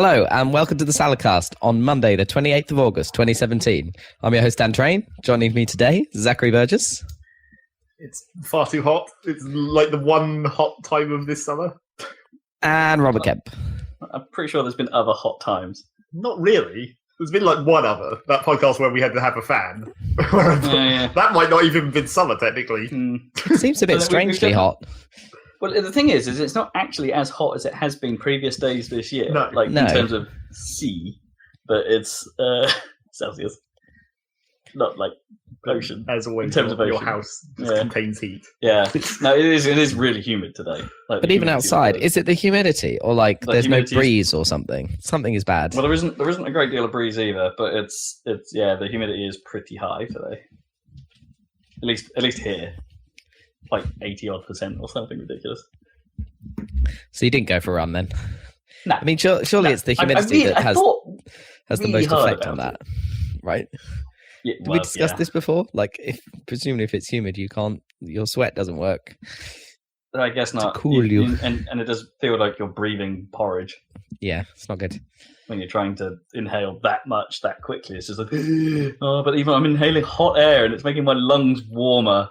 Hello and welcome to the Saladcast on Monday, the 28th of August, 2017. I'm your host, Dan Train. Joining me today, Zachary Burgess. It's far too hot. It's like the one hot time of this summer. And Robert Kemp. I'm pretty sure there's been other hot times. Not really. There's been like one other. That podcast where we had to have a fan. That might not even have been summer, technically. It seems a bit strangely hot. Well, the thing is it's not actually as hot as it has been previous days this year. No. In terms of C, but it's Celsius. Not like ocean. As always, in terms of your ocean. house contains heat. Yeah. No, it is really humid today. But even outside, is it the humidity or like there's no breeze or something? Something is bad. Well, there isn't a great deal of breeze either, but it's the humidity is pretty high today. At least here. Like 80-odd% or something ridiculous. So you didn't go for a run then? No. I mean, surely it's the humidity that has the most effect on that, right? Yeah, Did we discuss this before? Like, presumably if it's humid, your sweat doesn't work. I guess not. To cool you. And it does feel like you're breathing porridge. Yeah, it's not good. When you're trying to inhale that much that quickly, it's just like, oh, but even I'm inhaling hot air and it's making my lungs warmer.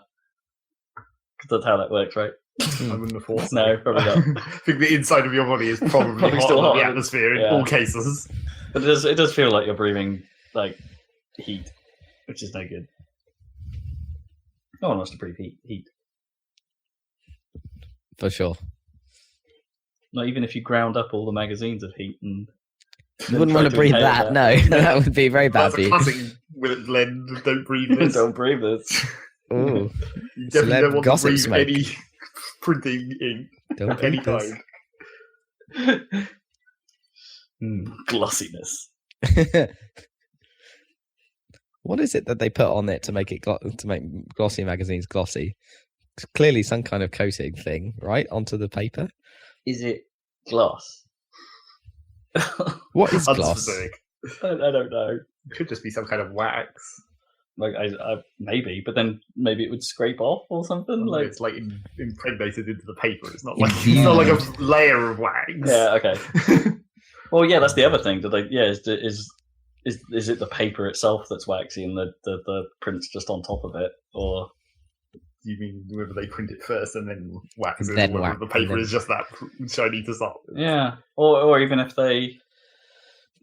Because that's how that works, right? I wouldn't have thought so. No, probably not. I think the inside of your body is probably still hotter than hot. the atmosphere in all cases. But it does feel like you're breathing like heat, which is no good. No one wants to breathe heat. For sure. Not even if you ground up all the magazines of heat and... You wouldn't want to breathe that, no. That would be very bad for you. That's a classic Willett blend. Don't breathe this. Don't breathe this. Ooh. You definitely don't want to breathe smoke. any printing ink of any kind. Glossiness. What is it that they put on it to make it to make glossy magazines glossy? It's clearly some kind of coating thing, right, onto the paper. Is it gloss? What is gloss? I don't know. It could just be some kind of wax. Like I maybe, but then maybe it would scrape off or something. Like it's like impregnated into the paper. It's not like a layer of wax. Yeah. Okay. Well, yeah, that's the other thing. Do they? Yeah. Is it the paper itself that's waxy and the print's just on top of it, or? You mean whether they print it first and then wax it, then or whether the paper is just that shiny to start with? Yeah. Or even if they.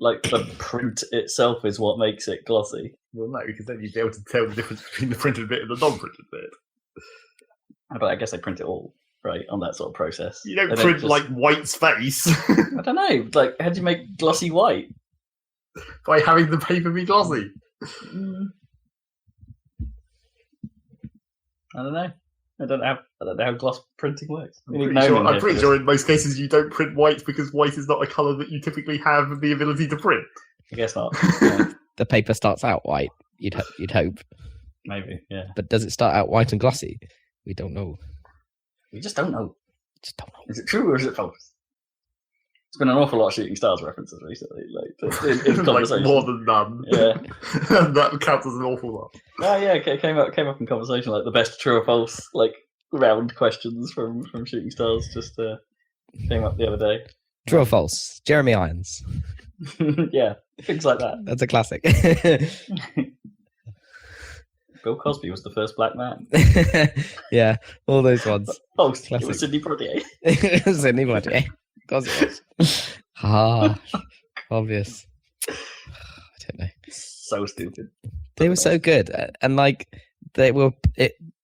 Like the print itself is what makes it glossy. Well, no, because then you'd be able to tell the difference between the printed bit and the non-printed bit. But I guess they print it all, right, on that sort of process. You don't print like white space. I don't know. Like, how do you make glossy white? By having the paper be glossy. I don't know. I don't know how gloss printing works. I'm pretty sure in most cases you don't print white because white is not a colour that you typically have the ability to print. I guess not. Yeah. The paper starts out white. You'd hope. Maybe, yeah. But does it start out white and glossy? We don't know. We just don't know. Is it true or is it false? There's been an awful lot of Shooting Stars references recently, like in conversation. Like more than none. Yeah, that counts as an awful lot. Oh yeah, it came up in conversation, like the best true or false, like round questions from Shooting Stars just came up the other day. True or false? Jeremy Irons. Yeah, things like that. That's a classic. Bill Cosby was the first black man. Yeah, all those ones. False. It was Sidney Poitier. Sidney Poitier. Of course it was. Obvious. I don't know. So stupid. They were so good, and like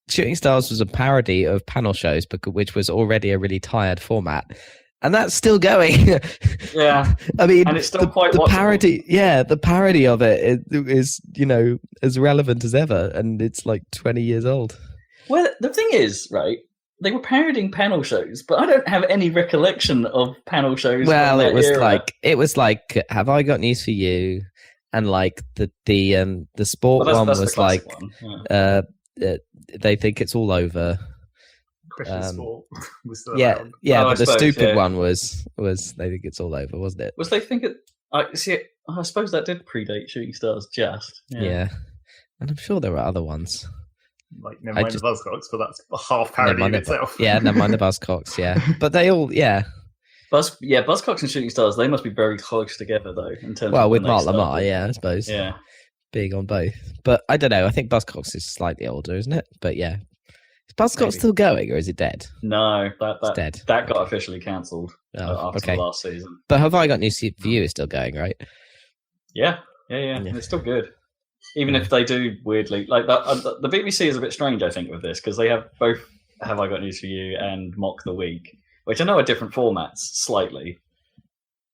Shooting Stars was a parody of panel shows, which was already a really tired format, and that's still going. Yeah, I mean, and it's still quite the watchable. parody. Yeah, the parody of it is as relevant as ever, and it's like 20 years old. Well, the thing is, right? They were parodying panel shows, but I don't have any recollection of panel shows. Well, it was like, Have I Got News for You? And like the sport one was like, one. Yeah. They think it's all over. Question sport was still yeah, around. yeah, Oh, but the suppose, stupid one was they think it's all over, wasn't it? Was they think it? I suppose that did predate Shooting Stars just. Yeah, and I'm sure there were other ones. Like, never mind the Buzzcocks, but that's a half parody in itself. Yeah, never mind the Buzzcocks, yeah. But they all, yeah. Buzzcocks and Shooting Stars, they must be very close together though. In terms of with when Mark they Lamar, started. yeah, I suppose. Yeah. Being on both. But I don't know, I think Buzzcocks is slightly older, isn't it? But yeah. Is Buzzcocks still going, or is it dead? No, It's dead. That got officially cancelled after the last season. But Have I Got News for You is still going, right? Yeah. It's still good. Even if they do weirdly... Like the BBC is a bit strange, I think, with this, because they have both Have I Got News for You and Mock the Week, which I know are different formats, slightly.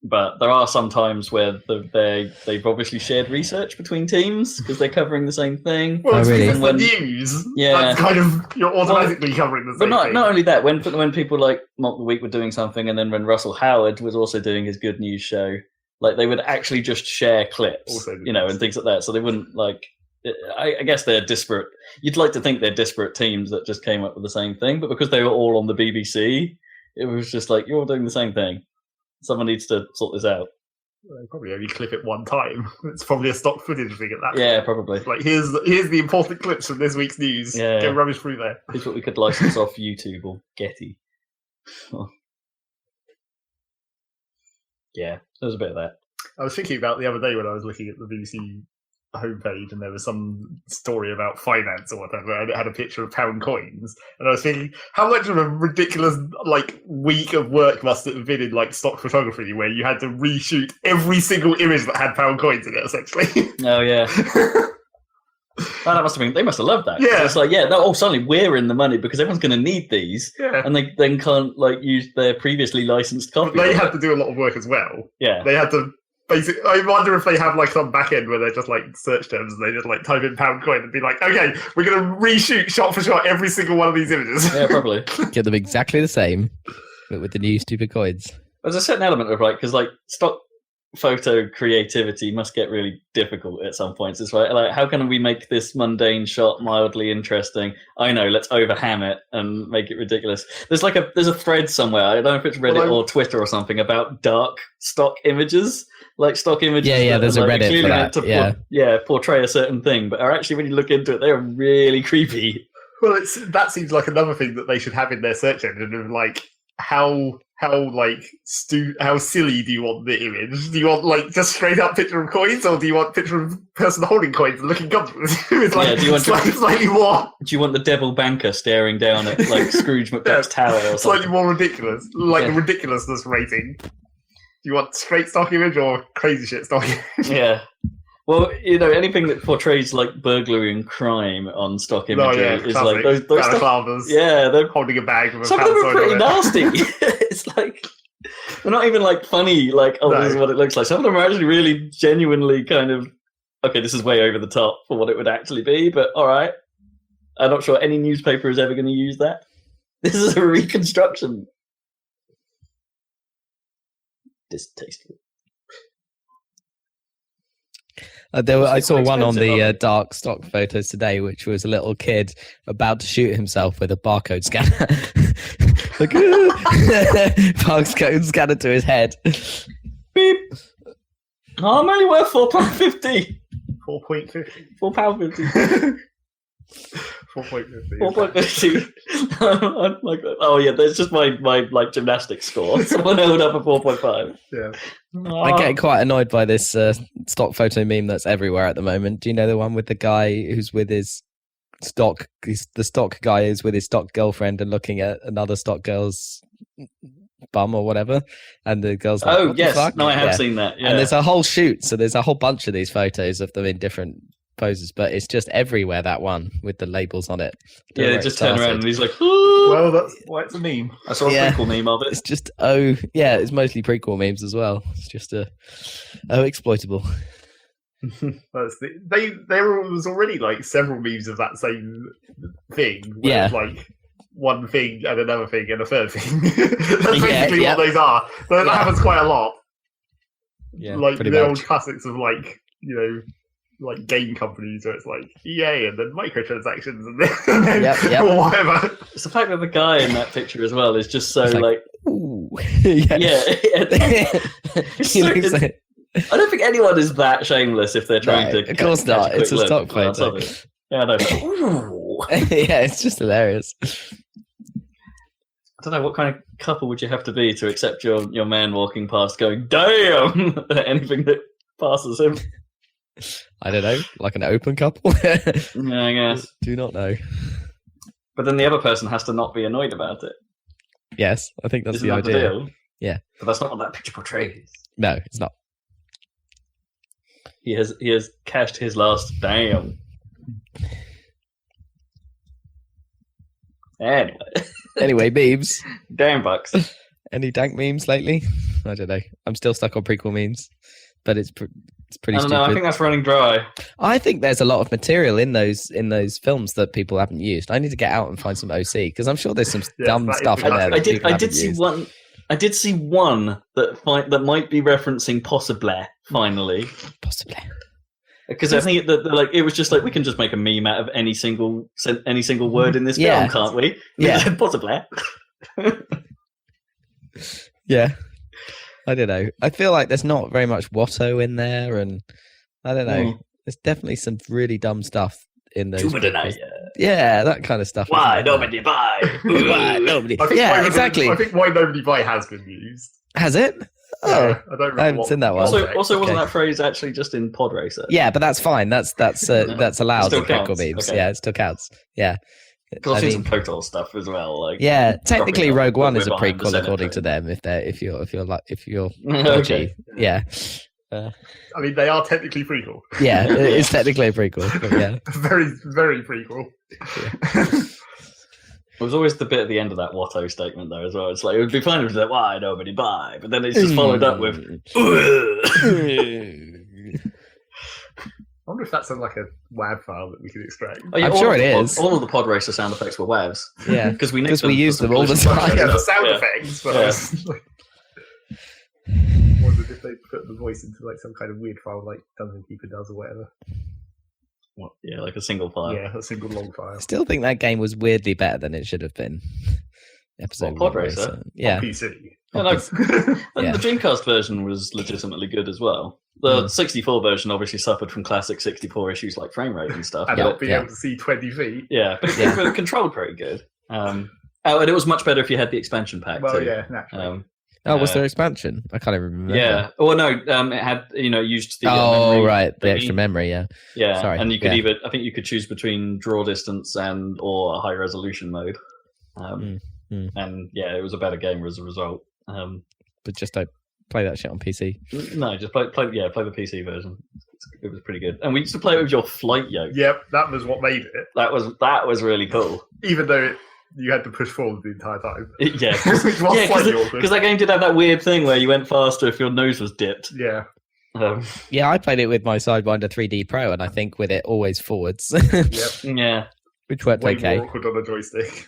But there are some times where they've obviously shared research between teams because they're covering the same thing. Well, it's really? because the news. Yeah. That's kind of, you're automatically covering the same But thing. not only that, when people like Mock the Week were doing something, and then when Russell Howard was also doing his Good News show, like they would actually just share clips, and things like that. So they wouldn't like. I guess they're disparate. You'd like to think they're disparate teams that just came up with the same thing, but because they were all on the BBC, it was just like you're all doing the same thing. Someone needs to sort this out. They probably only clip it one time. It's probably a stock footage thing at that point. Yeah, probably. Like, here's the important clips from this week's news. Yeah. Get rubbish through there. Here's what we could license off YouTube or Getty. Yeah, there's a bit of that. I was thinking about the other day when I was looking at the BBC homepage, and there was some story about finance or whatever, and it had a picture of pound coins, and I was thinking, how much of a ridiculous week of work must it have been in stock photography, where you had to reshoot every single image that had pound coins in it, essentially. Oh yeah. That must have been. They must have loved that. Yeah. It's like, suddenly we're in the money because everyone's going to need these, and they then can't use their previously licensed copy. They had to do a lot of work as well. Yeah. They had to. Basically, I wonder if they have some back end where they're just search terms and they just type in pound coin and be like, okay, we're going to reshoot shot for shot every single one of these images. Yeah, probably. Get them exactly the same, but with the new stupid coins. There's a certain element of because stock photo creativity must get really difficult at some points. It's like how can we make this mundane shot mildly interesting? I know, let's overham it and make it ridiculous. There's a thread somewhere, I don't know if it's Reddit or Twitter or something, about dark stock images. Stock images. Yeah, there's a Reddit for that. Portray a certain thing, but are actually, when you look into it, they're really creepy. Well, that seems like another thing that they should have in their search engine of how silly do you want the image? Do you want just straight up picture of coins, or do you want picture of person holding coins and looking comfortable? It's do you want slightly more? Do you want the devil banker staring down at Scrooge McDuck's tower or something? Slightly more ridiculous, the ridiculousness rating. Do you want straight stock image or crazy shit stock image? Yeah. Well, anything that portrays burglary and crime on stock imagery is classic. those balaclavas. Yeah, they're holding a bag with a some of them are pretty nasty. It's they're not even funny. This is what it looks like. Some of them are actually really genuinely kind of okay. This is way over the top for what it would actually be, but all right. I'm not sure any newspaper is ever going to use that. This is a reconstruction. Distasteful. I saw one on the dark stock photos today, which was a little kid about to shoot himself with a barcode scanner. Barcode scanner to his head. Beep. Oh, I'm only worth £4.50. £4.50. 4.50. Oh yeah, that's just my gymnastics score. Someone held up a 4.5. Yeah. I get quite annoyed by this stock photo meme that's everywhere at the moment. Do you know the one with the guy who's with his stock? The stock guy is with his stock girlfriend and looking at another stock girl's bum or whatever, and the girl's like, "Oh what yes, the fuck?" no, I have seen that." Yeah. And there's a whole shoot, so there's a whole bunch of these photos of them in different poses, but it's just everywhere, that one with the labels on it. Yeah, they just turn around and he's like, "Ooh." Well, that's why it's a meme. I saw a prequel meme of it. It's just it's mostly prequel memes as well. It's just exploitable. There was already several memes of that same thing. Where it's one thing and another thing and a third thing. That's basically what those are. That happens quite a lot. Yeah, the old classics of game companies where it's EA and then microtransactions and then or whatever. It's the fact that the guy in that picture as well is just so ooh. I don't think anyone is that shameless if they're trying to. Of course not. It's a stock photo. Yeah, I know. Yeah, it's just hilarious. I don't know, what kind of couple would you have to be to accept your man walking past going, damn, at anything that passes him? I don't know, like an open couple? Yeah, I guess. Do not know. But then the other person has to not be annoyed about it. Yes, I think that's Isn't the that idea. the deal? Yeah. But that's not what that picture portrays. No, it's not. He has cashed his last damn. Anyway, memes. Damn bucks. Any dank memes lately? I don't know. I'm still stuck on prequel memes, but it's pretty I don't know. I think that's running dry. I think there's a lot of material in those films that people haven't used. I need to get out and find some OC because I'm sure there's some dumb stuff in there. I did see one. I did see one that might be referencing possibly. Finally, possibly. Because I think that it was just like we can just make a meme out of any single word in this film, can't we? Yeah, possibly. Yeah, I don't know. I feel like there's not very much Watto in there, and I don't know. There's definitely some really dumb stuff in those. Yeah, that kind of stuff. Why nobody buy? Why nobody? Yeah, exactly. I think Why Nobody Buy has been used. Has it? Oh, yeah, I don't remember. I haven't seen that one. Also, wasn't that phrase actually just in Pod Racer? Yeah, but that's fine. That's allowed in prequel memes. Okay. Yeah, it still counts. Yeah. Because I've seen some Kotor stuff as well. Like, yeah, technically, Rogue One is a prequel according to them. If you're okay. Yeah. I mean, they are technically prequel. Yeah, it's technically a prequel. But yeah, very, very prequel. Yeah. It was always the bit at the end of that Watto statement, though, as well. It's like, it would be fine if it's like, why nobody buy? But then it's just followed up with, I wonder if that's like a WAV file that we can extract. Oh, yeah, I'm sure it is. All of the Pod Racer sound effects were WAVs. Yeah, because we use them all the time. Yeah, the sound effects. But I wondered if they put the voice into like some kind of weird file, like Dungeon Keeper does or whatever. What? Yeah, like a single file. Yeah, a single log file. I still think that game was weirdly better than it should have been. Episode Pod Racer? Yeah. On PC. The Dreamcast version was legitimately good as well. The 64 version obviously suffered from classic 64 issues like frame rate and stuff. And not being able to see 20 feet. Yeah, but it controlled pretty good. And it was much better if you had the expansion pack too. Yeah, naturally. Was there expansion? I can't even remember. Yeah. Well, no, it had, used the memory right, the extra memory, yeah. Yeah, sorry. And you could either, I think you could choose between draw distance or a high resolution mode. And yeah, it was a better game as a result. But just don't play that shit on PC. No, just play the PC version. It was pretty good. And we used to play it with your flight yoke. Yep, that was what made it. That was really cool. Even though you had to push forward the entire time. Yeah, because that game did have that weird thing where you went faster if your nose was dipped. Yeah. Yeah, I played it with my Sidewinder 3D Pro, and I think with it always forwards. Yep. Yeah. Which worked okay. More awkward on a joystick.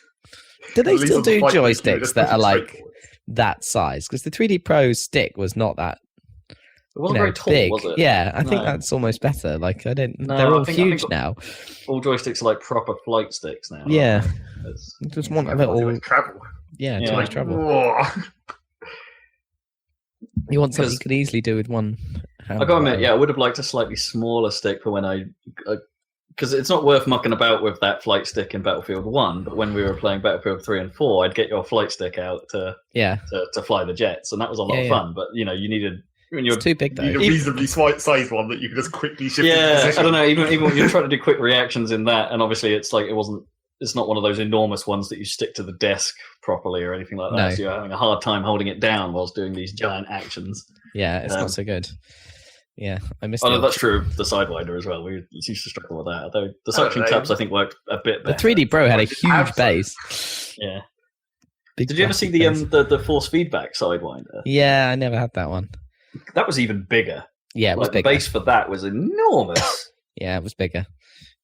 Do they still do joysticks that are like that size? Because the 3D Pro stick was not that. It wasn't very tall, big. was it? Yeah, I think that's almost better. Like I don't. No, they're all huge now. All joysticks are like proper flight sticks now. Yeah. Just want a little travel. Yeah, too much travel. Whoa. You want something you could easily do with one hand. I gotta admit, I would have liked a slightly smaller stick for when because it's not worth mucking about with that flight stick in Battlefield 1, but when we were playing Battlefield 3 and 4, I'd get your flight stick out to fly the jets, and that was a lot of fun, but you needed... It's too big though. You need a reasonably sized one that you can just quickly shift into position. I don't know, even when you're trying to do quick reactions in that, and obviously it's not one of those enormous ones that you stick to the desk properly or anything like that, so you're having a hard time holding it down whilst doing these giant actions. Yeah, it's not so good. Yeah, I missed it. Oh, no, that's true of the Sidewinder as well. We used to struggle with that. Although the suction cups, I think, worked a bit better. The 3D Pro had a huge base. Yeah. Did you ever see the force feedback Sidewinder? Yeah, I never had that one. That was even bigger. Yeah, it was bigger. The base for that was enormous. Yeah, it was bigger.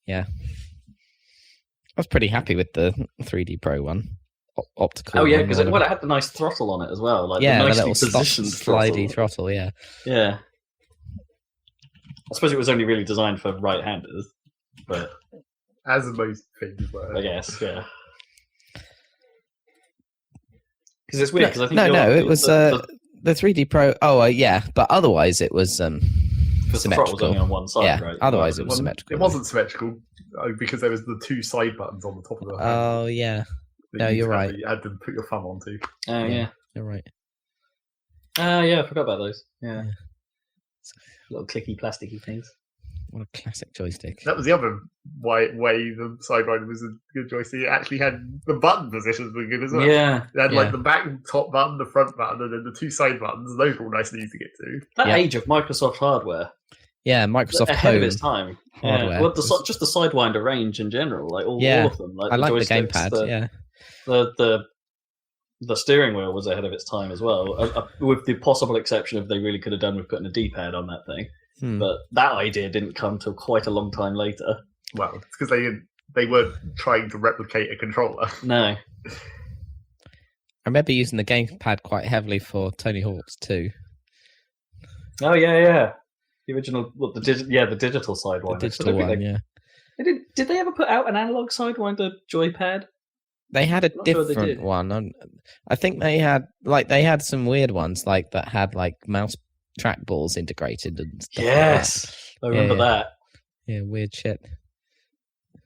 Yeah. I was pretty happy with the 3D Pro one. Optical. Oh, yeah, because it had the nice throttle on it as well. Like the nicely little positioned slidey throttle, yeah. Yeah. I suppose it was only really designed for right-handers, but... As most things were. I guess, yeah. Because it's weird, because I think... it was... The 3D Pro, but otherwise it was because the throttle was only on one side, right? Otherwise it was symmetrical. It wasn't symmetrical because there was the two side buttons on the top of the hand. Oh, yeah. No, you're right. You had to put your thumb onto. Oh yeah, you're right. Yeah, I forgot about those. Yeah. Little clicky, plasticky things. What a classic joystick. That was the other way the Sidewinder was a good joystick. It actually had the button positions were good as well. Yeah. It had like the back top button, the front button, and then the two side buttons. Those were all nice and easy to get to. That age of Microsoft hardware. Yeah, Microsoft ahead Home of its time. hardware. Yeah. Well, just the Sidewinder range in general, like all of them. Like I like the joysticks, gamepad. The steering wheel was ahead of its time as well, with the possible exception of they really could have done with putting a D-pad on that thing. But that idea didn't come till quite a long time later. Well, it's because they weren't trying to replicate a controller. No. I remember using the gamepad quite heavily for Tony Hawk's 2. Oh yeah. The original, the digital Sidewinder. The digital one, Did they ever put out an analog Sidewinder joypad? They had a different one. I think they had some weird ones like that had like mouse trackballs integrated and stuff. Yes, I remember that. Yeah, weird shit. I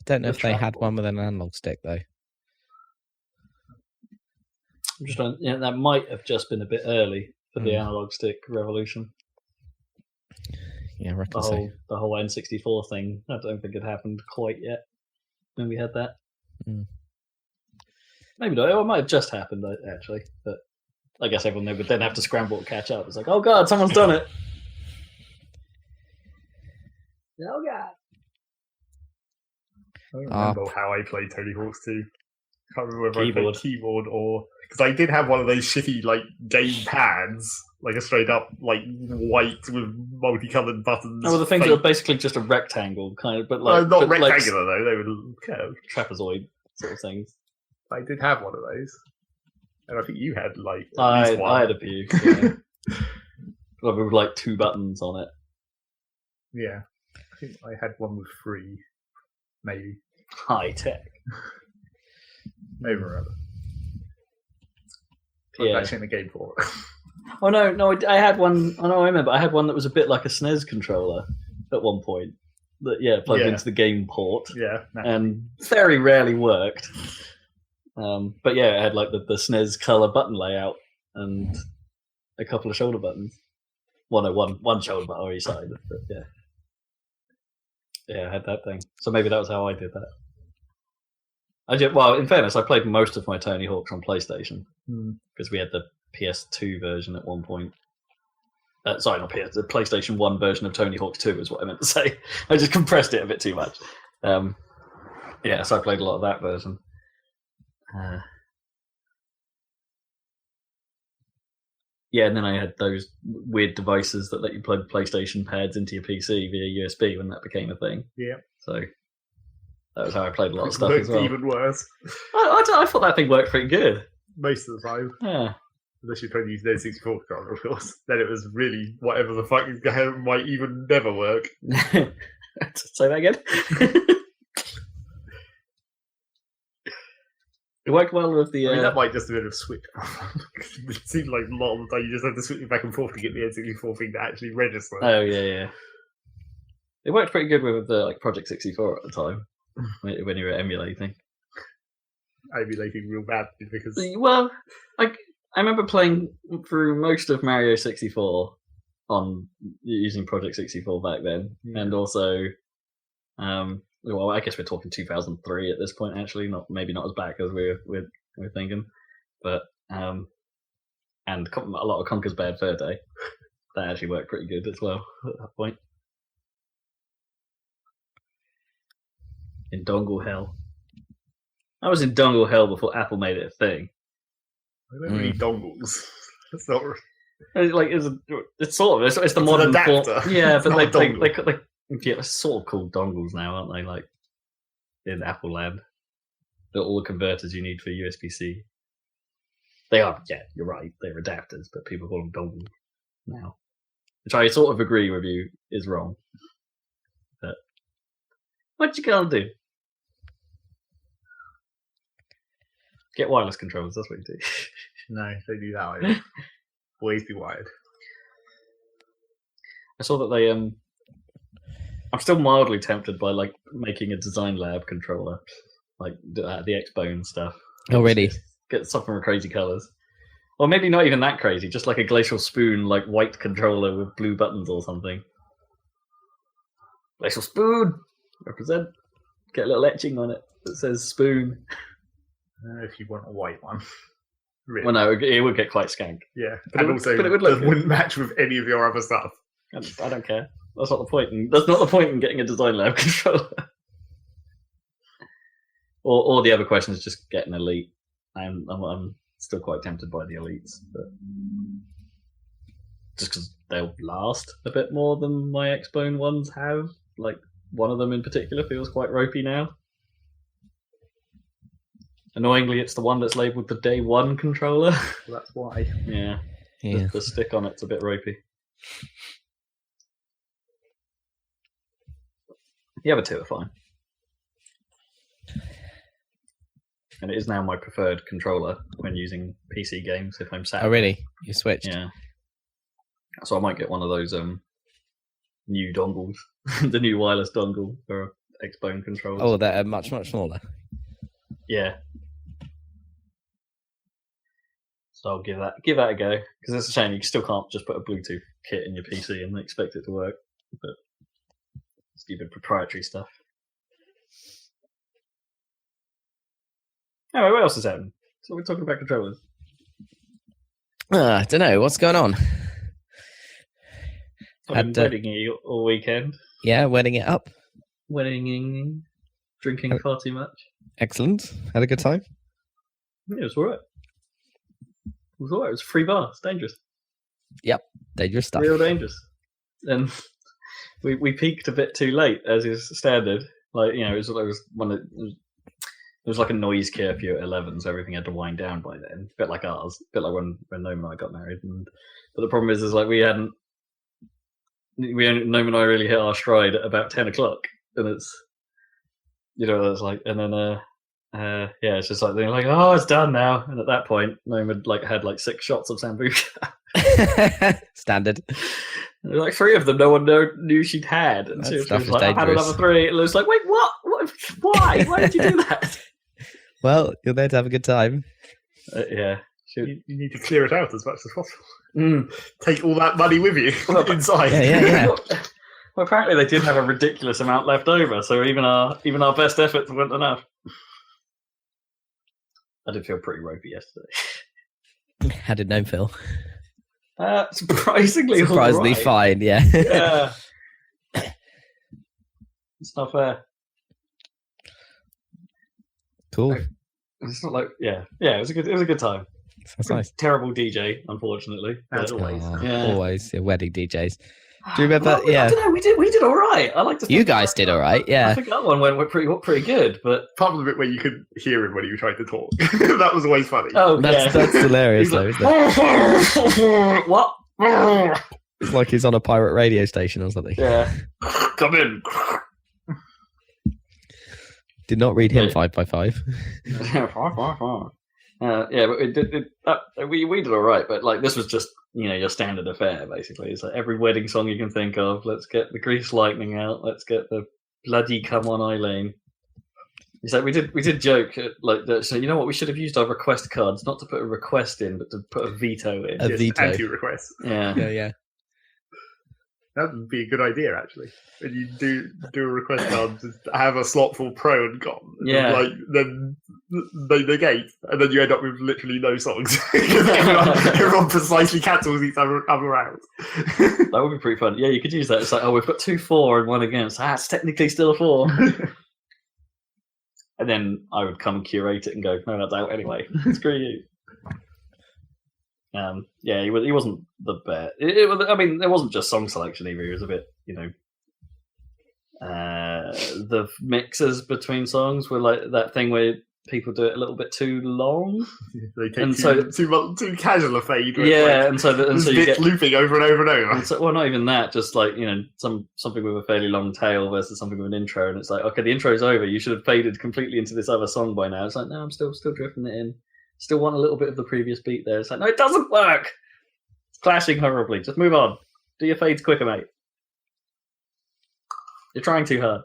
don't know if they had one with an analog stick though. I'm just trying, that might have just been a bit early for the analog stick revolution. Yeah, I reckon so. The whole N64 thing, I don't think it happened quite yet when we had that. Maybe not. It might have just happened actually, but I guess everyone would then have to scramble to catch up. It's like, oh god, someone's done it. Oh god. I don't remember how I played Tony Hawk's 2. I can't remember whether I played keyboard or because I did have one of those shitty like game pads, like a straight up like white with multicolored buttons. Oh, well, the things that are basically just a rectangle kind of, but like not rectangular though. They were curved, trapezoid sort of things. I did have one of those, and I think you had like I had a few. Yeah. With like 2 buttons on it. Yeah, I think I had one with 3, maybe. High tech. Maybe rather. Actually in the game for it. Oh no! I had one. Oh no, I remember. I had one that was a bit like a SNES controller at one point. That plugged into the game port. Yeah, and very rarely worked. But yeah, it had like the SNES color button layout and a couple of shoulder buttons. One shoulder button on each side. But yeah, I had that thing. So maybe that was how I did that. Well, in fairness, I played most of my Tony Hawk's on PlayStation because we had the PS2 version at one point. Sorry, not PS. The PlayStation 1 version of Tony Hawk's 2 is what I meant to say. I just compressed it a bit too much. So I played a lot of that version. And then I had those weird devices that let you plug PlayStation pads into your PC via USB when that became a thing. Yeah. So that was how I played a lot of stuff as well. Even worse. I thought that thing worked pretty good. Most of the time. Yeah. Unless you're trying to use the N64 controller, of course. Then it was really whatever the fuck is going might even never work. Say that again? It worked well with the... I mean, that might just have been a switch. It seemed like a lot of the time you just had to switch it back and forth to get the N64 thing to actually register. Oh, yeah. It worked pretty good with the Project 64 at the time, when you were emulating. Emulating real bad because... Well, I remember playing through most of Mario 64 on using Project 64 back then, and also... well, I guess we're talking 2003 at this point. Actually, maybe not as back as we're thinking, but and a lot of Conker's Bad Fur Day that actually worked pretty good as well at that point. In Dongle Hell, I was in Dongle Hell before Apple made it a thing. I don't really dongles. That's not it's sort of it's the modern adapter. Yeah, but they it's sort of called dongles now, aren't they? Like in Apple Land, they're all the converters you need for USB-C. They are, yeah, you're right. They're adapters, but people call them dongles now, which I sort of agree with you is wrong. But what you gonna do? Get wireless controllers. That's what you do. No, they do that either. Always be wired. I saw that they I'm still mildly tempted by making a design lab controller like the X-Bone stuff. Oh, really? Get stuff from crazy colours. Or maybe not even that crazy, just like a Glacial Spoon, like white controller with blue buttons or something. Glacial Spoon! Represent. Get a little etching on it that says spoon. If you want a white one. Really. Well, no, it would get quite skank. Yeah. But it wouldn't match with any of your other stuff. I don't care. That's not the point. That's not the point in getting a Design Lab controller. Or the other question is just get an Elite. I'm still quite tempted by the Elites, but just because they'll last a bit more than my X-Bone ones have. Like, one of them in particular feels quite ropey now. Annoyingly, it's the one that's labelled the Day 1 controller. Well, that's why. Yeah. Yeah. The stick on it's a bit ropey. The other two are fine. And it is now my preferred controller when using PC games if I'm sat. Oh, really? You switched? Yeah. So I might get one of those new dongles, the new wireless dongle for X-Bone controllers. Oh, they're much, much smaller. Yeah. So I'll give that a go, because it's a shame you still can't just put a Bluetooth kit in your PC and expect it to work. But stupid proprietary stuff. Anyway, what else is happening? So we're talking about controllers. I don't know. What's going on? I've been wedding all weekend. Yeah, wedding it up. Wedding, drinking far too much. Excellent. Had a good time? Yeah, it was alright. It was alright. It was a free bar. It's dangerous. Yep. Dangerous stuff. Real dangerous. And we peaked a bit too late, as is standard. Like, you know, it was like a noise curfew at 11, so everything had to wind down by then. A bit like ours. A bit like when Noam and I got married. But the problem is like Noam and I really hit our stride at about 10 o'clock. And it's, you know, it's like, and then, yeah, it's just like, they're like, oh, it's done now. And at that point, Noam had like 6 shots of Sambuca. Standard. There were like 3 of them no one knew she'd had. And so she was like, I've had another 3. And it was like, wait, what? Why? Why did you do that? Well, you're there to have a good time. Yeah. You need to clear it out as much as possible. Take all that money with you inside. Yeah. Well, apparently they did have a ridiculous amount left over, so even our best efforts weren't enough. I did feel pretty ropey yesterday. How did Noam feel? Surprisingly right. Fine, yeah. Yeah. It's not fair. Cool. It's not like it was a good time. That's nice. Terrible DJ, unfortunately. As always. Always, wedding DJs. Do you remember? Well, I don't know. We did all right. I like to. You guys did all right. Yeah. I think that one went pretty good, but apart from the bit where you could hear him when he was trying to talk, that was always funny. Oh, that's hilarious, though, isn't it? What? It's like he's on a pirate radio station or something. Yeah. Come in. Did not read him 5x5. But we did all right. But like this was just your standard affair basically. It's like every wedding song you can think of. Let's get the Grease Lightning out. Let's get the bloody Come On Eileen. It's like we did joke like that. So you know what? We should have used our request cards not to put a request in, but to put a veto in. A veto. Anti-request. Yeah. That would be a good idea, actually. When you do a request card, just have a slot for pro and con. Yeah. Then they negate, and then you end up with literally no songs. Because everyone precisely cancels each other out. That would be pretty fun. Yeah, you could use that. It's like, we've got 2 for and 1 against. It's technically still a 4. And then I would come and curate it and go, no, that's out anyway. Screw you. He wasn't the best. It wasn't just song selection either. It was a bit, the mixes between songs were like that thing where people do it a little bit too long. They take too casual a fade. Yeah, and so you get looping over and over and over. And so, well, not even that. Just like something with a fairly long tail versus something with an intro, and it's like, okay, the intro's over. You should have faded completely into this other song by now. It's like, no, I'm still drifting it in. Still want a little bit of the previous beat there. It's like, no, it doesn't work. It's clashing horribly. Just move on. Do your fades quicker, mate. You're trying too hard.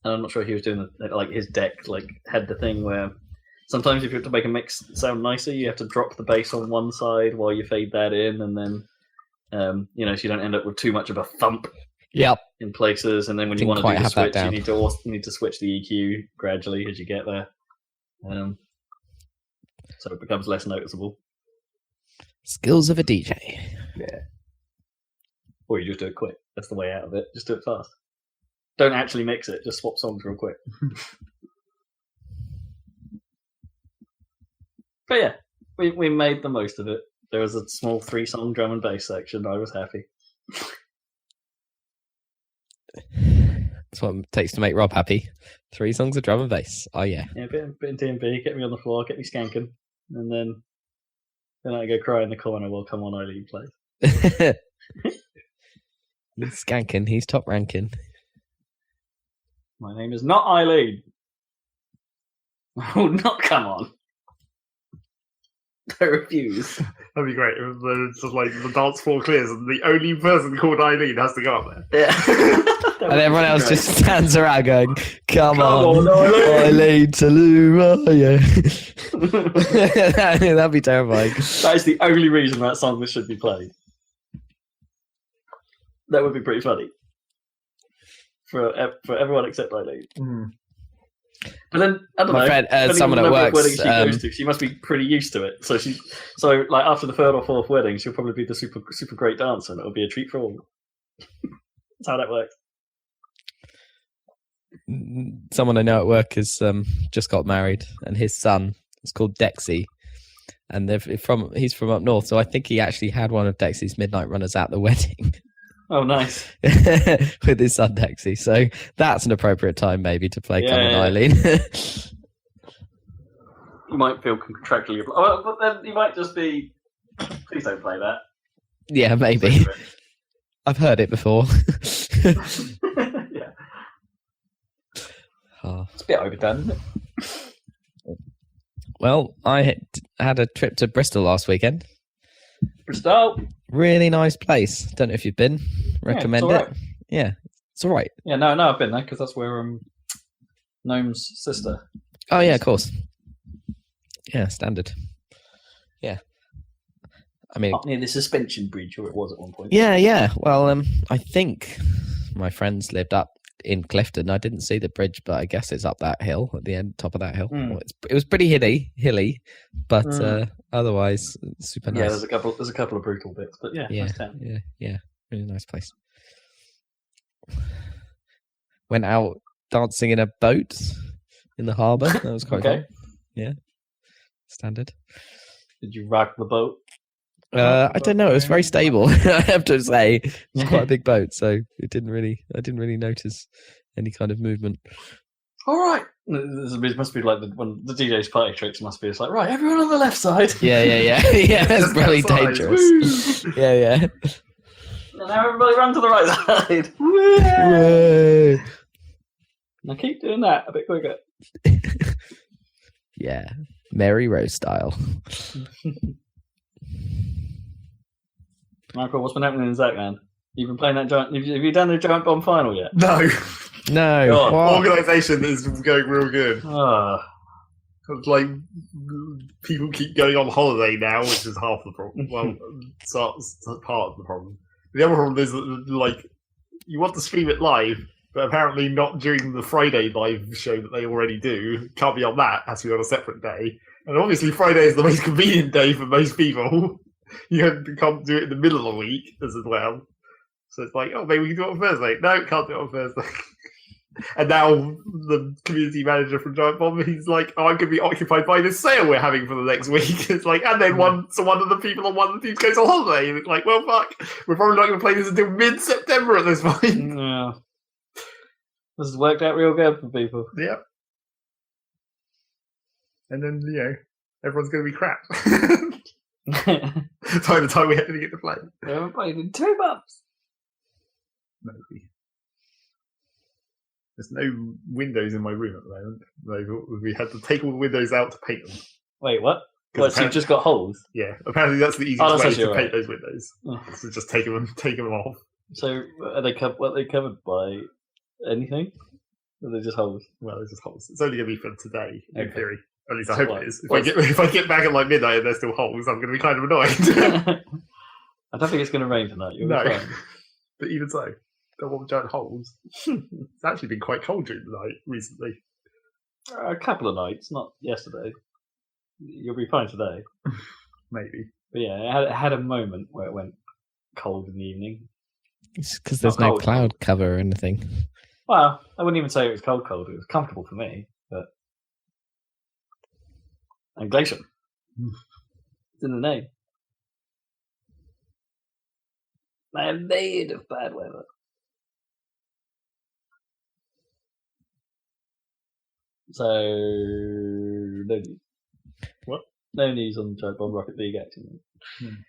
and I'm not sure if he was doing like his deck like had the thing where sometimes if you have to make a mix sound nicer, you have to drop the bass on one side while you fade that in, and then so you don't end up with too much of a thump. Yep. In places, and then when you want to do the switch, you need to switch the EQ gradually as you get there, so it becomes less noticeable. Skills of a DJ. Yeah. Or you just do it quick. That's the way out of it. Just do it fast. Don't actually mix it. Just swap songs real quick. But yeah, we made the most of it. There was a small 3-song drum and bass section. I was happy. That's what it takes to make Rob happy. 3 songs of drum and bass. Oh yeah. Yeah, bit of TMP, get me on the floor, get me skanking, and then I go cry in the corner while Come On Eileen plays. He's skanking, he's top ranking. My name is not Eileen. Oh, not Come On. I refuse. That'd be great. It's just like the dance floor clears and the only person called Eileen has to go up there. Yeah. And everyone else just stands around going, Come on Eileen Tallulah, yeah. That'd be terrifying. That is the only reason that song should be played. That would be pretty funny. For everyone except Eileen. Mm. But then I don't know. Friend, someone at work. Wedding she goes to, she must be pretty used to it. So like after the 3rd or 4th wedding, she'll probably be the super super great dancer, and it'll be a treat for all. That's how that works. Someone I know at work has just got married, and his son is called Dexy, and he's from up north, so I think he actually had one of Dexy's midnight runners at the wedding. Oh, nice. With his son Dexy, so that's an appropriate time maybe to play Come On Eileen. You might feel contractually, but then you might just be. Please don't play that. Yeah, maybe. I've heard it before. Yeah. Oh. It's a bit overdone, isn't it? Well, I had a trip to Bristol last weekend. Bristol. Really nice place. Don't know if you've been. Recommend it. Yeah, it's all right. Yeah, no, I've been there because that's where Gnome's sister. Oh yeah, of course. Yeah, standard. Yeah. I mean, up near the suspension bridge, or it was at one point. Yeah. Well, I think my friends lived up in Clifton. I didn't see the bridge, but I guess it's up that hill at the end, top of that hill. Mm. It was pretty hilly, but otherwise super nice. Yeah, there's a couple of brutal bits, but yeah, nice town. Yeah, really nice place. Went out dancing in a boat in the harbour. That was quite fun. Yeah, standard. Did you rock the boat? I don't know. It was very stable. I have to say, it's quite a big boat, so I didn't really notice any kind of movement. All right, this must be like the DJ's party tricks. Must be it's like right, everyone on the left side. Yeah. It's really dangerous. Yeah. And now everybody run to the right side. Whoa. Now keep doing that a bit quicker. Yeah, Mary Rose style. Michael, what's been happening in Zachman? You've been playing that giant. Have you done the giant bomb final yet? No. Organisation is going real good. Like people keep going on holiday now, which is half the problem. Well, it's part of the problem. The other problem is that, like, you want to stream it live, but apparently not during the Friday live show that they already do. Can't be on that. Has to be on a separate day. And obviously, Friday is the most convenient day for most people. You can't do it in the middle of the week as well. So it's like, oh, maybe we can do it on Thursday. No, can't do it on Thursday. And now the community manager from Giant Bomb, he's like, oh, I'm going to be occupied by this sale we're having for the next week. It's like, and then one of the people on one of the teams goes on holiday. And it's like, well, fuck, we're probably not going to play this until mid-September at this point. Yeah. This has worked out real good for people. Yeah. And then, everyone's going to be crap. By the time we actually get to play. We haven't played in 2 months. Maybe. There's no windows in my room at the moment. We had to take all the windows out to paint them. Wait, what? What, so you've just got holes? Yeah, apparently that's the easiest way to paint those windows. Oh. So just take them off. So are they covered by anything? Or they're just holes? Well, they're just holes. It's only going to be for today, in Okay. theory. At least I So hope what? it is. If I get back at like midnight and there's still holes, I'm going to be kind of annoyed. I don't think it's going to rain tonight. You'll be No. fine. But even so, don't want giant holes. It's actually been quite cold during the night recently. A couple of nights, not yesterday. You'll be fine today. Maybe. But yeah, it had a moment where it went cold in the evening. It's because there's Not no cold. cloud cover or anything. Well, I wouldn't even say it was cold. It was comfortable for me, but and glacial. It's in the name. I am made of bad weather. So no news. What? No news on Giant Bomb Rocket League actually.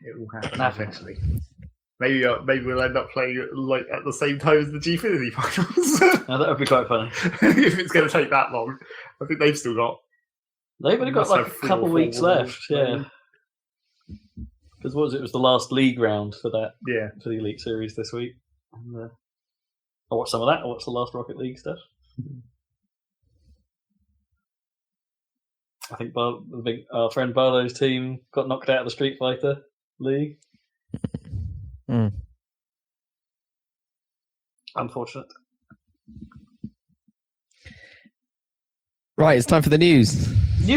It will happen Nothing. eventually. Maybe we'll end up playing like at the same time as the Gfinity finals. Now, that would be quite funny. If it's going to take that long, I think they've still got. They've only got Must like have a 3 or couple 4 weeks left. Yeah. maybe. Because what was it? It was the last league round for that Yeah. for the Elite Series this week. And, I watched some of that. I watched the last Rocket League stuff. I think our friend Barlow's team got knocked out of the Street Fighter League. Hmm. Unfortunate. Right, it's time for the news. We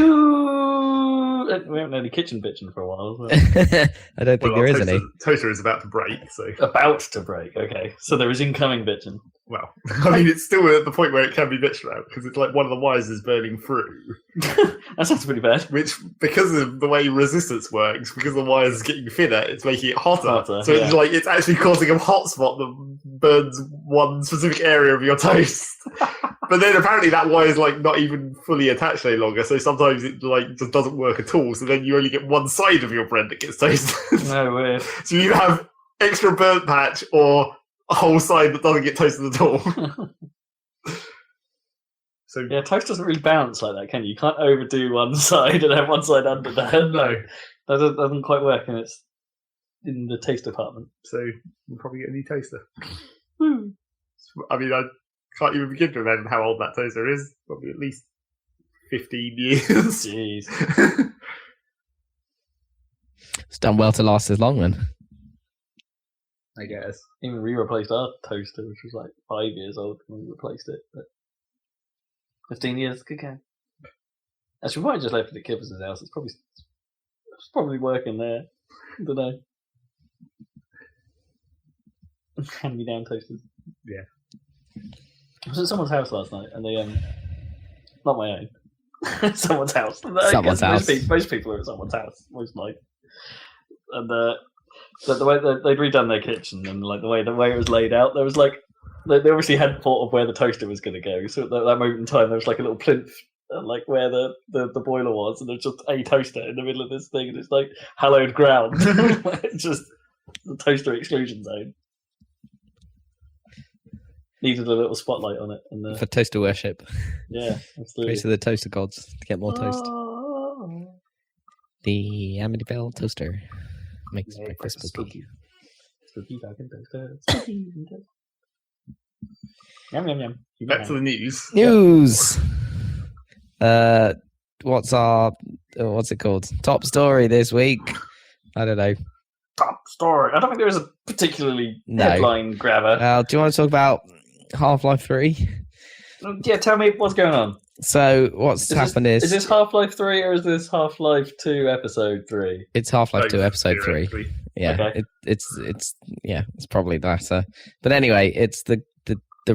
haven't had any kitchen bitching for a while. As well. I don't think there is any. Toaster is about to break, so. About to break. Okay, so there is incoming bitching. Well, I mean, it's still at the point where it can be bitched about because it's like one of the wires is burning through. That sounds pretty bad. Which, because of the way resistance works, because the wire is getting thinner, it's making it hotter. Hotter, So it's like it's actually causing a hotspot that burns one specific area of your toast. But then apparently that wire is like not even fully attached any longer, so sometimes it like just doesn't work at all. So then you only get one side of your bread that gets toasted. No, weird. So you have extra burnt patch or a whole side that doesn't get toasted at all. So Yeah, toast doesn't really bounce like that, can you? You can't overdo one side and have one side under that. no. That doesn't quite work, and it's in the taste department. So we'll probably get a new toaster. Woo. I mean, I can't even begin to imagine how old that toaster is. Probably at least 15 years. Jeez. It's done well to last as long then. I guess. Even we replaced our toaster, which was like 5 years old when we replaced it. But 15 years, good game. Actually, we might have just left it at Kipper's house. It's probably working there. I don't know. Hand me down toasters. Yeah. I was at someone's house last night, and they not my own. Someone's house. Someone's house. Most people are at someone's house most night. And the way they'd redone their kitchen and like the way it was laid out, there was like they obviously hadn't thought of where the toaster was going to go. So at that moment in time, there was like a little plinth, like where the boiler was, and there's just a toaster in the middle of this thing, and it's like hallowed ground. It's just the toaster exclusion zone. Needed a little spotlight on it, and For toaster worship. yeah, absolutely. Praise to the toaster gods to get more toast. Oh. The Amityville toaster makes Yeah, breakfast spooky. Spooky fucking toaster. Spooky toaster. Yum yum yum. Back to the news. News. What's it called? Top story this week. I don't know. Top story. I don't think there is a particularly No. headline grabber. Do you want to talk about Half-Life 3? Yeah, tell me what's going on. So what's happened Is this Half-Life 3 or is this Half-Life 2 Episode 3? it's Half-Life 2 Both, Episode 3. theoretically. Yeah, Okay. it's probably the latter. But anyway, it's the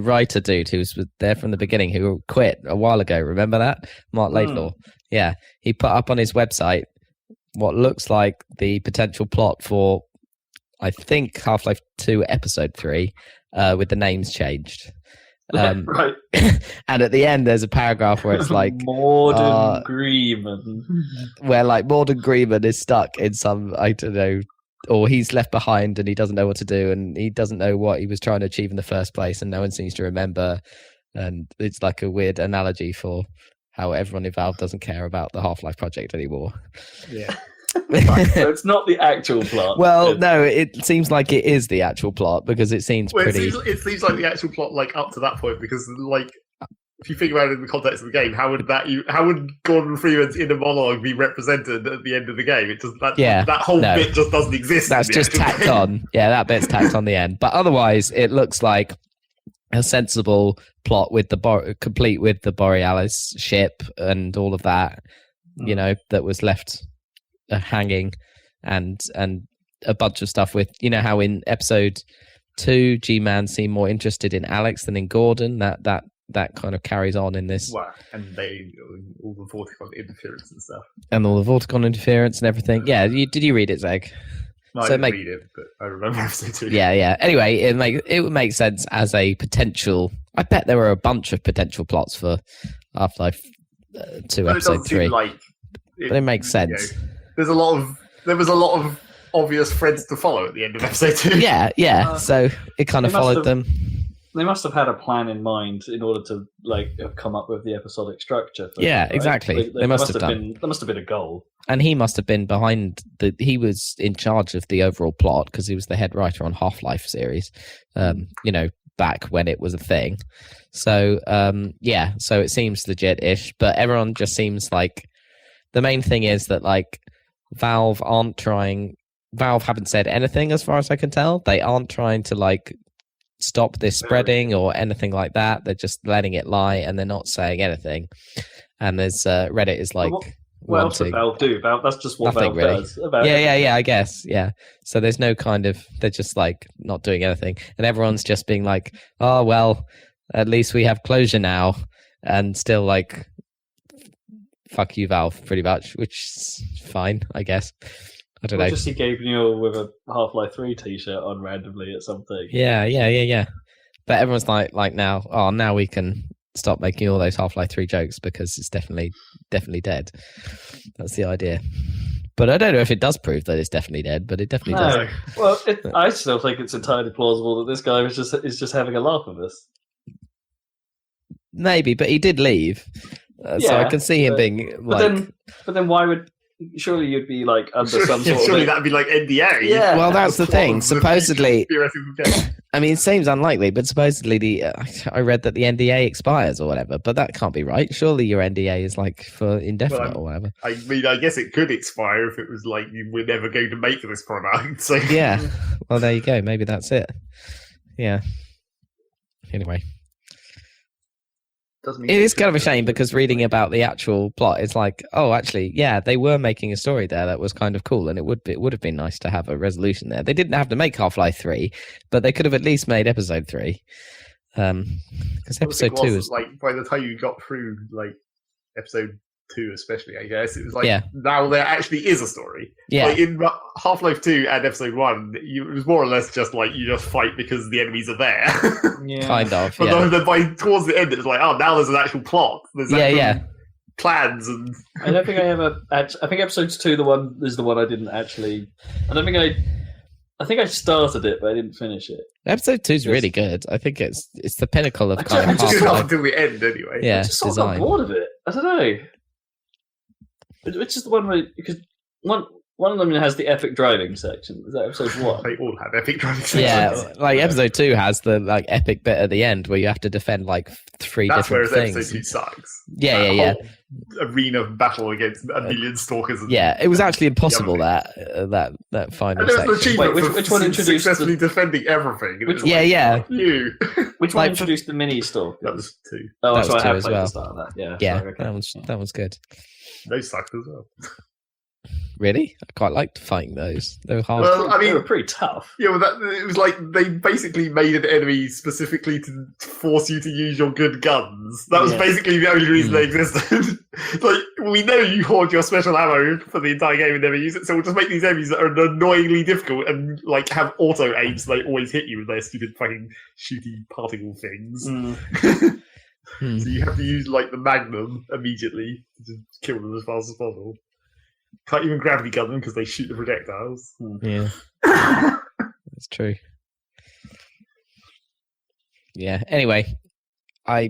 writer dude who was there from the beginning who quit a while ago. Remember that? Mark Laidlaw. Yeah, he put up on his website what looks like the potential plot for, I think, Half-Life 2 Episode 3, with the names changed. Right. And at the end, there's a paragraph where it's like Morden Greeman. where like Morden Greeman is stuck in some, I don't know, or he's left behind and he doesn't know what to do and he doesn't know what he was trying to achieve in the first place and no one seems to remember. And it's like a weird analogy for how everyone involved doesn't care about the Half-Life project anymore. Yeah. So it's not the actual plot. Well, no, it seems like it is the actual plot because it seems Well, pretty. it seems like the actual plot, like up to that point, because like if you think about it in the context of the game, how would Gordon Freeman's inner monologue be represented at the end of the game? It just that whole bit just doesn't exist. That's just tacked on. Yeah, that bit's tacked on the end. But otherwise, it looks like a sensible plot with complete with the Borealis ship and all of that. You know, that was left hanging, and a bunch of stuff with, you know, how in episode 2, G-Man seemed more interested in Alex than in Gordon. That kind of carries on in this. Wow, and all the Vorticon interference and stuff. And all the Vorticon interference and everything. Yeah, did you read it, Zeg? No, I didn't read it, but I remember episode 2. Yeah. Anyway, it would make sense as a potential. I bet there were a bunch of potential plots for Half-Life 2 episode 3. But it makes sense. You know, there was a lot of obvious threads to follow at the end of episode 2. Yeah. So it kind of followed them. They must have had a plan in mind in order to have come up with the episodic structure. Exactly. They must have done. There must have been a goal. And he must have been behind he was in charge of the overall plot because he was the head writer on Half-Life series, you know, back when it was a thing. So, so it seems legit-ish, but everyone just seems like the main thing is that, like, Valve haven't said anything as far as I can tell. They aren't trying to, like, stop this spreading or anything like that. They're just letting it lie and they're not saying anything. And there's Reddit is like, what else would Valve do? That's just what nothing Valve really does. Yeah, I guess. Yeah. So there's no kind of, they're just like not doing anything. And everyone's just being like, oh, well, at least we have closure now. And still like, fuck you, Valve, pretty much, which is fine, I guess. I don't know. Just see Gabriel with a Half-Life 3 t-shirt on randomly at something. Yeah. But everyone's like now we can stop making all those Half-Life 3 jokes because it's definitely dead. That's the idea. But I don't know if it does prove that it's definitely dead, but it definitely does. Well, I still think it's entirely plausible that this guy is just having a laugh with us. Maybe, but he did leave. So I can see him being like... But then why would... Surely you'd be like under some sort of... Surely that'd be like NDA. Yeah. Well, that's the thing. Supposedly... I mean, it seems unlikely, but supposedly I read that the NDA expires or whatever, but that can't be right. Surely your NDA is like for indefinite or whatever. I mean, I guess it could expire if it was like you were never going to make this product. So yeah. Well, there you go. Maybe that's it. Yeah. Anyway. It is kind of a shame because reading about the actual plot is like, oh, actually, yeah, they were making a story there that was kind of cool, and it would have been nice to have a resolution there. They didn't have to make Half-Life 3, but they could have at least made episode 3. Because episode 2 is like by the time you got through like episode 2, especially, I guess it was like now there actually is a story. Yeah, like in Half-Life 2 and episode 1, it was more or less just like you just fight because the enemies are there. Kind of. But then towards the end, it's like, oh, now there's an actual plot. There's plans and. I don't think I ever. I think episode 2 is the one I didn't actually. I don't think I think I started it, but I didn't finish it. Episode 2 is really good. I think it's the pinnacle of kind of just up until the end, anyway. Yeah, I just sort of got bored of it. I don't know. Which is the one where because one of them has the epic driving section. Is that episode 1? They all have epic driving sections. Yeah, like episode 2 has the like epic bit at the end where you have to defend like 3 different things. Episode 2 sucks. Yeah. Arena battle against a million stalkers. It was actually impossible that final section. Wait, which one introduced successfully defending everything? Which one introduced the mini stalkers? That was 2. Oh, that so was I 2 have as played well. the start of that. Yeah, sorry, okay. that was good. They sucked as well. Really? I quite liked fighting those. They were hard. Well, I mean, they were pretty tough. Yeah, it was like they basically made an enemy specifically to force you to use your good guns. That was basically the only reason they existed. Like, we know you hoard your special ammo for the entire game and never use it, so we'll just make these enemies that are annoyingly difficult and like have auto aim, so they always hit you with their stupid fucking shooty particle things. So you have to use like the Magnum immediately to just kill them as fast as possible. Can't even gravity gun them because they shoot the projectiles. Yeah, that's true. Yeah. Anyway, all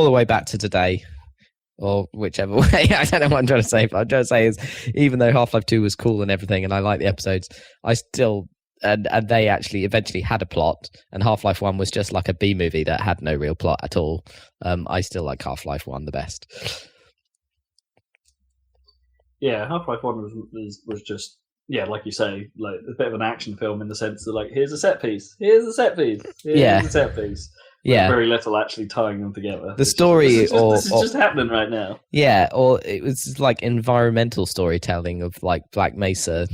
the way back to today, or whichever way. I don't know what I'm trying to say, but I'm trying to say is, even though Half-Life 2 was cool and everything, and I like the episodes, I still and they actually eventually had a plot, and Half-Life 1 was just like a B movie that had no real plot at all. I still like Half-Life 1 the best. Yeah, Half-Life 1 was just, yeah, like you say, like a bit of an action film in the sense that, like, here's a set piece, here's a set piece, here's a set piece. Yeah, very little actually tying them together. The story, this is just happening right now. Yeah, or it was like environmental storytelling of like Black Mesa.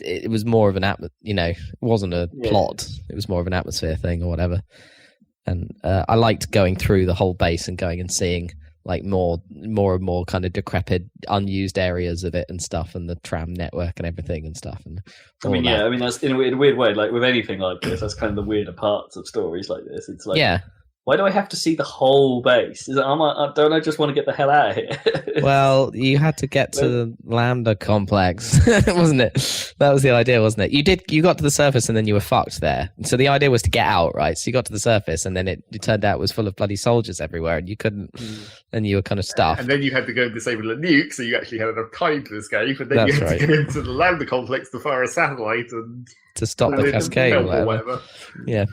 It was more of an it wasn't a plot. It was more of an atmosphere thing or whatever. And I liked going through the whole base and going and seeing like more and more kind of decrepit, unused areas of it and stuff, and the tram network and everything and stuff. And that's in a weird way. Like with anything like this, that's kind of the weirder parts of stories like this. It's like, why do I have to see the whole base? Don't I just want to get the hell out of here? Well, you had to get to the Lambda complex, wasn't it? That was the idea, wasn't it? You got to the surface and then you were fucked there. So the idea was to get out, right? So you got to the surface and then it turned out it was full of bloody soldiers everywhere and you couldn't, and you were kind of stuffed. And then you had to go and disable a nuke, so you actually had enough time to escape. And then you had to go into the Lambda complex to fire a satellite and to stop the cascade or whatever. Yeah.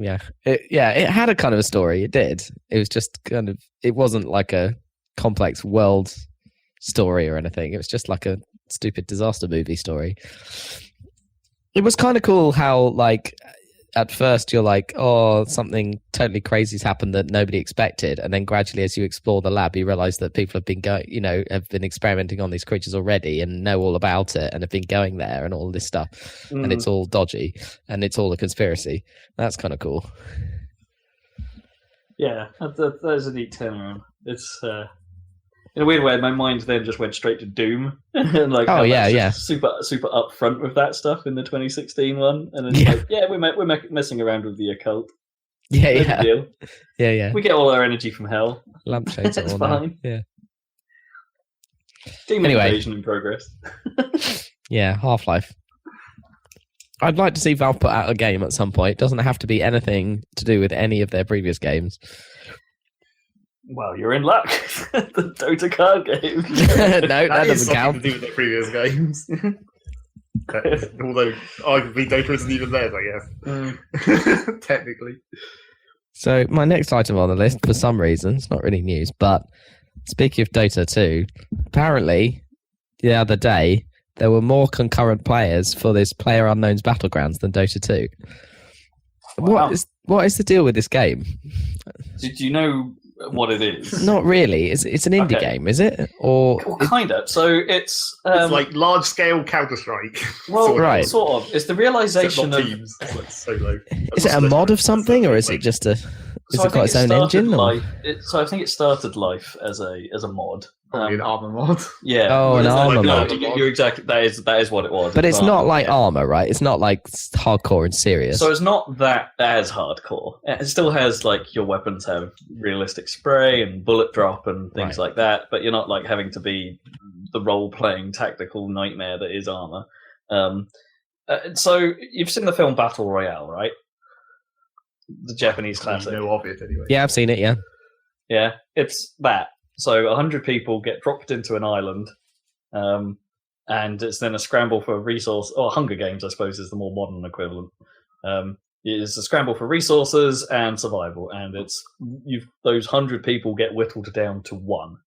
Yeah, it had a kind of a story. It did. It was just kind of. It wasn't like a complex world story or anything. It was just like a stupid disaster movie story. It was kind of cool how, like, at first you're like, oh, something totally crazy's happened that nobody expected, and then gradually, as you explore the lab, you realize that people have been have been experimenting on these creatures already and know all about it, and have been going there and all this stuff, and it's all dodgy and it's all a conspiracy. That's kind of cool. Yeah, that is a neat turnaround. It's in a weird way, my mind then just went straight to Doom, and like, super upfront with that stuff in the 2016 one, and it's we're messing around with the occult. Yeah, deal. Yeah. We get all our energy from hell. Lampshades, it's fine. Now. Yeah. Demon invasion in progress. Yeah, Half-Life. I'd like to see Valve put out a game at some point. It doesn't have to be anything to do with any of their previous games. Well, you're in luck. The Dota card game. No, that doesn't count. To do with their previous games. Although arguably Dota isn't even theirs, I guess. Technically. So my next item on the list, for some reason, it's not really news, but speaking of Dota 2, apparently the other day there were more concurrent players for this PlayerUnknown's Battlegrounds than Dota 2. Wow. What is the deal with this game? Do you know what it is? Not really. It's an indie game, is it? Or kind of. So it's like large scale Counter-Strike. Well, sort of. It's the realization of teams. It's like solo. Is it a mod of something, or is it just a? Is it got its own engine? So I think it started life as a mod. Probably an armor mod. Yeah. Oh, an armor mod. You're exactly. That is what it was. But it's not like armor, right? It's not like hardcore and serious. So it's not that as hardcore. It still has like your weapons have realistic spray and bullet drop and things like that. But you're not like having to be the role-playing tactical nightmare that is armor. So you've seen the film Battle Royale, right? The Japanese classic. You know of it anyway. Yeah, I've seen it. Yeah. Yeah, it's that. So 100 people get dropped into an island, and it's then a scramble for resource, or Hunger Games, I suppose, is the more modern equivalent. It's a scramble for resources and survival, and those 100 people get whittled down to one,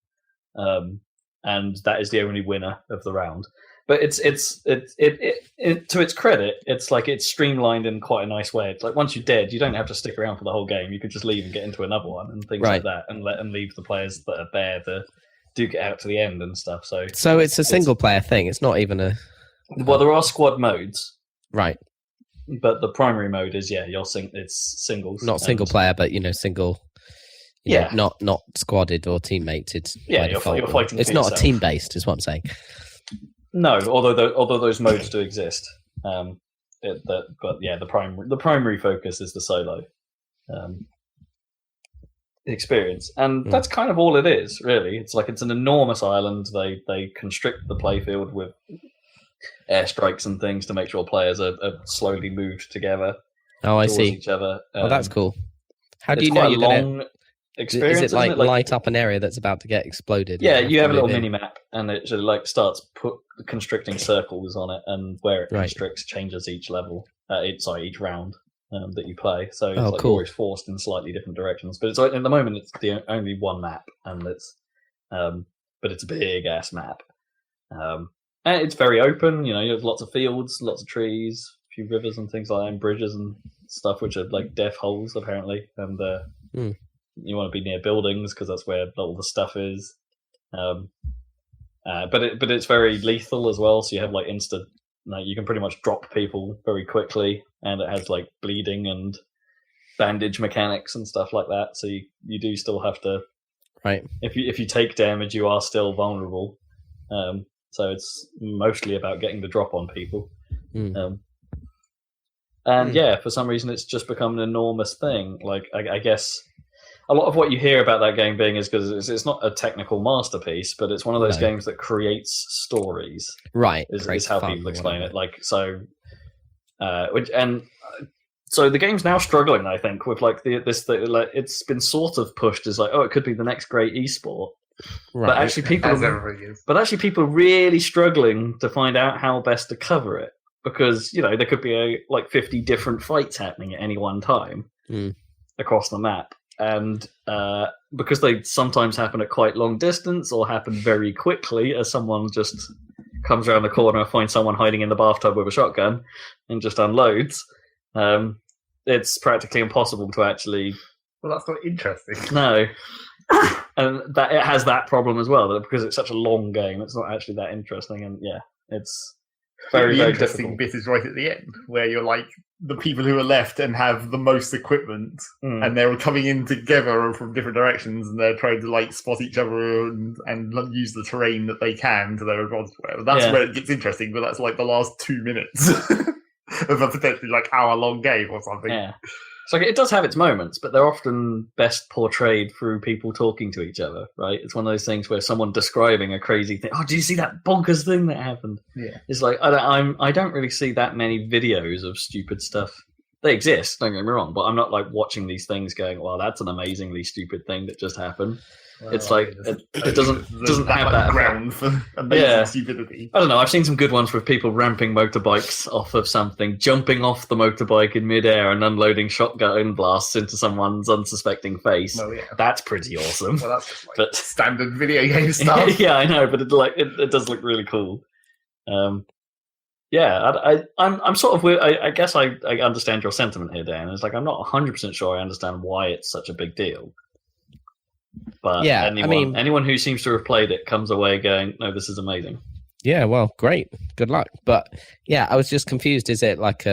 and that is the only winner of the round. But it's to its credit, it's streamlined in quite a nice way. It's like once you're dead, you don't have to stick around for the whole game. You could just leave and get into another one and things like that, and leave the players that are there to duke it out to the end and stuff. So it's a single player thing. It's not even a. Well, there are squad modes, right? But the primary mode is it's singles, not single player, but single. Not squadded or teammated. Yeah, you're fighting. It's not a team based, is what I'm saying. No, although those modes do exist, the primary focus is the solo experience, and that's kind of all it is, really. It's like it's an enormous island. They constrict the playfield with airstrikes and things to make sure players are slowly moved together. Oh, I see. Each other. That's cool. How do you know you're experience. Is it like light up an area that's about to get exploded? Yeah, you have a little mini map, and it sort of like starts constricting circles on it, and where it constricts changes each level. Each round that you play. So it's like cool. always forced in slightly different directions. But it's like, at the moment it's the only one map, and it's but it's a big ass map. And it's very open. You have lots of fields, lots of trees, a few rivers and things like that, and bridges and stuff, which are like death holes apparently. And you want to be near buildings because that's where all the stuff is. But it's very lethal as well. So you have like instant. You can pretty much drop people very quickly, and it has like bleeding and bandage mechanics and stuff like that. So you do still have to. Right. If you take damage, you are still vulnerable. So it's mostly about getting the drop on people. For some reason, it's just become an enormous thing. Like I guess a lot of what you hear about that game being is because it's not a technical masterpiece, but it's one of those games that creates stories. Right. Is how people explain it. Like so, so the game's now struggling, I think, with like this thing. Like it's been sort of pushed as like, oh, it could be the next great esport. Right. But actually, people are really struggling to find out how best to cover it because there could be like 50 different fights happening at any one time across the map, and because they sometimes happen at quite long distance or happen very quickly, as someone just comes around the corner, finds someone hiding in the bathtub with a shotgun, and just unloads. It's practically impossible to actually. Well, that's not interesting. No. And that it has that problem as well, that because it's such a long game, it's not actually that interesting, and it's very, very interesting difficult. Bit is right at the end, where you're like the people who are left and have the most equipment, and they're coming in together from different directions, and they're trying to like spot each other and use the terrain that they can to their advantage. That's where it gets interesting, but that's like the last 2 minutes of a potentially like hour-long game or something. Yeah. So it does have its moments, but they're often best portrayed through people talking to each other, right? It's one of those things where someone describing a crazy thing. Oh, do you see that bonkers thing that happened? Yeah, it's like I don't really see that many videos of stupid stuff. They exist, don't get me wrong, but I'm not like watching these things going, "Well, that's an amazingly stupid thing that just happened." Well, it's like it doesn't have that ground for amazing stupidity. I don't know. I've seen some good ones with people ramping motorbikes off of something, jumping off the motorbike in midair and unloading shotgun blasts into someone's unsuspecting face. Oh, yeah. That's pretty awesome. Well, that's just like standard video game stuff. Yeah, I know, but it does look really cool. I'm sort of. I guess I understand your sentiment here, Dan. It's like I'm not 100% sure I understand why it's such a big deal. But yeah, anyone who seems to have played it comes away going, no, this is amazing. Yeah, well, great. Good luck. But yeah, I was just confused. Is it like,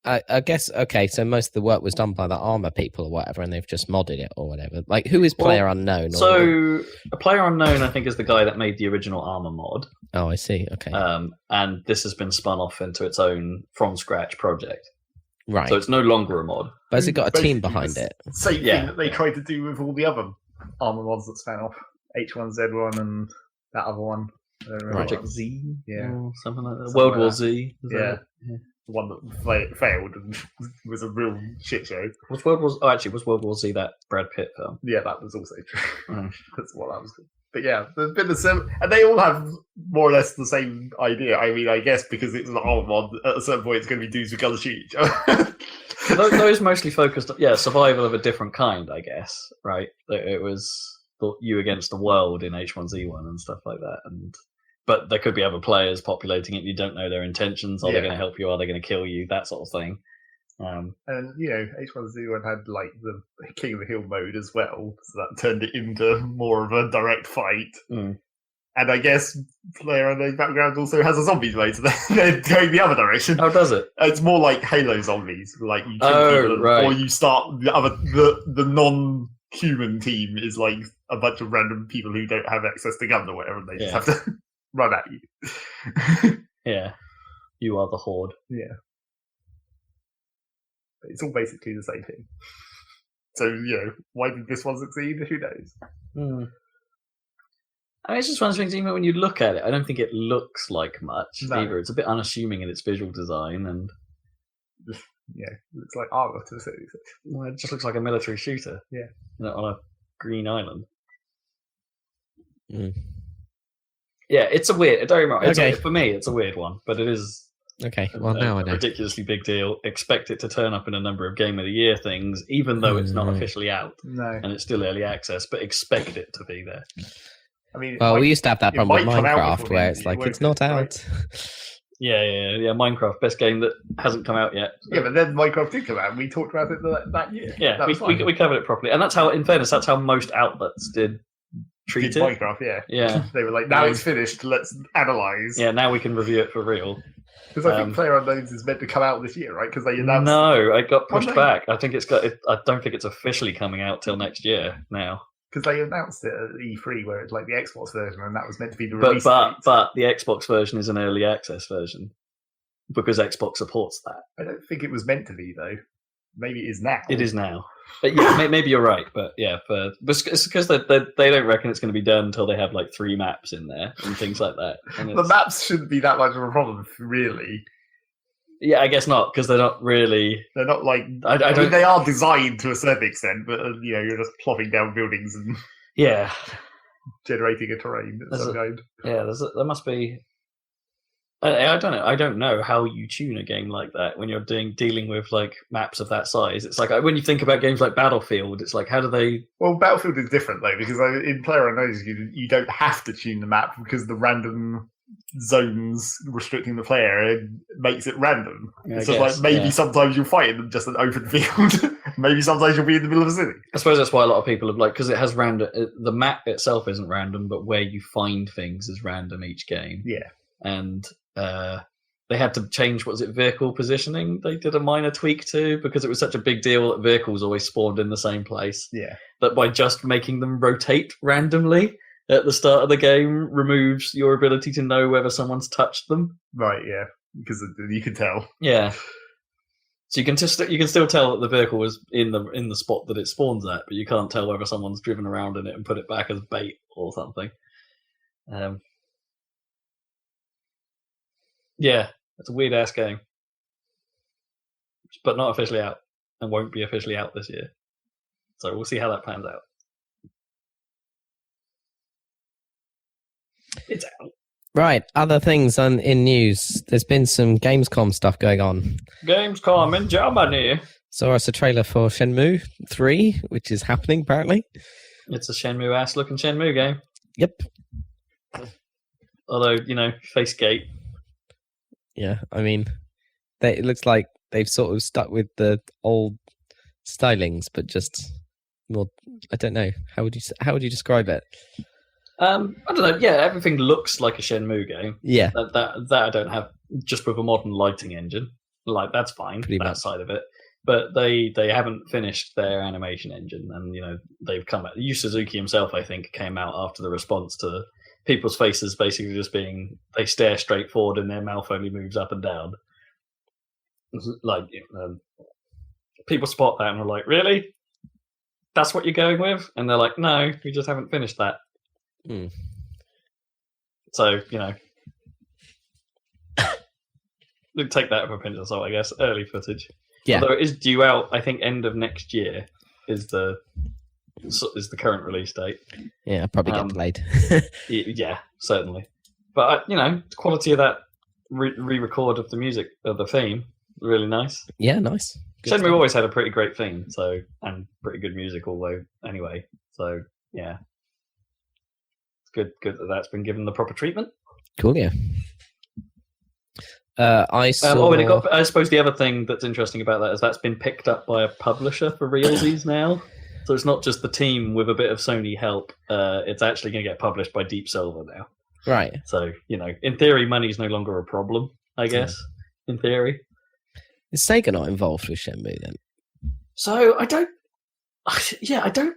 I guess, okay, so most of the work was done by the Armour people or whatever, and they've just modded it or whatever. Like, who is Player Unknown? So, a Player Unknown, I think, is the guy that made the original Armour mod. Oh, I see. Okay. And this has been spun off into its own from-scratch project. Right. So it's no longer a mod. But has it got a team behind it? Same thing that they tried to do with all the other Armour mods that span off. H1Z1 and that other one. Project Z? Yeah. Or something like that. World War Z? Yeah. The one that failed and was a real shit show. Was World War Z that Brad Pitt film? Yeah, that was also true. That's what that was called. But yeah, there's been the same, and they all have more or less the same idea. I mean, I guess because it's an Armour mod, at a certain point it's going to be dudes who gun shoot each other. Those mostly focused on, survival of a different kind, I guess, right? It was you against the world in H1Z1 and stuff like that. But there could be other players populating it. You don't know their intentions. Are they going to help you? Are they going to kill you? That sort of thing. And H1Z1 had like the King of the Hill mode as well, so that turned it into more of a direct fight. And I guess Player Unknown's background also has a zombies mode, so they're going the other direction. Oh, does it? It's more like Halo zombies, like you kill people, or you start the non-human team is like a bunch of random people who don't have access to guns or whatever, and they just have to run at you. Yeah, you are the Horde. Yeah. It's all basically the same thing. So, why did this one succeed? Who knows? I mean, it's just one of those things, even when you look at it, I don't think it looks like much either. It's a bit unassuming in its visual design, and looks like armor to the Well, it just looks like a military shooter. Yeah. On a green island. Mm. Yeah, it's a weird. Don't get me wrong, Okay. for me, it's a weird one, but it is. Okay, well now I a know. ridiculously big deal. Expect it to turn up in a number of Game of the Year things, even though it's not officially out. No. And it's still early access, but expect it to be there. I mean, Well, we used to have that problem with might come out Minecraft before the where end it's of like, the year, it's not won't it? out. Yeah. Minecraft, best game that hasn't come out yet. Yeah, but then Minecraft did come out, and we talked about it that year. Yeah, That was we covered it properly. And that's how, in fairness, that's how most outlets did treat did it. Minecraft, yeah. Yeah. They were like, now it's finished, let's analyse. Yeah, now we can review it for real. Because I think PlayerUnknown's is meant to come out this year, right? Because they announced... No, it got pushed no. back. I think I don't think it's officially coming out till next year now. Because they announced it at E3, where it's like the Xbox version, and that was meant to be the release date. But the Xbox version is an early access version because Xbox supports that. I don't think it was meant to be, though. Maybe it is now. It is now. But yeah, maybe you're right. But yeah, it's because they don't reckon it's going to be done until they have like 3 maps in there and things like that. And the maps shouldn't be that much of a problem, really. Yeah, I guess not, because they're not really... They're not like... I mean, they are designed to a certain extent, but, you're just plopping down buildings and generating a terrain of some kind. Yeah, there must be... I don't know. I don't know how you tune a game like that when you're dealing with like maps of that size. It's like when you think about games like Battlefield, it's like, how do they... Well, Battlefield is different, though, because in PlayerUnknown's you don't have to tune the map because the random zones restricting the player makes it random. Maybe sometimes you'll fight in just an open field. Maybe sometimes you'll be in the middle of a city. I suppose that's why a lot of people have because it has random. The map itself isn't random, but where you find things is random each game. Yeah, and they had to change vehicle positioning. They did a minor tweak too because it was such a big deal that vehicles always spawned in the same place. Yeah, that by just making them rotate randomly at the start of the game removes your ability to know whether someone's touched them. Right, yeah, because you can tell. Yeah. So you can still tell that the vehicle was in the spot that it spawns at, but you can't tell whether someone's driven around in it and put it back as bait or something. Yeah, it's a weird ass game. But not officially out and won't be officially out this year. So we'll see how that pans out. It's out. Right, other things in news. There's been some Gamescom stuff going on. Gamescom in Germany. Saw us a trailer for Shenmue 3, which is happening apparently. It's a Shenmue-ass looking Shenmue game. Yep. Although, facegate. Yeah, I mean, it looks like they've sort of stuck with the old stylings, but just more. I don't know. How would you describe it? I don't know. Yeah, everything looks like a Shenmue game. Yeah, that I don't have, just with a modern lighting engine. Like that's fine. Pretty that much. Side of it, but they haven't finished their animation engine, and they've come out. Yu Suzuki himself, I think, came out after the response to people's faces basically just being they stare straight forward and their mouth only moves up and down. Like people spot that and are like, "Really? That's what you're going with?" And they're like, "No, we just haven't finished that." Mm. So take that with a pinch of salt, I guess. Early footage, yeah. Although it is due out, I think end of next year is the current release date. Yeah, probably get delayed. Yeah, certainly. But the quality of that re-record of the music of the theme, really nice. Yeah, nice. Shenmue always had a pretty great theme, and pretty good music, although anyway. So yeah, it's good that that's been given the proper treatment. Cool, yeah. I saw. I suppose the other thing that's interesting about that is that's been picked up by a publisher for realsies now. So it's not just the team with a bit of Sony help. It's actually going to get published by Deep Silver now. Right. So, in theory, money's no longer a problem, I guess, in theory. Is Sega not involved with Shenmue then? So Yeah, I don't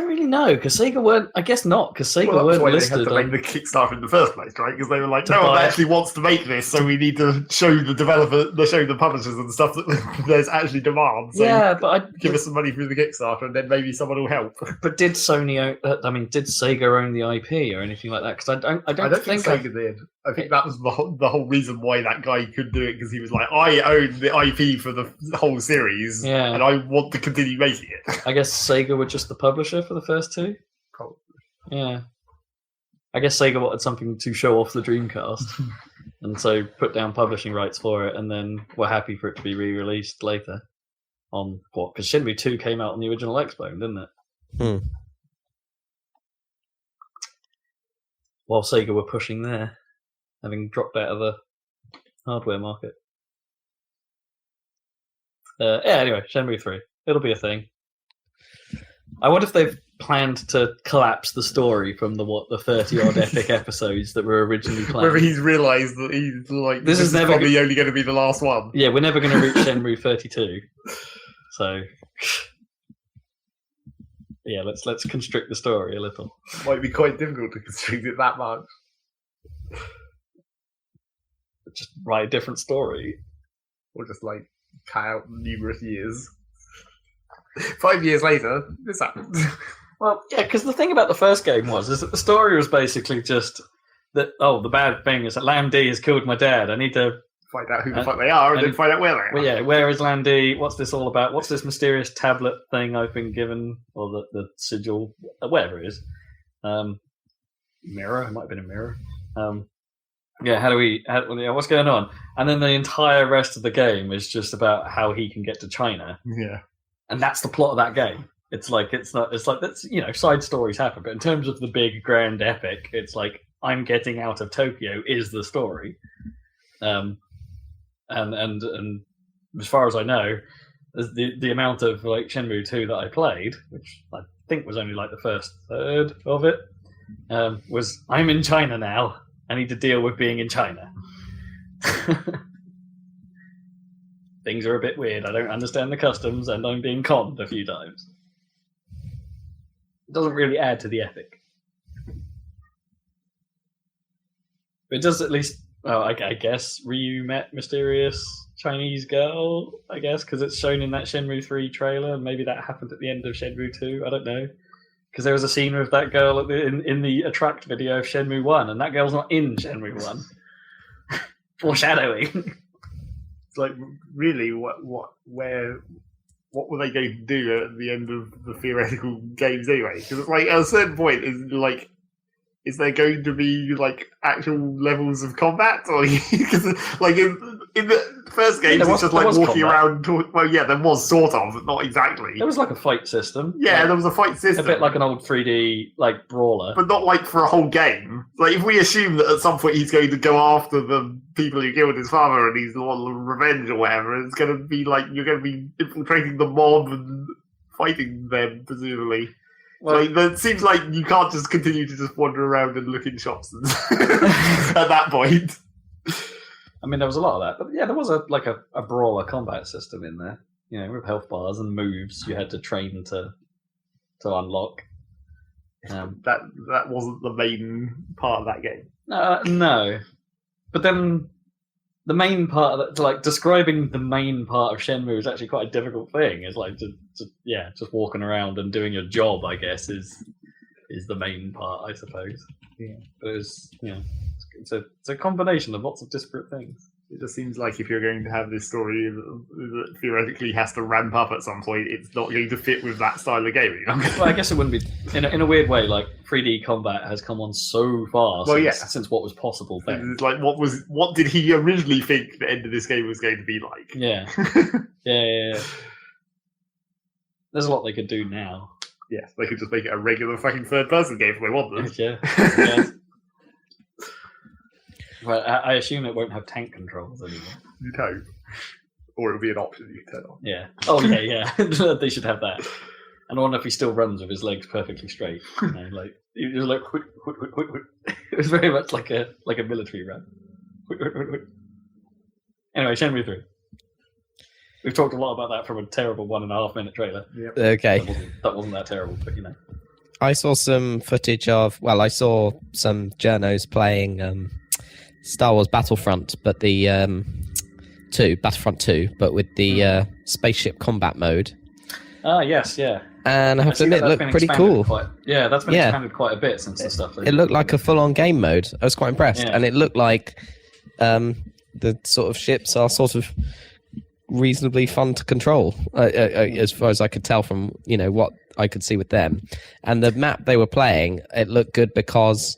really know because Sega weren't. I guess not because Sega Well, that's weren't why they listed had to on. make the Kickstarter in the first place, right? Because they were like, To no one buy it. actually wants to make this, so we need to show the developer, show the publishers and stuff that there's actually demand. So Yeah, but give us some money through the Kickstarter, and then maybe someone will help. But did Sony own? I mean, did Sega own the IP or anything like that? Because I don't think Sega did. I think that was the whole reason why that guy could do it, because he was like, I own the IP for the whole series, Yeah. and I want to continue making it. I guess Sega were just the publisher for the first two. Probably. Yeah. I guess Sega wanted something to show off the Dreamcast, and so put down publishing rights for it, and then were happy for it to be re-released later. On what? Because Shenmue 2 came out on the original Xbone, didn't it? While Sega were pushing there, having dropped out of the hardware market. Anyway, Shenmue 3. It'll be a thing. I wonder if they've planned to collapse the story from the 30-odd epic episodes that were originally planned. Whether he's realised that he's like, This is never probably only going to be the last one. Yeah, we're never going to reach Shenmue 32. So, yeah, let's constrict the story a little. Might be quite difficult to constrict it that much. Just write a different story. Or just like cut out numerous years. 5 years later, this happened. Well, yeah, because the thing about the first game is that the story was basically just that, the bad thing is that Lam D has killed my dad. I need to find out who the fuck they are and then find out where they are. Well, yeah, where is Lam D? What's this all about? What's this mysterious tablet thing I've been given? Or the sigil, whatever it is. Mirror? It might have been a mirror. Yeah, what's going on? And then the entire rest of the game is just about how he can get to China. Yeah. And that's the plot of that game. It's like that's side stories happen, but in terms of the big grand epic, it's like I'm getting out of Tokyo is the story. And as far as I know, the amount of like Shenmue 2 that I played, which I think was only like the first third of it, was I'm in China now. I need to deal with being in China. Things are a bit weird. I don't understand the customs, and I'm being conned a few times. It doesn't really add to the epic. But it does at least... Well, I guess Ryu met mysterious Chinese girl, I guess, because it's shown in that Shenmue 3 trailer, and maybe that happened at the end of Shenmue 2, I don't know. Because there was a scene with that girl in the Attract video of Shenmue 1, and that girl's not in Shenmue 1. Foreshadowing. It's like, really, what were they going to do at the end of the theoretical games anyway? Because it's like, at a certain point, is there going to be like actual levels of combat? Or because like in the first game, it's just like walking around. Well, yeah, there was sort of, but not exactly. There was like a fight system. Yeah, there was a fight system, a bit like an old 3D like brawler, but not like for a whole game. Like if we assume that at some point he's going to go after the people who killed his father and he's on revenge or whatever, it's going to be like you're going to be infiltrating the mob and fighting them, presumably. Well, it seems like you can't just continue to just wander around and look in shops at that point. I mean, there was a lot of that, but yeah, there was a brawler combat system in there. You know, with health bars and moves you had to train to unlock. That wasn't the main part of that game. No, but then the main part of that, like describing the main part of Shenmue is actually quite a difficult thing. It's like just walking around and doing your job, I guess, is the main part, I suppose. Yeah, but it's it's a combination of lots of disparate things. It just seems like if you're going to have this story that theoretically has to ramp up at some point, it's not going to fit with that style of game. Well, I guess it wouldn't be in a weird way. Like 3D combat has come on so far since what was possible then. It's like what did he originally think the end of this game was going to be like? Yeah. Yeah. There's a lot they could do now. Yes, they could just make it a regular fucking third-person game if they wanted. Yeah. Well, I assume it won't have tank controls anymore. You'd hope. Or it'll be an option you can turn on. Yeah. Oh, yeah. They should have that. And I wonder if he still runs with his legs perfectly straight. You know, like it was like it was very much like a military run. Anyway, Shenmue 3. We've talked a lot about that from a terrible 1.5 minute trailer. Yep. Okay. That wasn't that terrible, but I saw some footage of. Well, I saw some journos playing Star Wars Battlefront, but the Battlefront 2, but with the spaceship combat mode. Ah, yes, yeah. And I have to admit, it looked pretty cool. That's been expanded quite a bit since the stuff. It looked like a full-on game mode. I was quite impressed, and it looked like the sort of ships are sort of reasonably fun to control, as far as I could tell from what I could see with them. And the map they were playing, it looked good because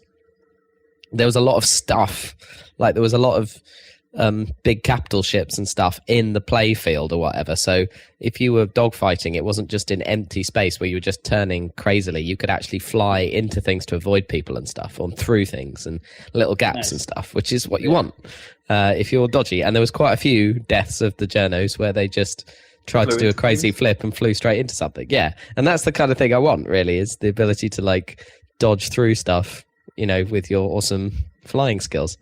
there was a lot of stuff. Like there was a lot of big capital ships and stuff in the play field or whatever. So if you were dogfighting, it wasn't just in empty space where you were just turning crazily. You could actually fly into things to avoid people and stuff, or through things and little gaps and stuff, which is what you want if you're dodgy. And there was quite a few deaths of the journos where they just tried to do a crazy flip and flew straight into something. Yeah, and that's the kind of thing I want, really, is the ability to like dodge through stuff, with your awesome flying skills.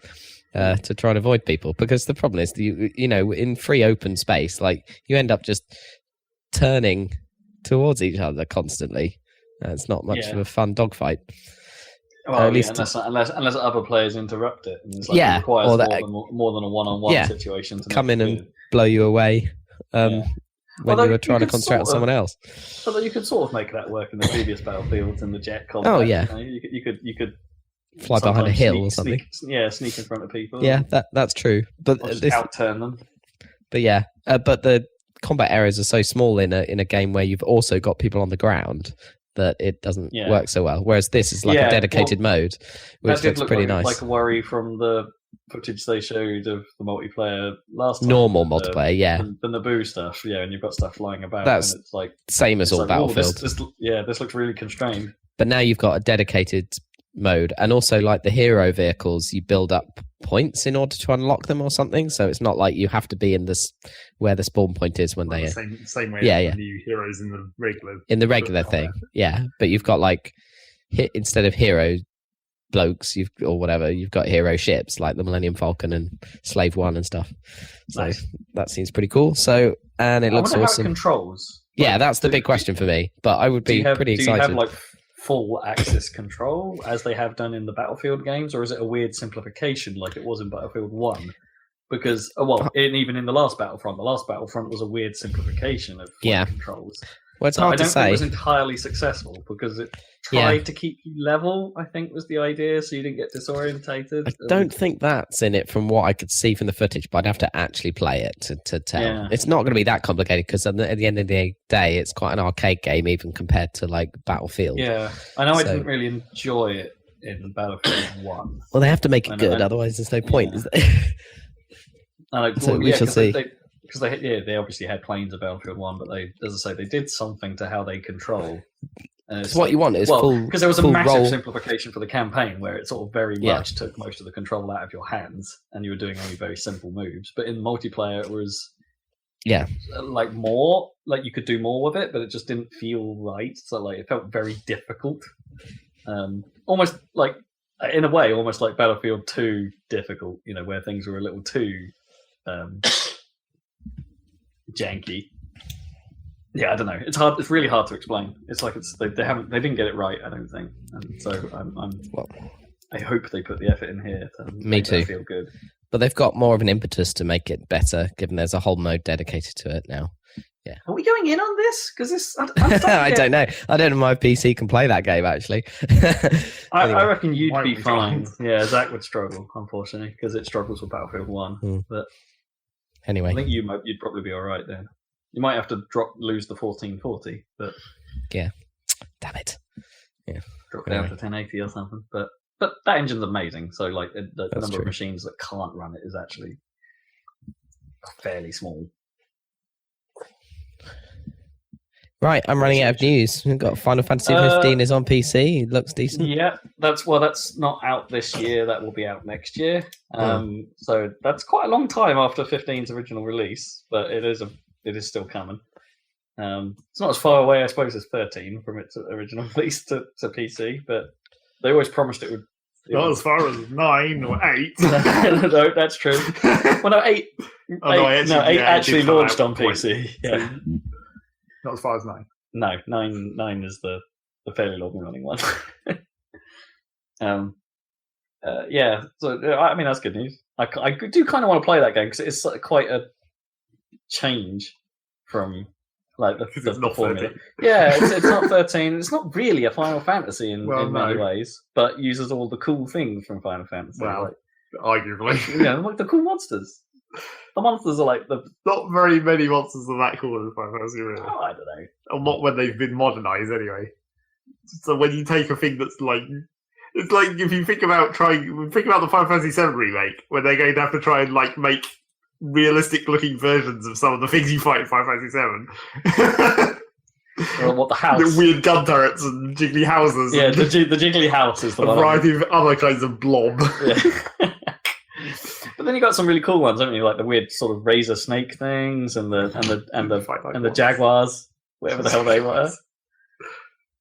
To try and avoid people, because the problem is, in free open space, like you end up just turning towards each other constantly. It's not much of a fun dogfight. Well, at least unless other players interrupt it, and it's like it requires more than a one-on-one situation to come in and blow you away when you were trying to concentrate on someone else. Although you could sort of make that work in the previous Battlefields and the jet combat. Oh yeah, you could. Fly behind a hill or something. Sneak in front of people. Yeah, that's true. But outturn them. But but the combat areas are so small in a game where you've also got people on the ground that it doesn't work so well. Whereas this is like a dedicated mode, which looks pretty nice. Like a worry from the footage they showed of the multiplayer last time. Normal multiplayer, the Naboo stuff, and you've got stuff flying about. That's and it's like same as all Battlefield. This looks really constrained. But now you've got a dedicated mode, and also like the hero vehicles, you build up points in order to unlock them or something, so it's not like you have to be in this where the spawn point is when they same way as the new heroes in the regular thing. But you've got like instead of hero blokes you've got hero ships like the Millennium Falcon and Slave One and stuff, so that seems pretty cool. So, and it looks awesome. How it controls, that's the big question for me, but I would be pretty excited. Do you have like full axis control as they have done in the Battlefield games, or is it a weird simplification like it was in Battlefield 1? Because even in the last Battlefront was a weird simplification of controls. Well, it's hard to say. I don't think it was entirely successful because it tried to keep you level, I think was the idea, so you didn't get disorientated. I don't think that's in it from what I could see from the footage, but I'd have to actually play it to tell. Yeah. It's not going to be that complicated because at the end of the day, it's quite an arcade game even compared to like Battlefield. Yeah, I know I didn't really enjoy it in Battlefield 1. Well, they have to make it good, otherwise there's no point, is there? So we shall see. Because they obviously had planes of Battlefield 1, but they, as I say, they did something to how they control. So what you want is full. Because there was a massive simplification for the campaign where it sort of very much took most of the control out of your hands, and you were doing only very simple moves. But in multiplayer, it was like more, like you could do more with it, but it just didn't feel right. So like it felt very difficult, almost like in a way, almost like Battlefield 2 difficult. Where things were a little too. Janky. I don't know. It's hard. It's really hard to explain. It's like they didn't get it right. I don't think, and so I hope they put the effort in here to make that feel good. But they've got more of an impetus to make it better, given there's a whole mode dedicated to it now. Yeah. Are we going in on this? Because this, I don't know. I don't know if my PC can play that game actually. I reckon you'd be fine. Yeah, Zach would struggle, unfortunately, because it struggles with Battlefield 1. But anyway, I think you'd probably be all right then. You might have to lose the 1440, but damn it, drop it down to 1080 or something. But that engine's amazing. So like the number of machines that can't run it is actually fairly small. Right, I'm running out of news. We've got Final Fantasy 15 is on PC. It looks decent. Yeah, that's not out this year. That will be out next year. So that's quite a long time after 15's original release, but it is still coming. It's not as far away, I suppose, as 13 from its original release to PC, but they always promised it would Not as far as 9 or 8. No, that's true. Well, no, 8. Oh, no, 8 actually launched on PC. Yeah. Not as far as 9. No, 9 is the fairly long running one. Yeah, so I mean that's good news. I do kind of want to play that game because it's quite a change from like the It's not formula. 13. Yeah, it's not 13. It's not really a Final Fantasy in many no. ways, but uses all the cool things from Final Fantasy. Well, like, arguably. yeah, like the cool monsters. The monsters are like the. Not very many monsters are that cool in Final Fantasy, really. Oh, I don't know. Or not when they've been modernized, anyway. So when you take a thing that's like. It's like if you think about the Final Fantasy VII remake, where they're going to have to try and like make realistic-looking versions of some of the things you fight in Final Fantasy VII. Or what the house? The weird gun turrets and jiggly houses. Yeah, the jiggly house is the a one. variety of other kinds of blob. Yeah. But then you got some really cool ones, haven't you? Like the weird sort of razor snake things and the jaguars, whatever the hell they were.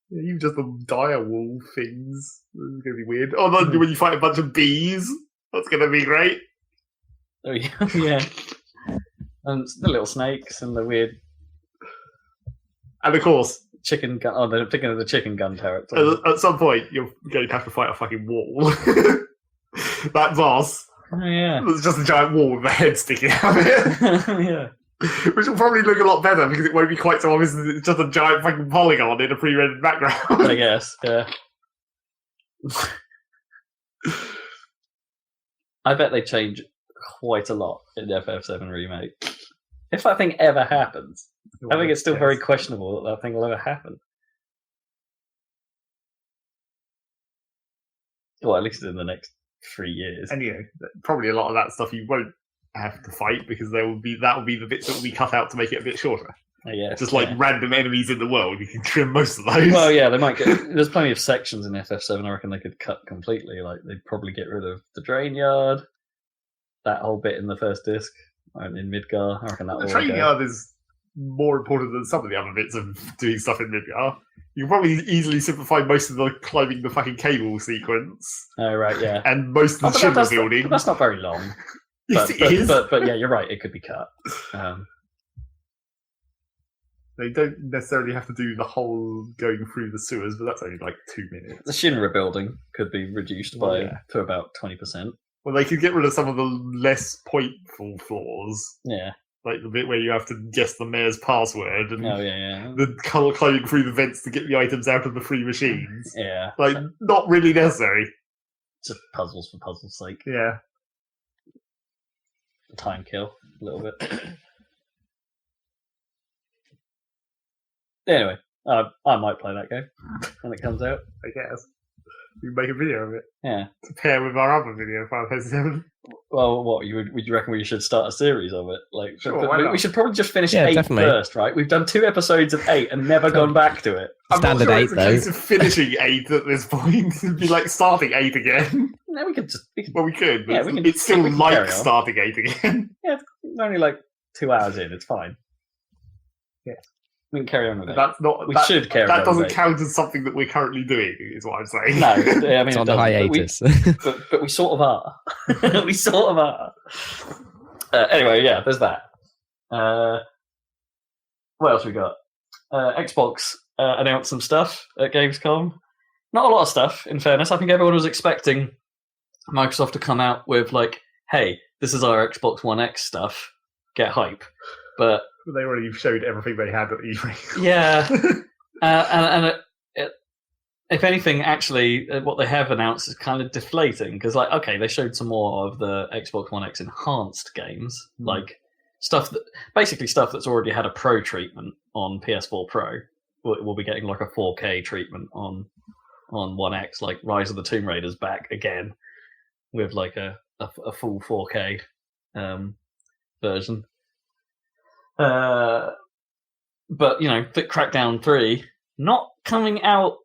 Yeah, even just the dire wolf things. This is going to be weird. Oh, then when you fight a bunch of bees, that's going to be great. Oh, yeah. And the little snakes and the weird. And of course, chicken gun. Oh, they're picking of the chicken gun turret. At some point, you're going to have to fight a fucking wall. That boss. Oh, yeah. It's just a giant wall with a head sticking out of it. Yeah. Which will probably look a lot better because it won't be quite so obvious that it's just a giant fucking polygon in a pre-rendered background. I guess, yeah. I bet they change quite a lot in the FF7 remake. If that thing ever happens, I think it's still very questionable that thing will ever happen. Well, at least in the next 3 years. And probably a lot of that stuff you won't have to fight because that will be the bits that will be cut out to make it a bit shorter. Just like random enemies in the world, you can trim most of those. Well, yeah, they might get. There's plenty of sections in FF7. I reckon they could cut completely. Like they'd probably get rid of the train yard, that whole bit in the first disc, in Midgar. I reckon that. The train yard is more important than some of the other bits of doing stuff in Midgar. You can probably easily simplify most of the climbing the fucking cable sequence. Oh right, yeah, and most of the shimmer building. That's not very long. Yes, it is. But yeah, you're right. It could be cut. They don't necessarily have to do the whole going through the sewers, but that's only like 2 minutes. The Shinra building could be reduced to about 20%. Well, they could get rid of some of the less pointful floors. Yeah. Like the bit where you have to guess the mayor's password and the climbing through the vents to get the items out of the free machines. Yeah. Like, not really necessary. Just puzzles for puzzle's sake. Yeah. Time kill a little bit. Anyway, I might play that game when it comes out. I guess we can make a video of it. Yeah, to pair with our other video, Final Fantasy VII. Well, what would you reckon we should start a series of it? Like, sure, we should probably just finish 8 first, right? We've done 2 episodes of 8 and never gone back to it. Standard I'm not sure 8 it's a though. case of finishing 8 at this point. It'd be like starting 8 again. No, we could. Well, we could, but yeah, it's still like starting 8 again. Yeah, it's only like 2 hours in. It's fine. Yeah. We can carry on with it. That's not. We should carry on. That doesn't with count as something that we're currently doing. Is what I'm saying. No, I mean it's on the hiatus. But we sort of are. We sort of are. Anyway, yeah, there's that. What else we got? Xbox announced some stuff at Gamescom. Not a lot of stuff, in fairness. I think everyone was expecting Microsoft to come out with like, "Hey, this is our Xbox One X stuff. Get hype." But they already showed everything they had at E3. Yeah, and if anything, actually, what they have announced is kind of deflating because, like, okay, they showed some more of the Xbox One X enhanced games, like stuff that's already had a Pro treatment on PS4 Pro. We'll be getting like a 4K treatment on One X, like Rise of the Tomb Raider's back again with like a full 4K version. But Crackdown 3 not coming out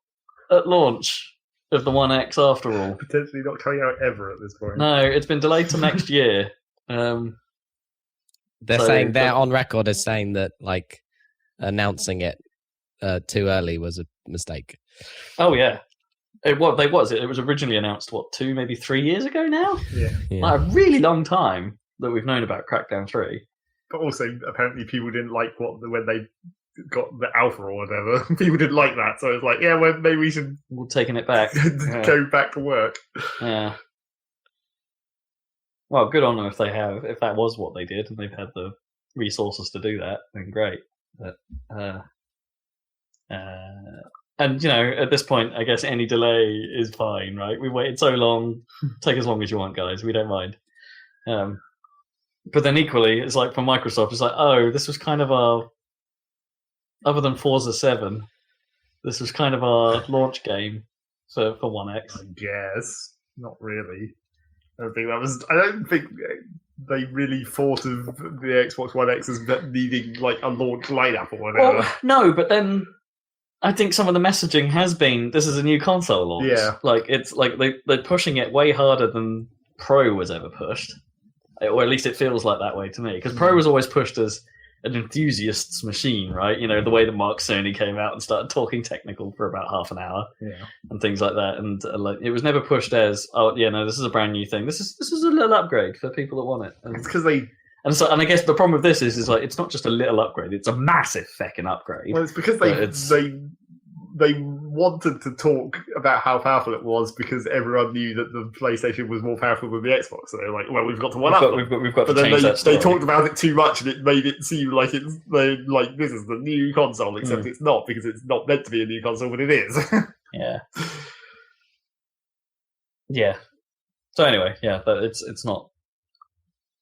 at launch of the One X after all. Potentially not coming out ever at this point. No, it's been delayed to next year. They're on record as saying that like announcing it too early was a mistake. Oh yeah, It was originally announced 2, maybe 3 years ago now. Yeah. Like a really long time that we've known about Crackdown 3. But also, apparently, people didn't like when they got the alpha or whatever. People didn't like that, so it's like, yeah, well, maybe we should taking it back, go back to work. Yeah. Well, good on them if that was what they did, and they've had the resources to do that. Then great. But and at this point, I guess any delay is fine, right? We waited so long. Take as long as you want, guys. We don't mind. But then equally, it's like for Microsoft, it's like, oh, this was kind of our, other than Forza 7, this was kind of our launch game for One X. I guess not really. I don't think they really thought of the Xbox One X as needing like a launch lineup or whatever. Well, no, but then I think some of the messaging has been, this is a new console launch. Yeah. Like, it's like they're pushing it way harder than Pro was ever pushed. Or at least it feels like that way to me. Because Pro was always pushed as an enthusiast's machine, right? The way that Mark Cerny came out and started talking technical for about half an hour, and things like that. And like, it was never pushed as, oh yeah, no, this is a brand new thing. This is a little upgrade for people that want it. And it's because they. And I guess the problem with this is like it's not just a little upgrade; it's a massive feckin' upgrade. Well, it's because they wanted to talk about how powerful it was because everyone knew that the PlayStation was more powerful than the Xbox. So they're like, well, we've got to one up. We've got to but change then that story. they talked about it too much, and it made it seem like this is the new console, except it's not, because it's not meant to be a new console, but it is. Yeah. Yeah. So anyway, yeah, but it's not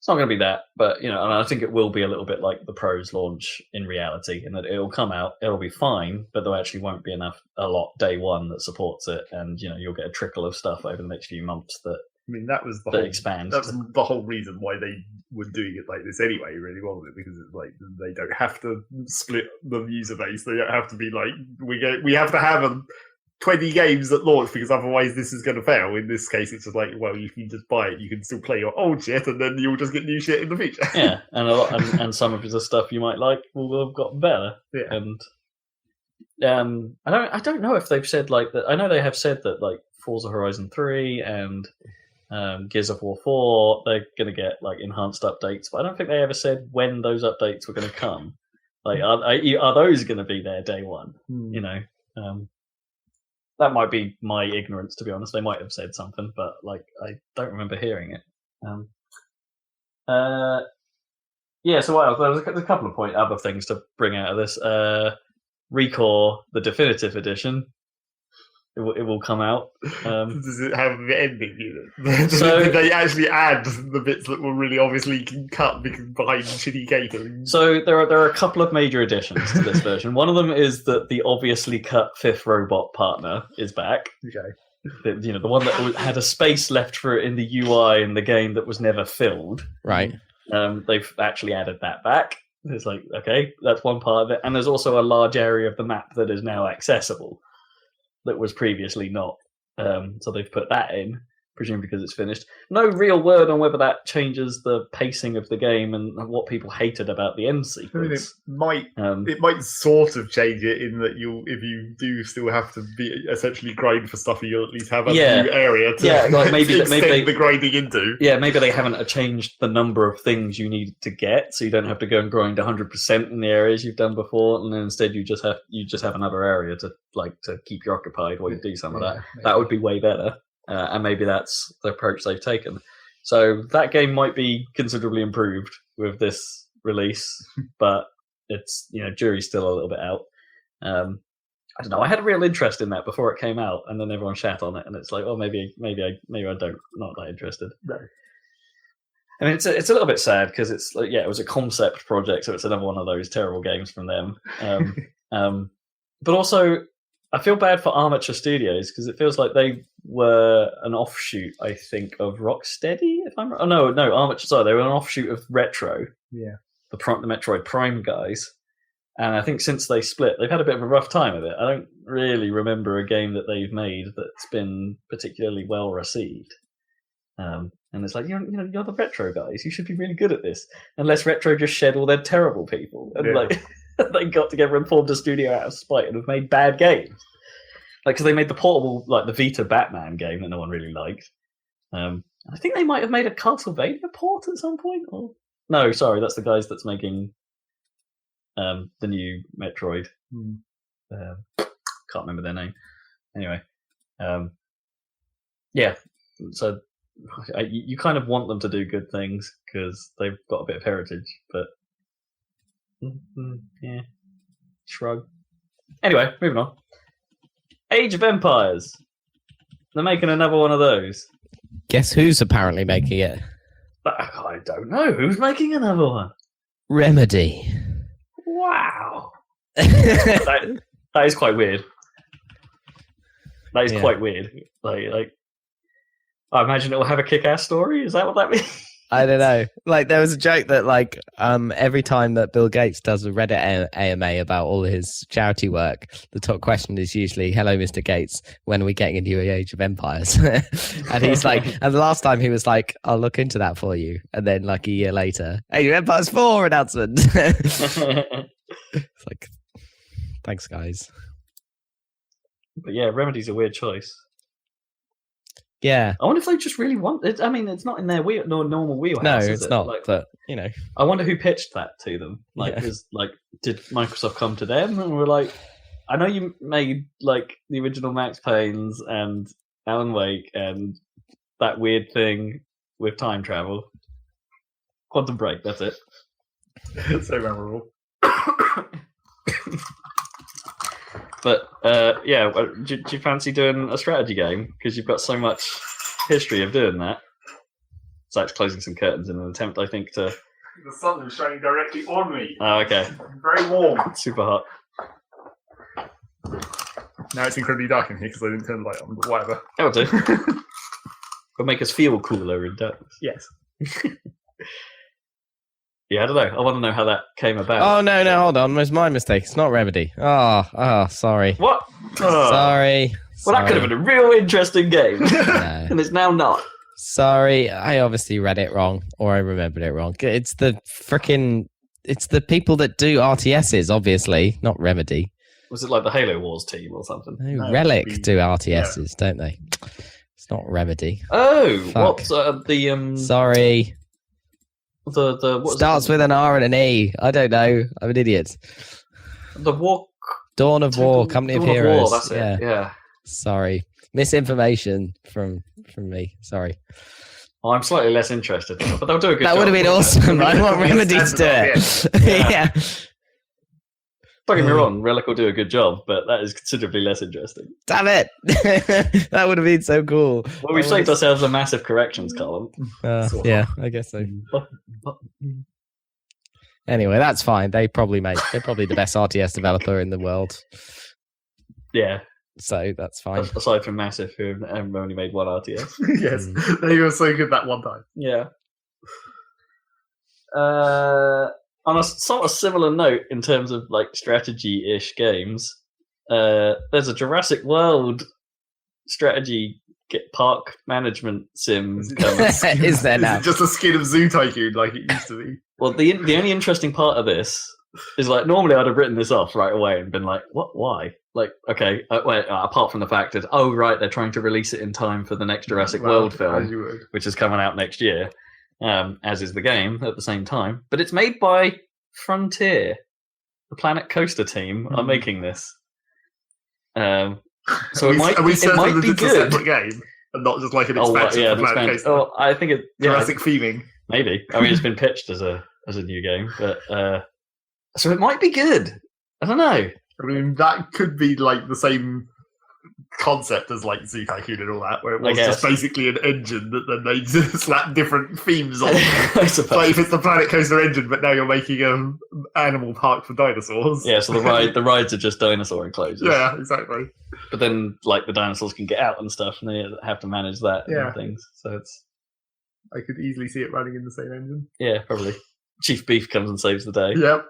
going to be that, but and I think it will be a little bit like the Pro's launch in reality, in that it'll come out, it'll be fine, but there actually won't be a lot day one that supports it, and you'll get a trickle of stuff over the next few months that. I mean, that was expands. That's the whole reason why they were doing it like this anyway, really, wasn't it? Because it's like they don't have to split the user base. They don't have to be like we have to have 20 games at launch because otherwise this is going to fail. In this case, it's just like, well, if you just buy it, you can still play your old shit, and then you'll just get new shit in the future. Yeah, and and some of the stuff you might like will have got better. Yeah. And I don't know if they've said like that. I know they have said that like Forza Horizon 3 and Gears of War 4, they're going to get like enhanced updates, but I don't think they ever said when those updates were going to come. Like, are those going to be there day one? That might be my ignorance, to be honest. They might have said something, but like I don't remember hearing it. Yeah. So what else? There's a couple of other things to bring out of this. Recore, the definitive edition. It will come out. Does it have the ending? So did they actually add the bits that were really obviously cut behind shitty catering? So there are a couple of major additions to this version. One of them is that the obviously cut fifth robot partner is back. Okay. The one that had a space left for it in the UI in the game that was never filled. Right. They've actually added that back. It's like, okay, that's one part of it. And there's also a large area of the map that is now accessible that was previously not. So they've put that in, presumably because it's finished. No real word on whether that changes the pacing of the game and what people hated about the end sequence. I mean, it might sort of change it in that if you do still have to be essentially grind for stuff, you'll at least have a new area to like maybe extend the grinding into. Yeah, maybe they haven't changed the number of things you need to get, so you don't have to go and grind 100% in the areas you've done before, and then instead you just have another area to keep you occupied while you do some of that. Maybe. That would be way better. And maybe that's the approach they've taken. So that game might be considerably improved with this release, but it's jury's still a little bit out. I don't know. I had a real interest in that before it came out, and then everyone shat on it, and it's like, oh, maybe I don't, not that interested. No. I mean, it's a little bit sad because it's like, it was a concept project, so it's another one of those terrible games from them. But also, I feel bad for Armature Studios because it feels like they were an offshoot, I think, of Rocksteady. If I'm right. Oh no, Armature. Sorry, they were an offshoot of Retro. Yeah, the Metroid Prime guys. And I think since they split, they've had a bit of a rough time of it. I don't really remember a game that they've made that's been particularly well received. And it's like, you're the Retro guys. You should be really good at this. Unless Retro just shed all their terrible people and they got together and formed a studio out of spite and have made bad games. because they made the portable, like the Vita Batman game that no one really liked. I think they might have made a Castlevania port at some point. Or no, sorry, that's the guys that's making the new Metroid. Can't remember their name. Anyway, yeah. So you kind of want them to do good things because they've got a bit of heritage, but yeah, shrug. Anyway, moving on. Age of Empires. They're making another one of those. Guess who's apparently making it? I don't know. Who's making another one? Remedy. Wow. that is quite weird. That is quite weird. Like, I imagine it will have a kick-ass story. Is that what that means? I don't know. Like, there was a joke that, like, every time that Bill Gates does a Reddit AMA about all his charity work, the top question is usually, "Hello, Mr. Gates, when are we getting into the Age of Empires?" And he's like, and the last time he was like, "I'll look into that for you." And then, like, a year later, Age of Empires 4 announcement. It's like, thanks, guys. But yeah, Remedy's a weird choice. Yeah. I wonder if they just really want it. I mean, it's not in their normal wheelhouse. No, is it's it? not. Like, but you know, I wonder who pitched that to them. Like, did Microsoft come to them and were like, "I know you made like the original Max Payne's and Alan Wake and that weird thing with time travel, Quantum Break. That's it." So memorable. But yeah, do you fancy doing a strategy game? Because you've got so much history of doing that. So it's closing some curtains in an attempt, I think, to... The sun is shining directly on me. Oh, okay. Very warm. Super hot. Now it's incredibly dark in here because I didn't turn the light on, but whatever. That'll do. It'll make us feel cooler in darkness. Yes. Yeah, I don't know. I want to know how that came about. Oh, no, hold on. It's my mistake. It's not Remedy. Oh, sorry. What? Oh. Sorry. Well, that could have been a real interesting game. No. And it's now not. Sorry. I obviously read it wrong, or I remembered it wrong. It's the people that do RTSs, obviously, not Remedy. Was it like the Halo Wars team or something? No, Relic do RTSs, don't they? It's not Remedy. Oh, Fuck. what's the... Sorry. What Starts with an R and an E. I don't know. I'm an idiot. The War... Dawn of War, Company of Heroes. War, that's it. Yeah. Sorry. Misinformation from me. Sorry. Oh, I'm slightly less interested, but they'll do a good That job. would have been awesome. I want Remedy to do it. Yeah. Don't get me wrong, Relic will do a good job, but that is considerably less interesting. Damn it! That would have been so cool. Well, we've saved ourselves a massive corrections column. Yeah, I guess so. Anyway, that's fine. They're probably the best RTS developer in the world. Yeah. So that's fine. Aside from Massive, who have only made one RTS. Yes, they were so good that one time. Yeah. On a sort of similar note, in terms of like strategy-ish games, there's a Jurassic World strategy park management sim coming. Is there now? Is it just a skin of Zoo Tycoon like it used to be? Well, the only interesting part of this is like normally I'd have written this off right away and been like, "What? Why?" Like, okay, wait. Apart from the fact that they're trying to release it in time for the next Jurassic World film, which is coming out next year. As is the game at the same time. But it's made by Frontier. The Planet Coaster team are making this. So it might be good. A separate game and not just like an expansion for Planet Coaster. Oh, I think it... Jurassic theming. Maybe. I mean, it's been pitched as a new game. But so it might be good. I don't know. I mean, that could be like the same concept as like Zoo Tycoon and all that, where it was just basically an engine that then they slap different themes on. I suppose. Like if it's the Planet Coaster engine, but now you're making an animal park for dinosaurs. Yeah, so the rides are just dinosaur enclosures. Yeah, exactly. But then like the dinosaurs can get out and stuff, and they have to manage that and things. So it's... I could easily see it running in the same engine. Yeah, probably. Chief Beef comes and saves the day. Yep.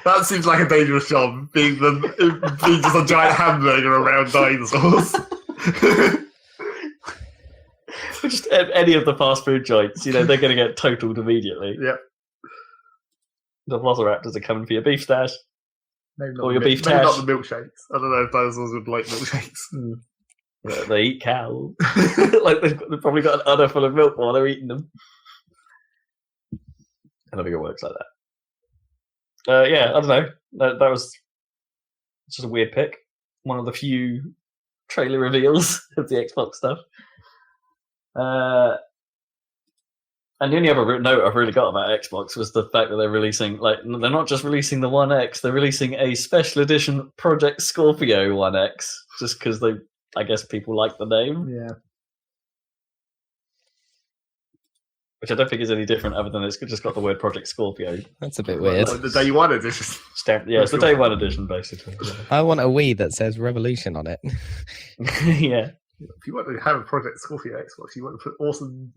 That seems like a dangerous job, being just a giant hamburger around dinosaurs. Just any of the fast food joints, they're going to get totaled immediately. Yep. The Velociraptors are coming for your beef stash. Or your beef maybe not tash. the milkshakes. I don't know if dinosaurs would like milkshakes. Yeah, they eat cow. Like they've probably got an udder full of milk while they're eating them. I don't think it works like that. Yeah, I don't know. That was just a weird pick. One of the few trailer reveals of the Xbox stuff. And the only other note I've really got about Xbox was the fact that they're releasing, like, they're not just releasing the One X, they're releasing a special edition Project Scorpio One X, just because I guess people like the name. Yeah. Which I don't think is any different other than it's just got the word Project Scorpio. That's a bit weird. Like the day one edition. Yeah, it's the day one edition, basically. I want a Wii that says Revolution on it. Yeah. If you want to have a Project Scorpio Xbox, you want to put awesome.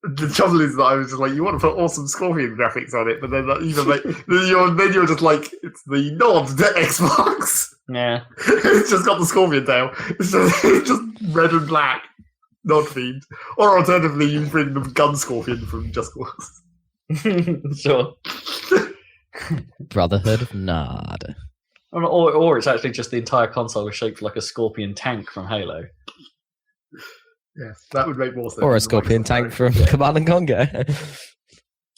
The trouble is that I was just like, you want to put awesome Scorpion graphics on it, but then then you're just like, it's the nod to Xbox. Yeah. It's just got the Scorpion tail. It's just red and black, nod themed. Or alternatively, you bring the gun Scorpion from Just Cause. Sure. Brotherhood of Nod. Or it's actually just the entire console is shaped like a Scorpion tank from Halo. Yeah, that would make more sense. Or a Scorpion tank from Command and Conquer.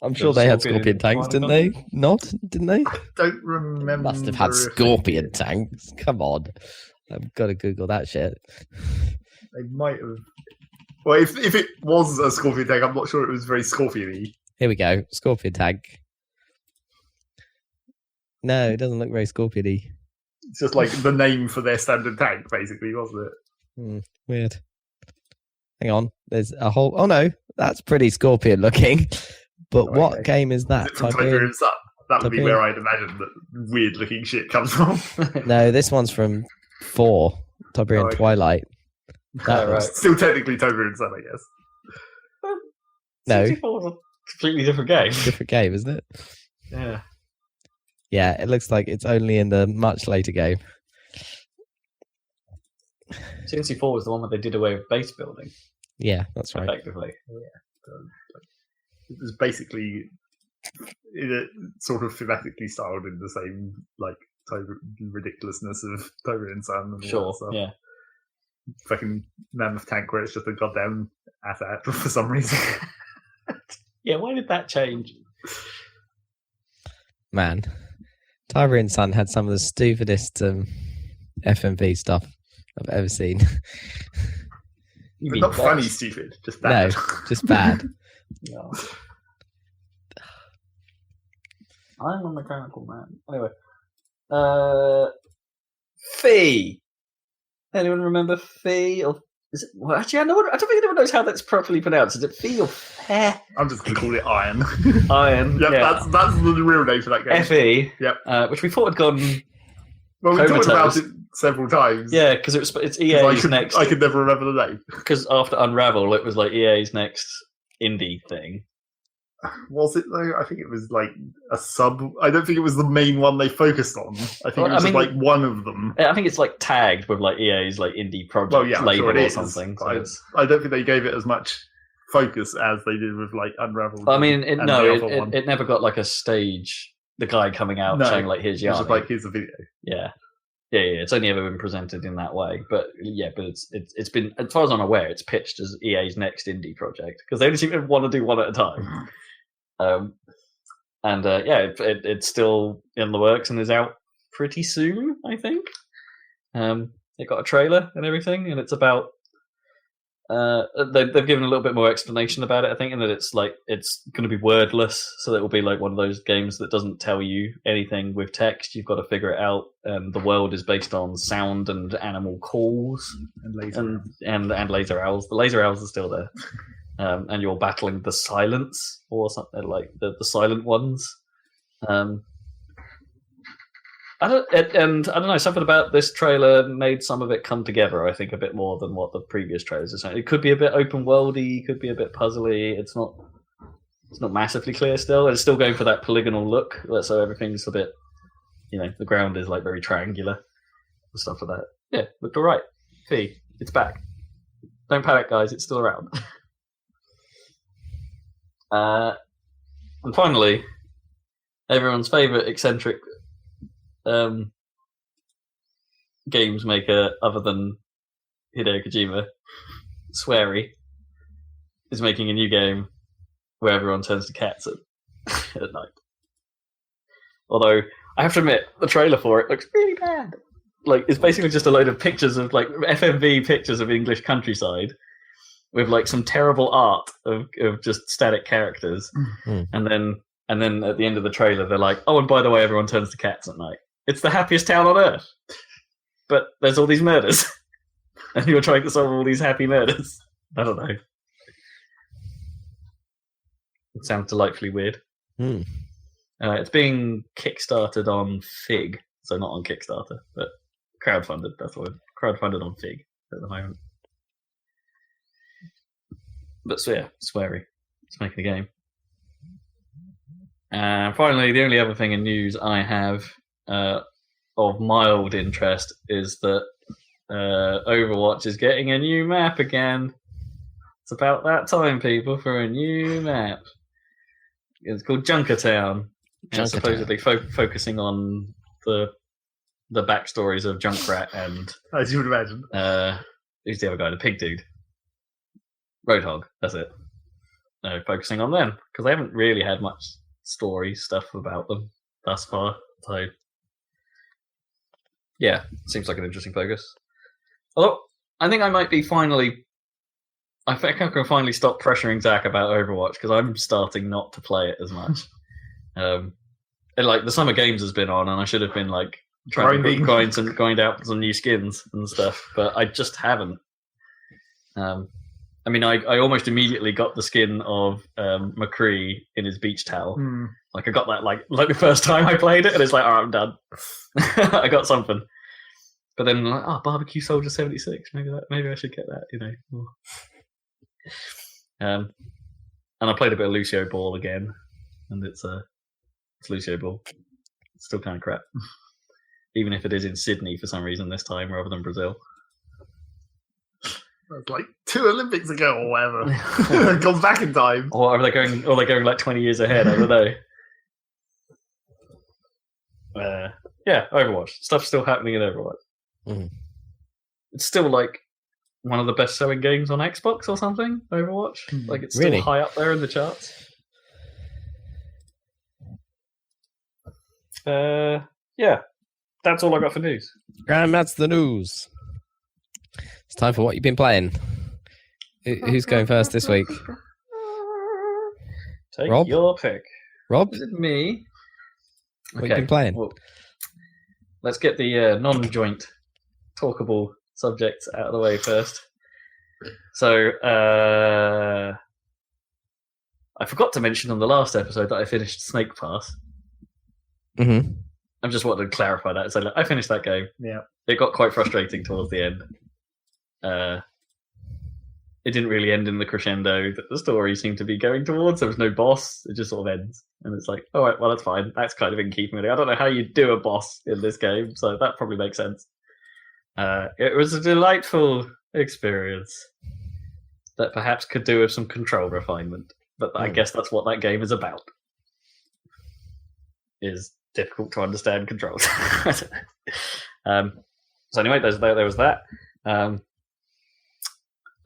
I'm sure they had Scorpion tanks, didn't they? Not, didn't they? I don't remember. Must have had Scorpion tanks. Come on. I've got to Google that shit. They might have. Well, if it was a Scorpion tank, I'm not sure it was very Scorpion-y. Here we go. Scorpion tank. No, it doesn't look very Scorpion-y. It's just like the name for their standard tank, basically, wasn't it? Weird. Hang on. There's a whole... Oh, no. That's pretty Scorpion looking. But what game is that? Is it from Tiberium Sun? That would be where I'd imagine that weird-looking shit comes from. No, this one's from 4. Tiberium Twilight. Right. Still technically Tiberium Sun, I guess. No. 64 is a completely different game. Different game, isn't it? Yeah. Yeah, it looks like it's only in the much later game. CNC4 was the one where they did away with base building. Yeah, that's right. Effectively. Yeah. It was basically sort of thematically styled in the same like ridiculousness of Tiberium Sun and all that stuff. Yeah. Fucking mammoth tank where it's just a goddamn AT-AT for some reason. Yeah, why did that change? Man, Tiberium Sun had some of the stupidest FMV stuff I've ever seen. But not funny, stupid, just bad. No, just bad. Yeah. I'm a mechanical man. Anyway. Fee. Anyone remember Fee? Or is it, well, actually, I don't think anyone knows how that's properly pronounced. Is it Fee or Fe? I'm just going to call it Iron. Iron. Yep, yeah. That's the real name for that game. Fe. Yep. Which we thought had gone. Well, we talked about it several times. Yeah, because it's EA's next. I could never remember the name. Because after Unravel, it was like EA's next indie thing. Was it though? I think it was like a sub. I don't think it was the main one they focused on. I think it was like one of them. I think it's like tagged with like EA's like indie project label or something. So I don't think they gave it as much focus as they did with like Unravel. I mean, it never got like a stage. The guy coming out saying like, "Here's Yanni." It's just like, "Here's a video." Yeah. It's only ever been presented in that way, but it's been, as far as I'm aware, it's pitched as EA's next indie project because they only seem to want to do one at a time. It's still in the works and is out pretty soon, I think. It got a trailer and everything, and it's about. They've given a little bit more explanation about it, I think, in that it's going to be wordless, so it will be like one of those games that doesn't tell you anything with text. You've got to figure it out. The world is based on sound and animal calls and laser and laser owls. The laser owls are still there, and you're battling the silence or something like the silent ones. I don't know. Something about this trailer made some of it come together. I think a bit more than what the previous trailers are saying. It could be a bit open worldy, could be a bit puzzly. It's not massively clear still. It's still going for that polygonal look, so everything's a bit, the ground is like very triangular and stuff like that. Yeah, looked all right. Fee, it's back. Don't panic, guys. It's still around. And finally, everyone's favorite eccentric. games maker other than Hideo Kojima, Swery, is making a new game where everyone turns to cats at night. Although, I have to admit, the trailer for it looks really bad. Like, it's basically just a load of pictures of, like, FMV pictures of English countryside with, like, some terrible art of just static characters. And then at the end of the trailer, they're like, oh, and by the way, everyone turns to cats at night. It's the happiest town on earth. But there's all these murders. And you're trying to solve all these happy murders. I don't know. It sounds delightfully weird. It's being kickstarted on Fig. So not on Kickstarter, but crowdfunded. That's the word. Crowdfunded on Fig at the moment. But so yeah, Swery. It's making a game. And finally, the only other thing in news I have of mild interest is that Overwatch is getting a new map again. It's about that time, people, for a new map. It's called Junkertown. It's supposedly focusing on the backstories of Junkrat and... As you would imagine. Who's the other guy? The pig dude. Roadhog, that's it. Focusing on them, because they haven't really had much story stuff about them thus far. So, yeah, seems like an interesting focus. Although, I think I might be finally... I think I can finally stop pressuring Zach about Overwatch, because I'm starting not to play it as much. And, like, the Summer Games has been on, and I should have been, like, trying to grind out some new skins and stuff, but I just haven't. I mean, I almost immediately got the skin of McCree in his beach towel. Like, I got that like the first time I played it, and it's like, all right, I'm done. I got something. But then, like, Barbecue Soldier 76. Maybe I should get that, you know. And I played a bit of Lucio Ball again, and it's Lucio Ball. It's still kind of crap. Even if it is in Sydney for some reason this time rather than Brazil. Like 2 Olympics ago or whatever. It goes back in time. Or are they going like 20 years ahead? I don't know. Yeah, Overwatch. Stuff's still happening in Overwatch. It's still like one of the best selling games on Xbox or something, Overwatch. Like, it's still high up there in the charts. Yeah. That's all I got for news. And that's the news. It's time for what you've been playing. Who's going first this week? Take Rob? your pick. Rob? Is it me? What you been playing? Well, let's get the non-joint talkable subjects out of the way first. So, I forgot to mention on the last episode that I finished Snake Pass. I just wanted to clarify that. So, look, I finished that game. Yeah. It got quite frustrating towards the end. It didn't really end in the crescendo that the story seemed to be going towards. There was no boss. It just sort of ends. And it's like, all right, well, that's fine. That's kind of in keeping with it. I don't know how you do a boss in this game, so that probably makes sense. It was a delightful experience that perhaps could do with some control refinement. But I guess that's what that game is about. Is difficult to understand controls. So anyway, there was that.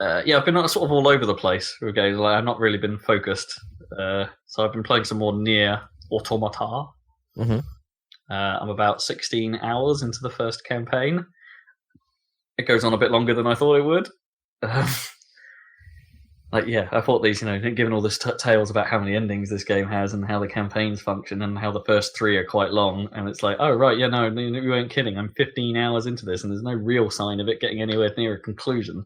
Yeah, I've been sort of all over the place with games. Like, I've not really been focused. So I've been playing some more NieR Automata. I'm about 16 hours into the first campaign. It goes on a bit longer than I thought it would. Like, yeah, I thought these, given all this tales about how many endings this game has and how the campaigns function and how the first 3 are quite long, and it's like, oh, right, yeah, no, you weren't kidding. I'm 15 hours into this, and there's no real sign of it getting anywhere near a conclusion.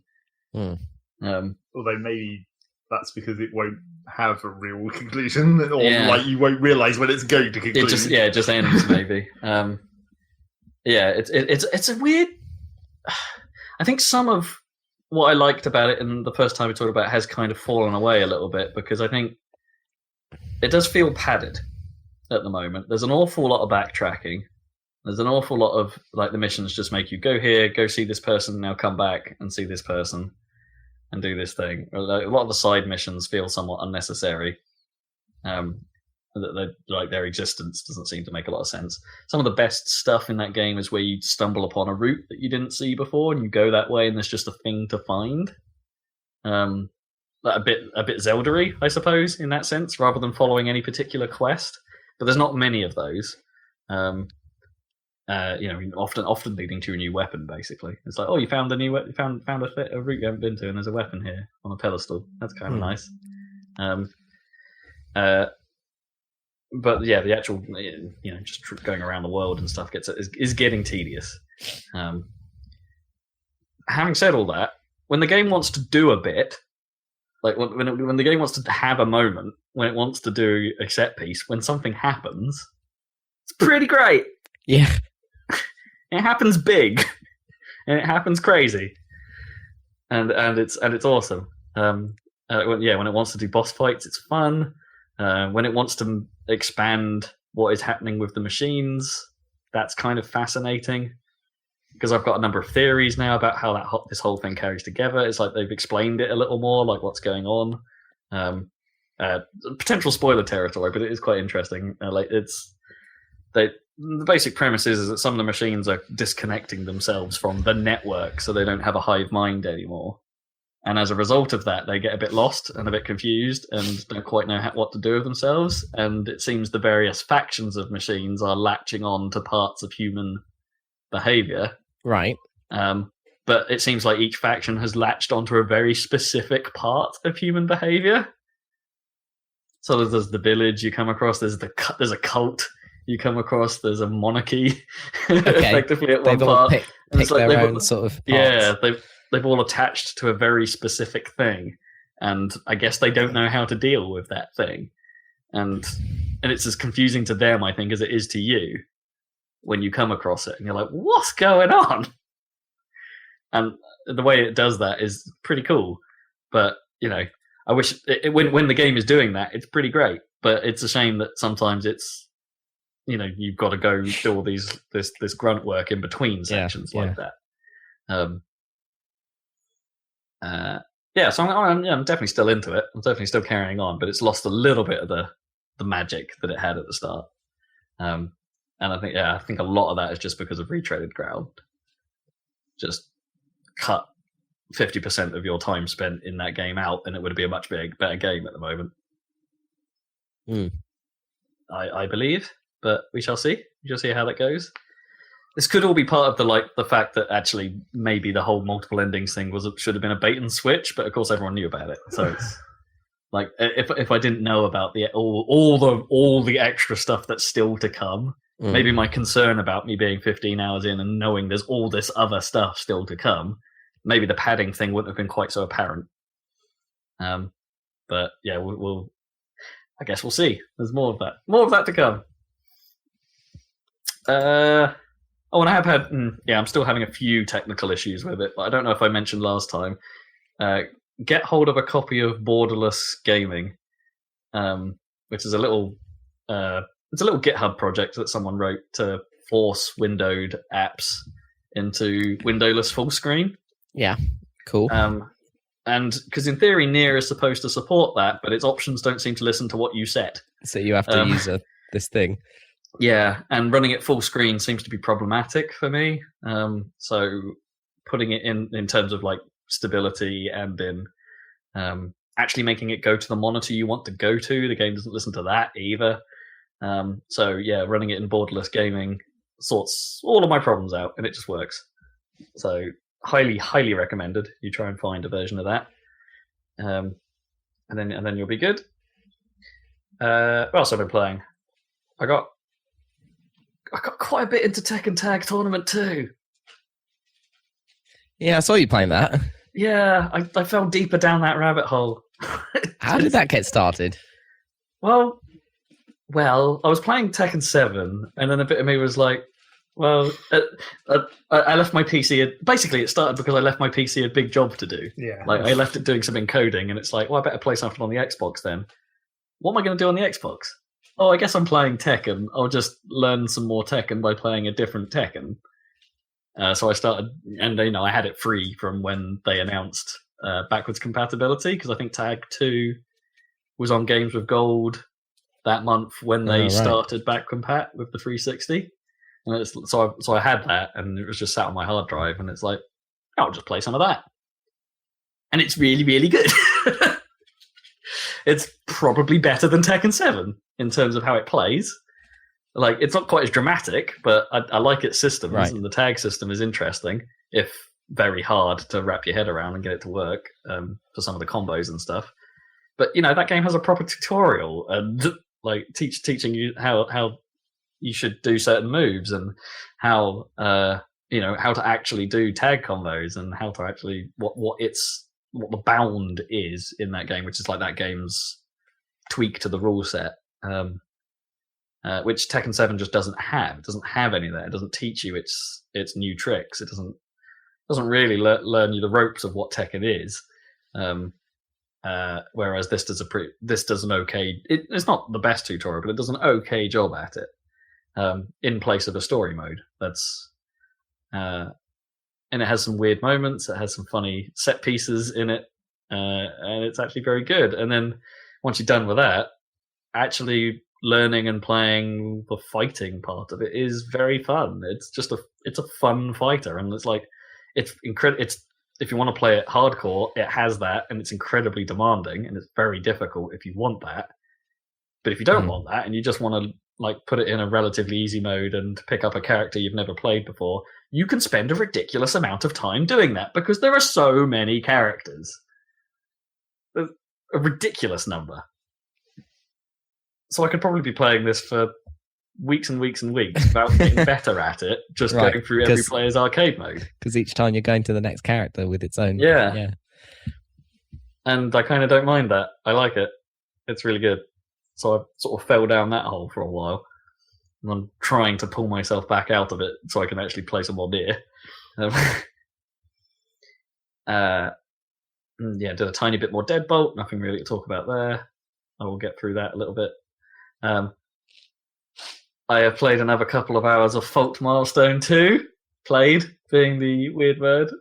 Although maybe that's because it won't have a real conclusion, or like you won't realise when it's going to conclude. It just ends, maybe. Yeah, it's a weird... I think some of what I liked about it and the first time we talked about it has kind of fallen away a little bit, because I think it does feel padded at the moment. There's an awful lot of backtracking. There's an awful lot of, like, the missions just make you go here, go see this person, now come back and see this person and do this thing. A lot of the side missions feel somewhat unnecessary. There's like their existence doesn't seem to make a lot of sense. Some of the best stuff in that game is where you stumble upon a route that you didn't see before, and you go that way, and there's just a thing to find. Like a bit Zelda-y, I suppose, in that sense, rather than following any particular quest. But there's not many of those. Often leading to a new weapon. Basically, it's like, oh, you found a new found a route you haven't been to, and there's a weapon here on a pedestal. That's kind of nice. But yeah, the actual just going around the world and stuff is getting tedious. Having said all that, when the game wants to do a bit, like when the game wants to have a moment, when it wants to do a set piece, when something happens, it's pretty great. Yeah. It happens big, and it happens crazy, and it's awesome. When it wants to do boss fights, it's fun. When it wants to expand what is happening with the machines, that's kind of fascinating. Because I've got a number of theories now about how this whole thing carries together. It's like they've explained it a little more, like what's going on. Potential spoiler territory, but it is quite interesting. The basic premise is that some of the machines are disconnecting themselves from the network, so they don't have a hive mind anymore. And as a result of that, they get a bit lost and a bit confused and don't quite know what to do with themselves. And it seems the various factions of machines are latching on to parts of human behavior. Right. But it seems like each faction has latched onto a very specific part of human behavior. So there's the village you come across, there's a cult you come across, there's a monarchy, effectively at one part. Picked their own sort of parts. Yeah, they've all attached to a very specific thing, and I guess they don't know how to deal with that thing. And it's as confusing to them, I think, as it is to you when you come across it, and you're like, what's going on? And the way it does that is pretty cool. But, I wish when the game is doing that, it's pretty great. But it's a shame that sometimes it's, you've got to go do all this grunt work in between sections like that. So I'm definitely still into it. I'm definitely still carrying on, but it's lost a little bit of the magic that it had at the start. And I think a lot of that is just because of retreaded ground. Just cut 50% of your time spent in that game out, and it would be a much better game at the moment. I believe, but we shall see. We shall see how that goes. This could all be part of the fact that actually maybe the whole multiple endings thing should have been a bait and switch, but of course everyone knew about it. So it's like if I didn't know about all the extra stuff that's still to come, maybe my concern about me being 15 hours in and knowing there's all this other stuff still to come, maybe the padding thing wouldn't have been quite so apparent. But yeah, I guess we'll see. There's more of that to come. And I have had, I'm still having a few technical issues with it, but I don't know if I mentioned last time. Get hold of a copy of Borderless Gaming, which is a little GitHub project that someone wrote to force windowed apps into windowless full screen. Yeah, cool. And because in theory, NieR is supposed to support that, but its options don't seem to listen to what you set. So you have to use this thing. Yeah, and running it full screen seems to be problematic for me. So putting it in terms of like stability and in actually making it go to the monitor you want to go to, the game doesn't listen to that either. So yeah, running it in Borderless Gaming sorts all of my problems out, and it just works. So highly recommended you try and find a version of that, and then you'll be good. What else have I been playing? I got quite a bit into Tekken Tag Tournament 2. Yeah, I saw you playing that. Yeah, I fell deeper down that rabbit hole. How did that get started? Well, I was playing Tekken 7, and then a bit of me was like, well, I left my PC. Basically, it started because I left my PC a big job to do. Yeah. Like, I left it doing some encoding, and it's like, well, I better play something on the Xbox then. What am I going to do on the Xbox? Oh, I guess I'm playing Tekken. I'll just learn some more Tekken by playing a different Tekken. So I started, and I had it free from when they announced backwards compatibility, because I think Tag 2 was on Games with Gold that month when they right. started back compat with the 360. And so I had that, and it was just sat on my hard drive, and it's like, I'll just play some of that. And it's really, really good. It's probably better than Tekken 7 in terms of how it plays. Like, it's not quite as dramatic, but I like its systems, Right. and the tag system is interesting, if very hard to wrap your head around and get it to work for some of the combos and stuff. But, you know, that game has a proper tutorial and like teaching you how you should do certain moves and how how to actually do tag combos and how to actually what the bound is in that game, which is like that game's tweak to the rule set, which Tekken 7 just doesn't have. It doesn't have any of that. It doesn't teach you its new tricks. It doesn't really learn you the ropes of what Tekken is. Whereas this does an okay. It's not the best tutorial, but it does an okay job at it. In place of a story mode. That's and it has some weird moments. It has some funny set pieces in it, and it's actually very good. And then once you're done with that, actually learning and playing the fighting part of it is very fun. It's just a fun fighter, and it's like it's incredible. It's if you want to play it hardcore, it has that, and it's incredibly demanding, and it's very difficult if you want that. But if you don't want that, and you just want to like put it in a relatively easy mode and pick up a character you've never played before, you can spend a ridiculous amount of time doing that because there are so many characters. There's a ridiculous number. So I could probably be playing this for weeks and weeks and weeks without getting better at it, just going through every player's arcade mode. Because each time you're going to the next character with its own... Yeah. And I kind of don't mind that. I like it. It's really good. So I sort of fell down that hole for a while. And I'm trying to pull myself back out of it so I can actually play some more NieR. Did a tiny bit more Deadbolt. Nothing really to talk about there. I will get through that a little bit. I have played another couple of hours of Fault Milestone 2. Played, being the weird word.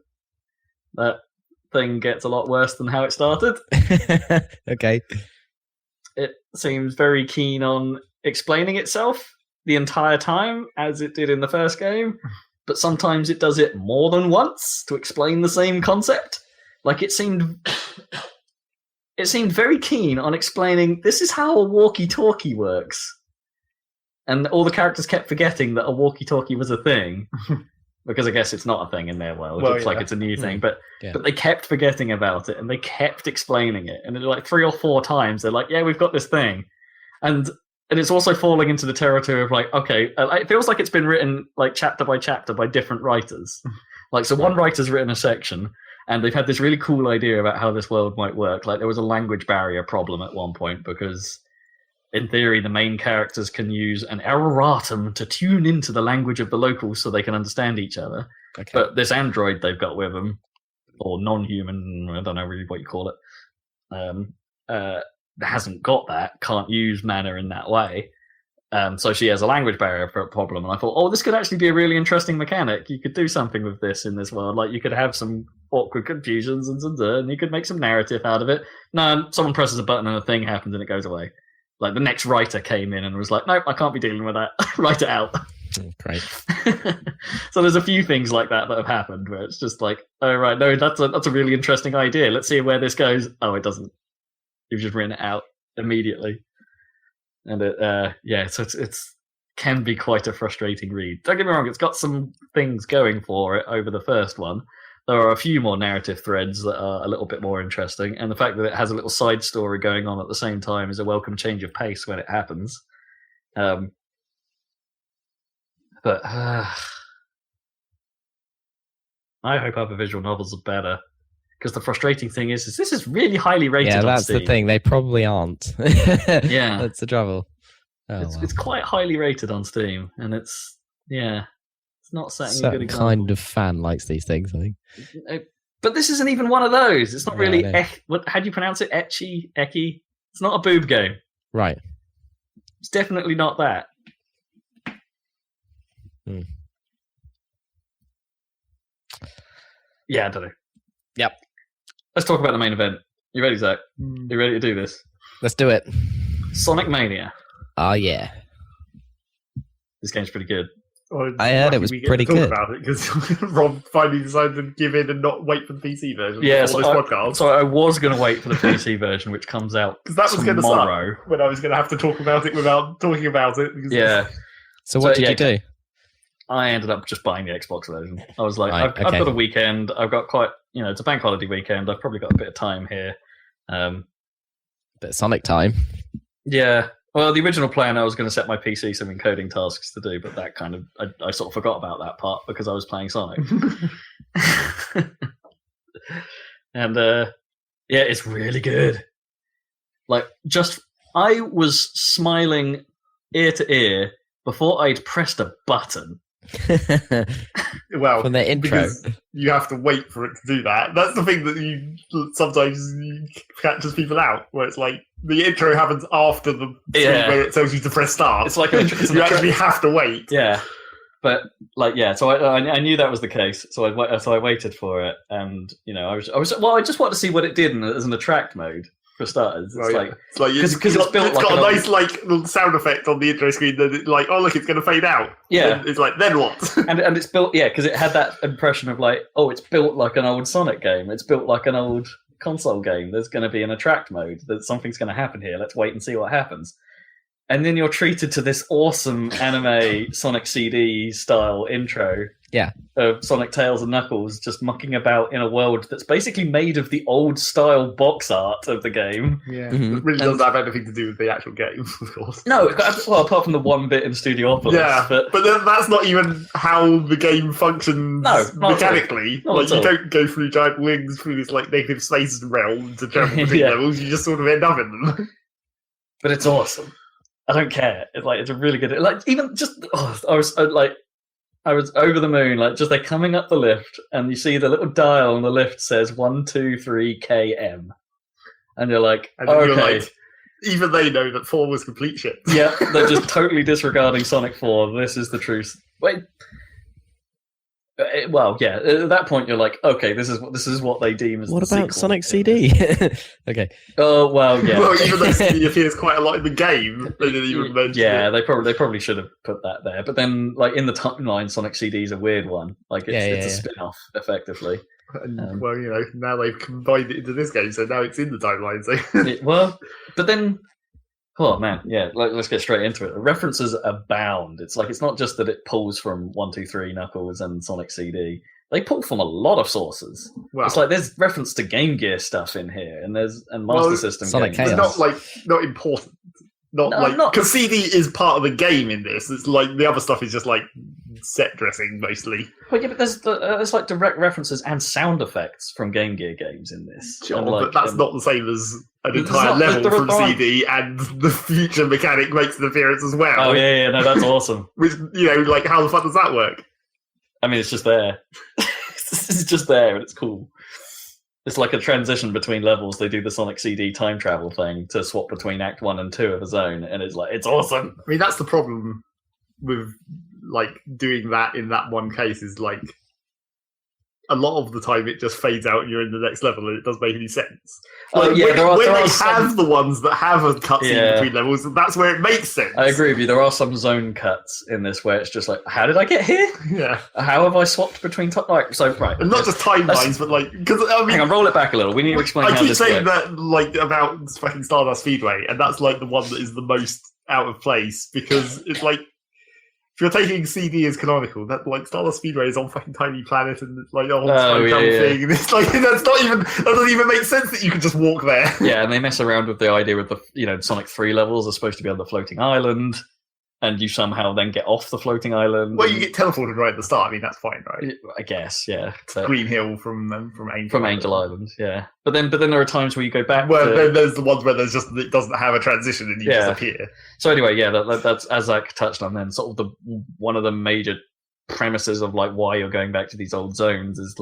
That thing gets a lot worse than how it started. Okay. It seems very keen on explaining itself the entire time, as it did in the first game, but sometimes it does it more than once to explain the same concept. Like it seemed very keen on explaining this is how a walkie-talkie works. And all the characters kept forgetting that a walkie-talkie was a thing. Because I guess it's not a thing in their world. Well, it's like it's a new thing. But they kept forgetting about it and they kept explaining it. And like 3 or 4 times, they're like, yeah, we've got this thing. And it's also falling into the territory of like, okay, it feels like it's been written like chapter by chapter by different writers. Like, so one writer's written a section and they've had this really cool idea about how this world might work. Like there was a language barrier problem at one point because in theory, the main characters can use an erratum to tune into the language of the locals so they can understand each other. Okay. But this android they've got with them, or non-human, I don't know really what you call it, hasn't got that, can't use mana in that way. So she has a language barrier problem. And I thought, this could actually be a really interesting mechanic. You could do something with this in this world. Like you could have some awkward confusions and you could make some narrative out of it. No, someone presses a button and a thing happens and it goes away. Like the next writer came in and was like, nope, I can't be dealing with that. Write it out. Great. So there's a few things like that have happened where it's just like, oh, right, no, that's a really interesting idea. Let's see where this goes. Oh, it doesn't. You've just written it out immediately. And so it's can be quite a frustrating read. Don't get me wrong, it's got some things going for it over the first one. There are a few more narrative threads that are a little bit more interesting, and the fact that it has a little side story going on at the same time is a welcome change of pace when it happens. But I hope other visual novels are better, because the frustrating thing is this is really highly rated on Steam. Yeah, that's the thing. They probably aren't. Yeah. That's the trouble. It's quite highly rated on Steam, and it's not setting a good example. Kind of fan likes these things, I think. But this isn't even one of those. It's not really... how do you pronounce it? Ecchi? It's not a boob game. Right. It's definitely not that. Yeah, I don't know. Yep. Let's talk about the main event. You ready, Zach? You ready to do this? Let's do it. Sonic Mania. Oh yeah, This game's pretty good. Well, I heard it was pretty good. About it because Rob finally decided to give in and not wait for the PC version. Yeah, before this podcast. So I was going to wait for the PC version, which comes out because that was going to suck when I was going to have to talk about it without talking about it. Yeah. So what did you do? I ended up just buying the Xbox version. I was like, Right, I've got a weekend. I've got quite, it's a bank holiday weekend. I've probably got a bit of time here. Bit of Sonic time. Yeah. Well, the original plan, I was going to set my PC some encoding tasks to do, but that kind of, I sort of forgot about that part because I was playing Sonic. And, yeah, it's really good. Like, I was smiling ear to ear before I'd pressed a button. Well, from the intro, because you have to wait for it to do that. That's the thing that sometimes catches people out, where it's like the intro happens after the screen where it tells you to press start. It's like you actually have to wait. Yeah, but so I knew that was the case. So I waited for it, and I just wanted to see what it did as an attract mode. For starters, it's because it's built it's got a nice little sound effect on the intro screen that it's going to fade out. Yeah, and it's like, then what? and it's built because it had that impression of it's built like an old Sonic game. It's built like an old console game. There's going to be an attract mode. That something's going to happen here. Let's wait and see what happens. And then you're treated to this awesome anime Sonic CD style intro. Yeah. Of Sonic, Tails, and Knuckles just mucking about in a world that's basically made of the old style box art of the game. Yeah. It really doesn't have anything to do with the actual game, of course. No, well, apart from the one bit in Studiopolis. Yeah, but then that's not even how the game functions mechanically. You don't go through giant wings through this negative space realm to travel between levels. You just sort of end up in them. But it's awesome. I don't care. It's a really good. Even just I was over the moon. Just they're coming up the lift, and you see the little dial on the lift says 123 km, and you're like, okay. Even they know that 4 was complete shit. Yeah, they're just totally disregarding Sonic 4. This is the truth. Wait. Well, yeah. At that point, you're like, okay, this is what they deem as. What the about sequel. Sonic CD? Okay. Oh well, yeah. Well, even though CD appears quite a lot in the game, they didn't even mention. Yeah, it. they probably should have put that there. But then, in the timeline, Sonic CD is a weird one. It's a spin-off, effectively. And, now they've combined it into this game, so now it's in the timeline. So but then. Oh man, yeah. Let's get straight into it. The references abound. It's not just that it pulls from 123 Knuckles and Sonic CD. They pull from a lot of sources. Well, it's there's reference to Game Gear stuff in here, and Master System. Sonic games. Chaos. It's not important. Not because CD is part of the game in this. It's the other stuff is just set dressing mostly. Well, yeah, but there's direct references and sound effects from Game Gear games in this. Sure, but that's not the same as an entire level from CD, and the future mechanic makes an appearance as well. Oh yeah, no, that's awesome. Which how the fuck does that work? I mean, it's just there. It's just there, and it's cool. It's like a transition between levels. They do the Sonic CD time travel thing to swap between Act 1 and 2 of a zone, and it's awesome. I mean, that's the problem with doing that in that one case is a lot of the time it just fades out and you're in the next level and it doesn't make any sense. There are have the ones that have a cutscene between levels, that's where it makes sense. I agree with you. There are some zone cuts in this where it's just how did I get here? Yeah. How have I swapped between right. And not just timelines, but because hang on, roll it back a little. We need to explain. I keep saying that about fucking Stardust Speedway, and that's the one that is the most out of place because it's if you're taking CD as canonical, that Stardust Speedway is on fucking Tiny Planet and it's a whole thing, and it's that doesn't even make sense that you can just walk there. Yeah, and they mess around with the idea of the Sonic 3 levels are supposed to be on the floating island, and you somehow then get off the floating island. Well, you get teleported right at the start. I mean, that's fine, right? I guess, yeah. Green Hill from Angel Island, yeah. But then there are times where you go back. Well, then there's the ones where it doesn't have a transition and you just appear. So anyway, yeah, that's as Zach touched on. Then sort of one of the major premises of why you're going back to these old zones is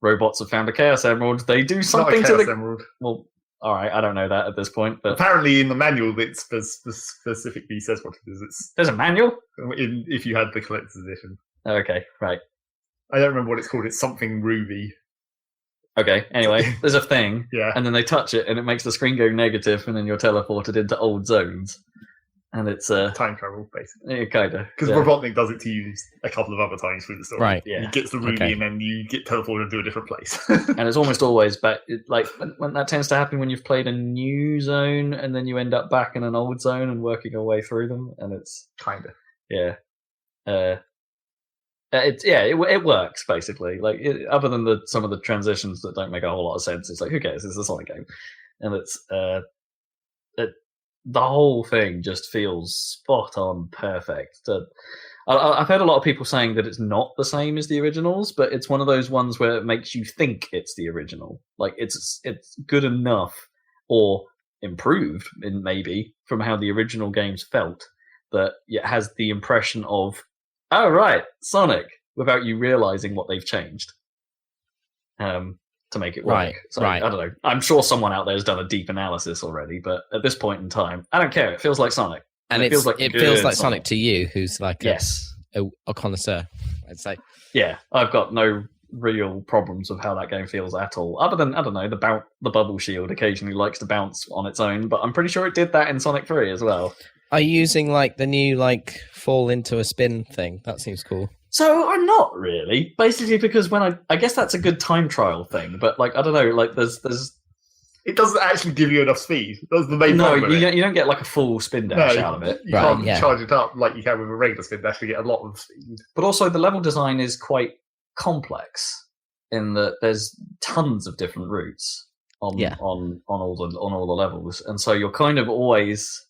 robots have found a Chaos Emerald. They do something to the Emerald. Well. All right, I don't know that at this point, but apparently in the manual it specifically says what it is. There's a manual? If you had the collector's edition. Okay, right. I don't remember what it's called. It's something Ruby. Okay, anyway, there's a thing, yeah, and then they touch it, and it makes the screen go negative, and then you're teleported into old zones. and it's time travel, basically. kind of Because Robotnik does it to you a couple of other times through the story. Right. Yeah. He gets the ruby and then you get teleported to a different place. And it's almost always back. Like when that tends to happen when you've played a new zone and then you end up back in an old zone and working your way through them, and it's kind of it works basically. Like other than some of the transitions that don't make a whole lot of sense, it's like who cares? It's a Sonic game, and it's the whole thing just feels spot on perfect. I've heard a lot of people saying that it's not the same as the originals, but it's one of those ones where it makes you think it's the original. Like it's good enough or improved in maybe from how the original games felt that it has the impression of, oh right, Sonic, without you realizing what they've changed. To make it work. Right, So, right. I don't know. I'm sure someone out there has done a deep analysis already, but at this point in time, I don't care. It feels like Sonic. And it feels like Sonic to you, who's like a connoisseur, I'd say. Yeah, I've got no real problems with how that game feels at all. Other than, I don't know, the bubble shield occasionally likes to bounce on its own, but I'm pretty sure it did that in Sonic 3 as well. Are you using like the new like fall into a spin thing? That seems cool. So I'm not really, basically because when I guess that's a good time trial thing, but like I don't know, like there's it doesn't actually give you enough speed. That's the main problem. No, you don't get like a full spin dash out of it. You can't charge it up like you can with a regular spin dash to get a lot of speed. But also the level design is quite complex in that there's tons of different routes on all the levels, and so you're kind of always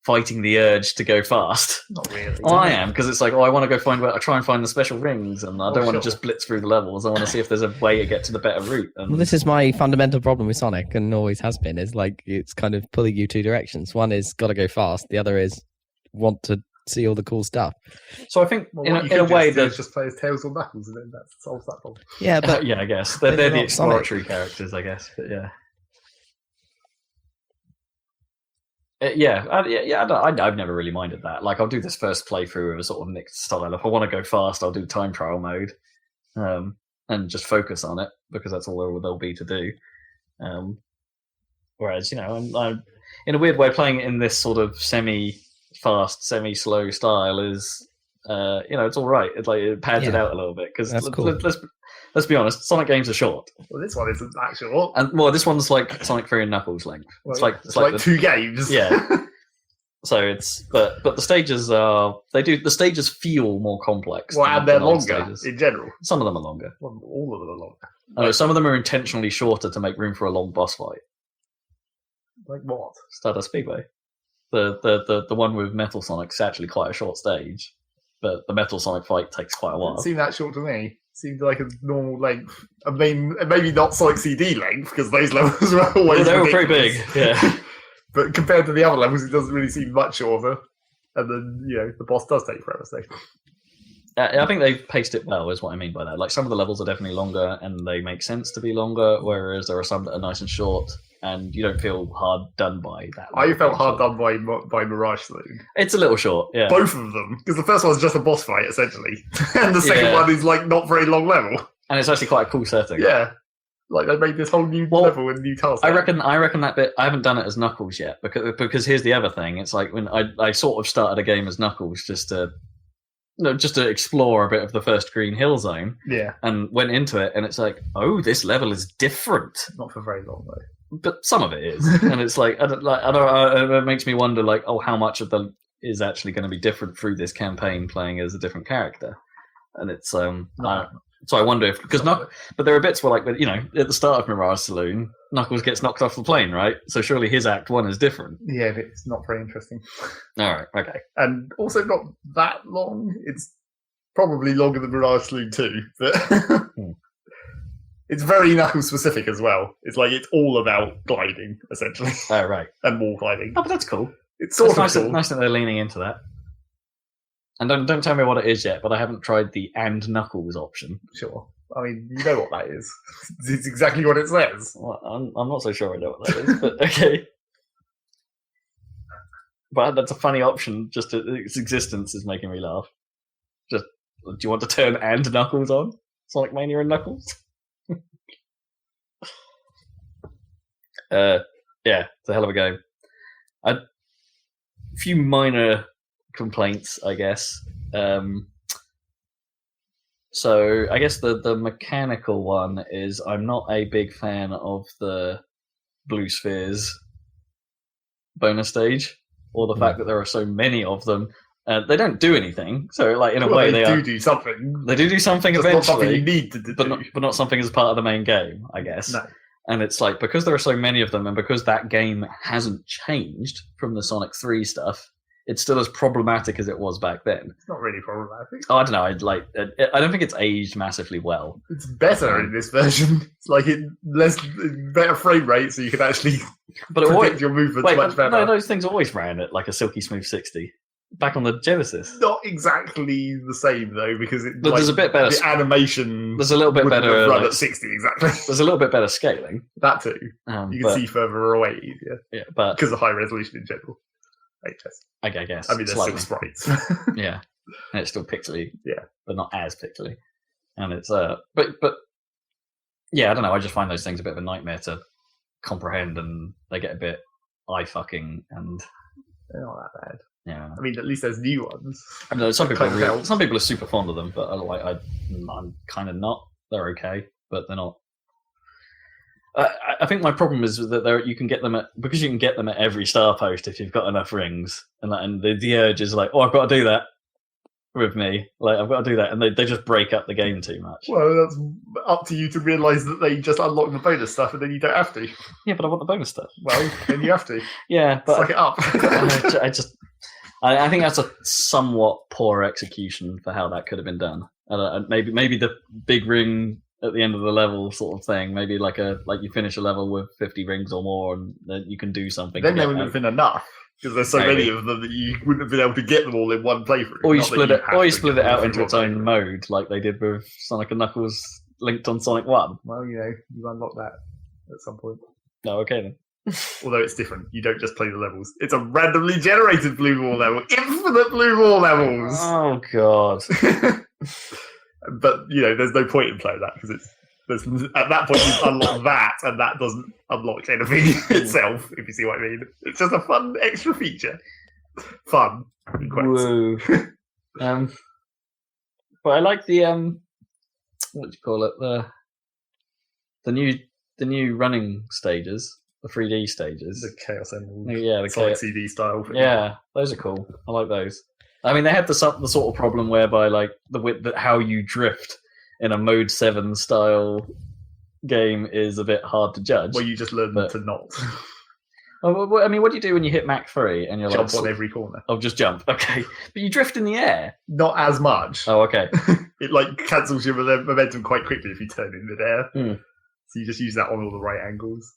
fighting the urge to go fast. Not really. Oh, I am, because it's like, I want to go try and find the special rings, and I don't want to just blitz through the levels. I want to see if there's a way to get to the better route. And well, this is my fundamental problem with Sonic, and always has been, is like it's kind of pulling you two directions. One is got to go fast. The other is want to see all the cool stuff. So I think in a way that just play as Tails or Knuckles, and then that solves that problem. Yeah, but I guess they're the exploratory characters, I guess. But yeah. I've never really minded that. Like, I'll do this first playthrough with a sort of mixed style. If I want to go fast, I'll do time trial mode, and just focus on it because that's all there'll be to do. Whereas, I'm in a weird way playing it in this sort of semi-fast, semi-slow style is, it's all right. It's like it pads it out a little bit because let's be honest, Sonic games are short. Well, this one isn't that short. And this one's like Sonic 3 and Knuckles length. Well, it's like 2 games. Yeah. So but the stages the stages feel more complex. Well, and they're longer in general. Some of them are longer. Well, all of them are longer. Like, some of them are intentionally shorter to make room for a long boss fight. Like what? Stardust Speedway. The one with Metal Sonic's actually quite a short stage, but the Metal Sonic fight takes quite a while. It seemed that short to me. Seemed like a normal length. I mean, maybe not Sonic CD length because those levels were always they were pretty big. Yeah. But compared to the other levels, it doesn't really seem much shorter. And then the boss does take forever. So. I think they've paced it well, is what I mean by that. Like, some of the levels are definitely longer and they make sense to be longer, whereas there are some that are nice and short and you don't feel hard done by that. I felt hard done by Mirage Saloon. It's a little short, yeah. Both of them, because the first one's just a boss fight essentially, and the second one is like not very long level. And it's actually quite a cool setting. Yeah, like they made this whole new level and new task. I reckon that bit. I haven't done it as Knuckles yet because here's the other thing. It's like when I sort of started a game as Knuckles just to explore a bit of the first Green Hill zone. Yeah, and went into it, and it's like, oh, this level is different. Not for very long though. But some of it is, and it's like it makes me wonder, like, how much of them is actually going to be different through this campaign, playing as a different character, and it's so I wonder if but there are bits where, like, at the start of Mirage Saloon, Knuckles gets knocked off the plane, right? So surely his Act 1 is different. Yeah, but it's not very interesting. All right, okay, and also not that long. It's probably longer than Mirage Saloon 2, but. It's very Knuckles specific as well. It's like it's all about gliding, essentially. Oh, right. And wall gliding. Oh, but that's cool. It's sort of nice, cool. Nice that they're leaning into that. And don't tell me what it is yet, but I haven't tried the and Knuckles option. Sure. I mean, you know what that is. It's exactly what it says. Well, I'm not so sure I know what that is, but okay. But that's a funny option. Just its existence is making me laugh. Just, do you want to turn and Knuckles on? Sonic Mania and Knuckles? Yeah, it's a hell of a game. few minor complaints, I guess. So I guess the mechanical one is I'm not a big fan of the blue spheres bonus stage, or the fact that there are so many of them. They don't do anything, so like in a way they do something. They do something Just eventually, not something you need to do. but not something as part of the main game, I guess. No. And it's like, because there are so many of them, and because that game hasn't changed from the Sonic 3 stuff, it's still as problematic as it was back then. It's not really problematic. Oh, I don't know. I don't think it's aged massively well. It's better in this version. It's like better frame rate, so you can actually predict your movements much better. No, those things always ran at like a silky smooth 60. Back on the Genesis. Not exactly the same though, because there's a bit better. The animation. There's a little bit better. Run at 60 exactly. There's a little bit better scaling. That too. You can see further away easier. Yeah, but because of high resolution in general. I guess. I mean, there's still sprites. Yeah, and it's still pixely. Yeah, but not as pixely. And it's but yeah, I don't know. I just find those things a bit of a nightmare to comprehend, and they get a bit eye fucking, and they're not that bad. Yeah, I mean, at least there's new ones. I know some people are super fond of them, but I'm kind of not. They're okay, but they're not. I think my problem is that you can get them at every star post if you've got enough rings, and the urge is like, oh, I've got to do that with me. Like, I've got to do that, and they just break up the game too much. Well, that's up to you to realise that they just unlock the bonus stuff, and then you don't have to. Yeah, but I want the bonus stuff. Well, then you have to. Yeah, but suck it up. I think that's a somewhat poor execution for how that could have been done. Maybe the big ring at the end of the level sort of thing. Maybe like you finish a level with 50 rings or more, and then you can do something. Then there wouldn't have been enough, because there's so many of them that you wouldn't have been able to get them all in one playthrough. Or you split it out into its own mode, like they did with Sonic and Knuckles linked on Sonic 1. Well, you unlock that at some point. No, okay then. Although it's different. You don't just play the levels. It's a randomly generated blue ball level. Infinite blue ball levels! Oh, God. But, there's no point in playing that, because at that point you unlock that, and that doesn't unlock anything itself, if you see what I mean. It's just a fun extra feature. Fun. Woo. But I like the, what do you call it? The new running stages. The 3D stages. The Chaos Emerald. Yeah, the Sonic CD style thing. Yeah, those are cool. I like those. I mean, they had the sort of problem whereby, like, how you drift in a Mode 7 style game is a bit hard to judge. Well, you just learn to not. I mean, what do you do when you hit Mach 3 and you're jump on every corner? Oh, just jump. Okay. But you drift in the air. Not as much. Oh, okay. It, cancels your momentum quite quickly if you turn in midair. So you just use that on all the right angles.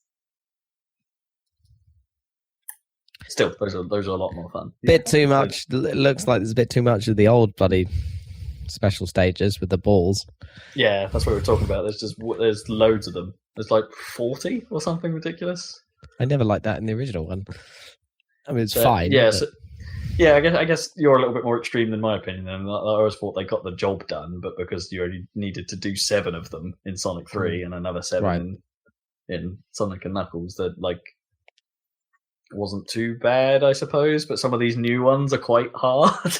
Still, those are a lot more fun. Bit too much. It looks like there's a bit too much of the old bloody special stages with the balls. Yeah, that's what we were talking about. There's loads of them. There's like 40 or something ridiculous. I never liked that in the original one. I mean, it's fine. Yeah, but... I guess you're a little bit more extreme than my opinion. And I always thought they got the job done, but because you only needed to do 7 of them in Sonic 3 and another 7 in Sonic and Knuckles, that wasn't too bad, I suppose, but some of these new ones are quite hard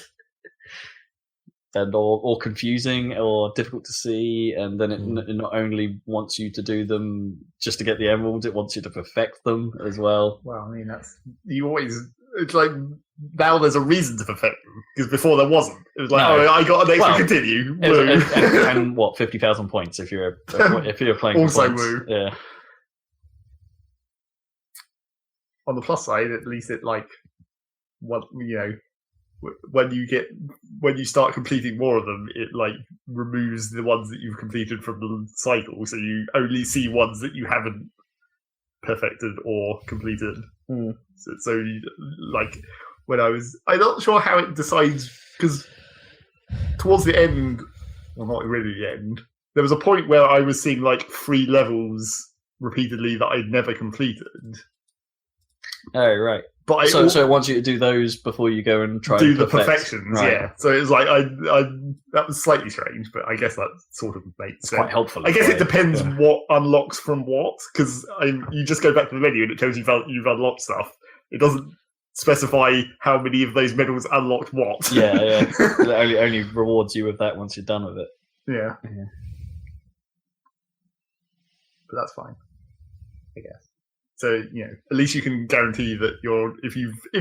and or confusing or difficult to see, and then it not only wants you to do them just to get the emeralds, it wants you to perfect them as well. Well, I mean, it's like now there's a reason to perfect them, because before there wasn't. It was like, I got an extra continue. And what, 50,000 points if you're playing also points. Woo. Yeah. On the plus side, at least it when you start completing more of them, it removes the ones that you've completed from the cycle, so you only see ones that you haven't perfected or completed. So when I'm not sure how it decides, because towards the end, well, not really the end, there was a point where I was seeing 3 levels repeatedly that I'd never completed. Oh, right. But so it wants you to do those before you go and try do and the perfections, right. Yeah. So it was that was slightly strange, but I guess that sort of makes sense. Quite helpful. I guess it depends what unlocks from what, because you just go back to the menu and it tells you you've unlocked stuff. It doesn't specify how many of those medals unlocked what. Yeah. It only rewards you with that once you're done with it. Yeah. Yeah. But that's fine, I guess. So, at least you can guarantee that if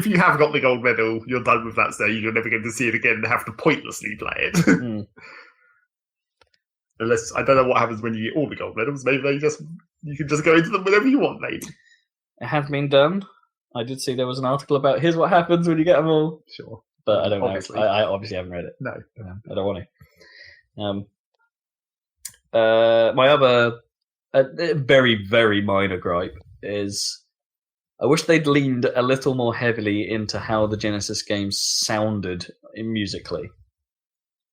you have got the gold medal, you're done with that stage. You're never going to see it again and have to pointlessly play it. Mm. Unless, I don't know what happens when you get all the gold medals. Maybe you can just go into them whenever you want, maybe. It has been done. I did see there was an article about here's what happens when you get them all. Sure. But I don't Obviously. know. I obviously haven't read it. No. I don't want to. My other very, very minor gripe is I wish they'd leaned a little more heavily into how the Genesis games sounded musically.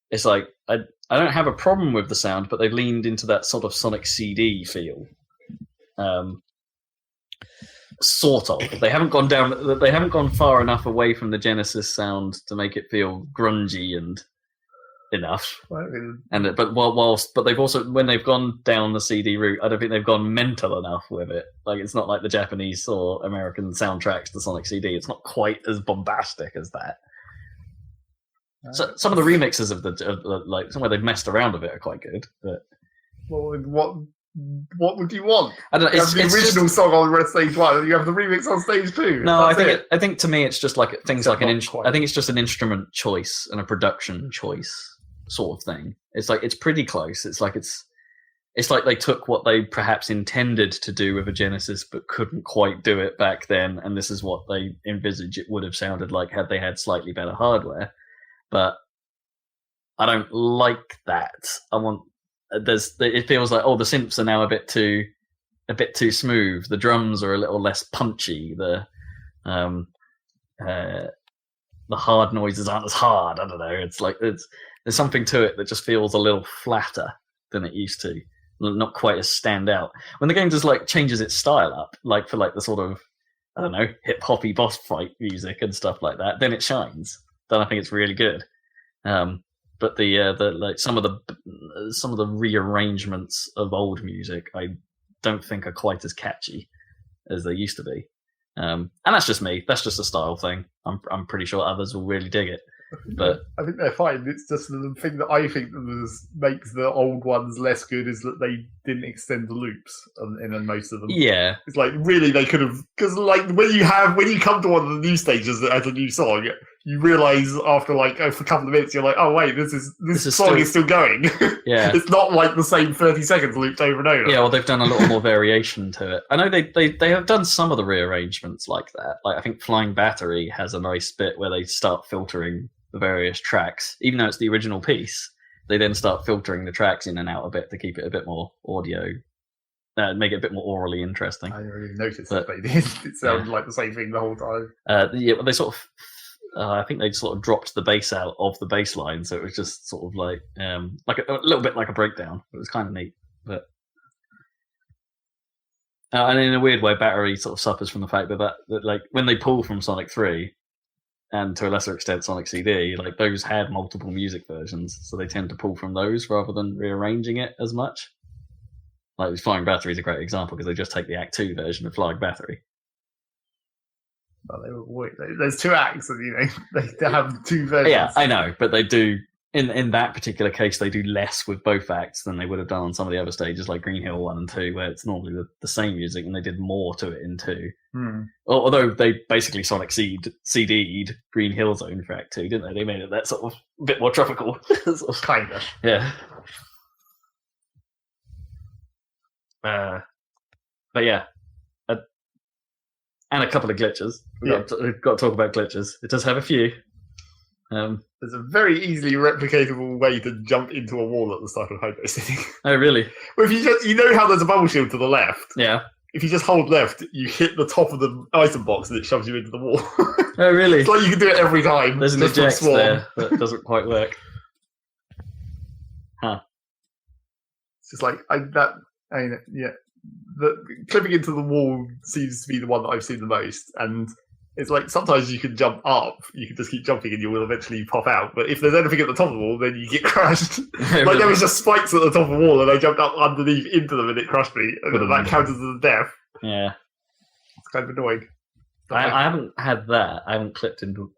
It's like, I don't have a problem with the sound, but they've leaned into that sort of Sonic CD feel. Sort of. They haven't gone far enough away from the Genesis sound to make it feel grungy and enough. But they've also, when they've gone down the CD route, I don't think they've gone mental enough with it. Like, it's not like the Japanese or American soundtracks to Sonic CD. It's not quite as bombastic as that. So some of the remixes of like somewhere they've messed around with it are quite good. But what would you want? I don't know. You have the original song on stage 1, and you have the remix on stage 2. No, I think to me it's just like things like I think it's just an instrument choice and a production choice sort of thing. It's like it's pretty close. It's like they took what they perhaps intended to do with a Genesis but couldn't quite do it back then, and this is what they envisage it would have sounded like had they had slightly better hardware. But I don't like that. It feels like, the synths are now a bit too smooth. The drums are a little less punchy. The hard noises aren't as hard. I don't know. It's like there's something to it that just feels a little flatter than it used to. Not quite as stand out. When the game just like changes its style up, like for like the sort of, I don't know, hip hoppy boss fight music and stuff like that, then it shines. Then I think it's really good. But the like some of the rearrangements of old music I don't think are quite as catchy as they used to be. And that's just me. That's just a style thing. I'm pretty sure others will really dig it. But I think they're fine. It's just the thing that I think makes the old ones less good is that they didn't extend the loops in most of them. Yeah, it's like really they could have, because like when you come to one of the new stages that has a new song, you realise after like for a couple of minutes you're like, oh wait, this song is still going. Yeah, it's not like the same 30 seconds looped over and over. Yeah, well they've done a little more variation to it. I know they have done some of the rearrangements like that. Like I think Flying Battery has a nice bit where they start filtering the various tracks, even though it's the original piece. They then start filtering the tracks in and out a bit to keep it a bit more audio, make it a bit more orally interesting. I didn't really notice that, but it sounded like the same thing the whole time. They sort of, I think they sort of dropped the bass out of the bass line, so it was just sort of like a little bit like a breakdown. It was kind of neat, but and in a weird way, Battery sort of suffers from the fact that like when they pull from Sonic 3. And to a lesser extent, Sonic CD, like those had multiple music versions, so they tend to pull from those rather than rearranging it as much. Like Flying Battery is a great example because they just take the Act 2 version of Flying Battery. Well, there's 2 acts, and they have 2 versions. Yeah, I know, but they do in that particular case they do less with both acts than they would have done on some of the other stages, like Green Hill 1 and 2, where it's normally the same music, and they did more to it in 2. Although they basically Sonic CD'd Green Hill Zone for Act 2, didn't they? They made it that sort of a bit more tropical. Sort of. Kind of. Yeah. But yeah. And a couple of glitches. We've got to talk about glitches. It does have a few. There's a very easily replicatable way to jump into a wall at the start of Hypo City. Oh, really? Well, if you know how there's a bubble shield to the left. Yeah. If you just hold left, you hit the top of the item box and it shoves you into the wall. Oh, really? It's like you can do it every time. There's an eject there that doesn't quite work. Huh. It's just like the clipping into the wall seems to be the one that I've seen the most, and it's like sometimes you can jump up, you can just keep jumping and you will eventually pop out, but if there's anything at the top of the wall then you get crushed. Like there was just spikes at the top of the wall and I jumped up underneath into them and it crushed me, and that counted as a death. Yeah, it's kind of annoying. I haven't had that. I haven't clipped into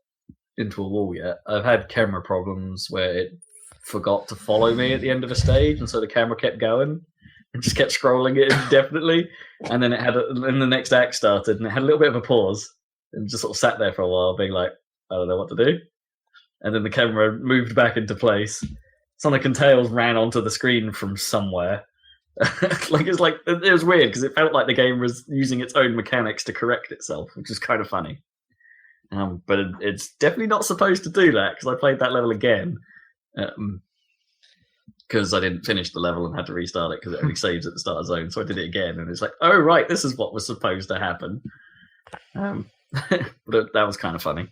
a wall yet. I've had camera problems where it forgot to follow me at the end of a stage, and so the camera kept going and just kept scrolling it indefinitely. And then and the next act started, and it had a little bit of a pause, and just sort of sat there for a while, being like, I don't know what to do. And then the camera moved back into place. Sonic and Tails ran onto the screen from somewhere. It was weird because it felt like the game was using its own mechanics to correct itself, which is kind of funny. But it's definitely not supposed to do that, because I played that level again because I didn't finish the level and had to restart it because it only saves at the start zone. So I did it again, and it's like, oh right, this is what was supposed to happen. But that was kind of funny.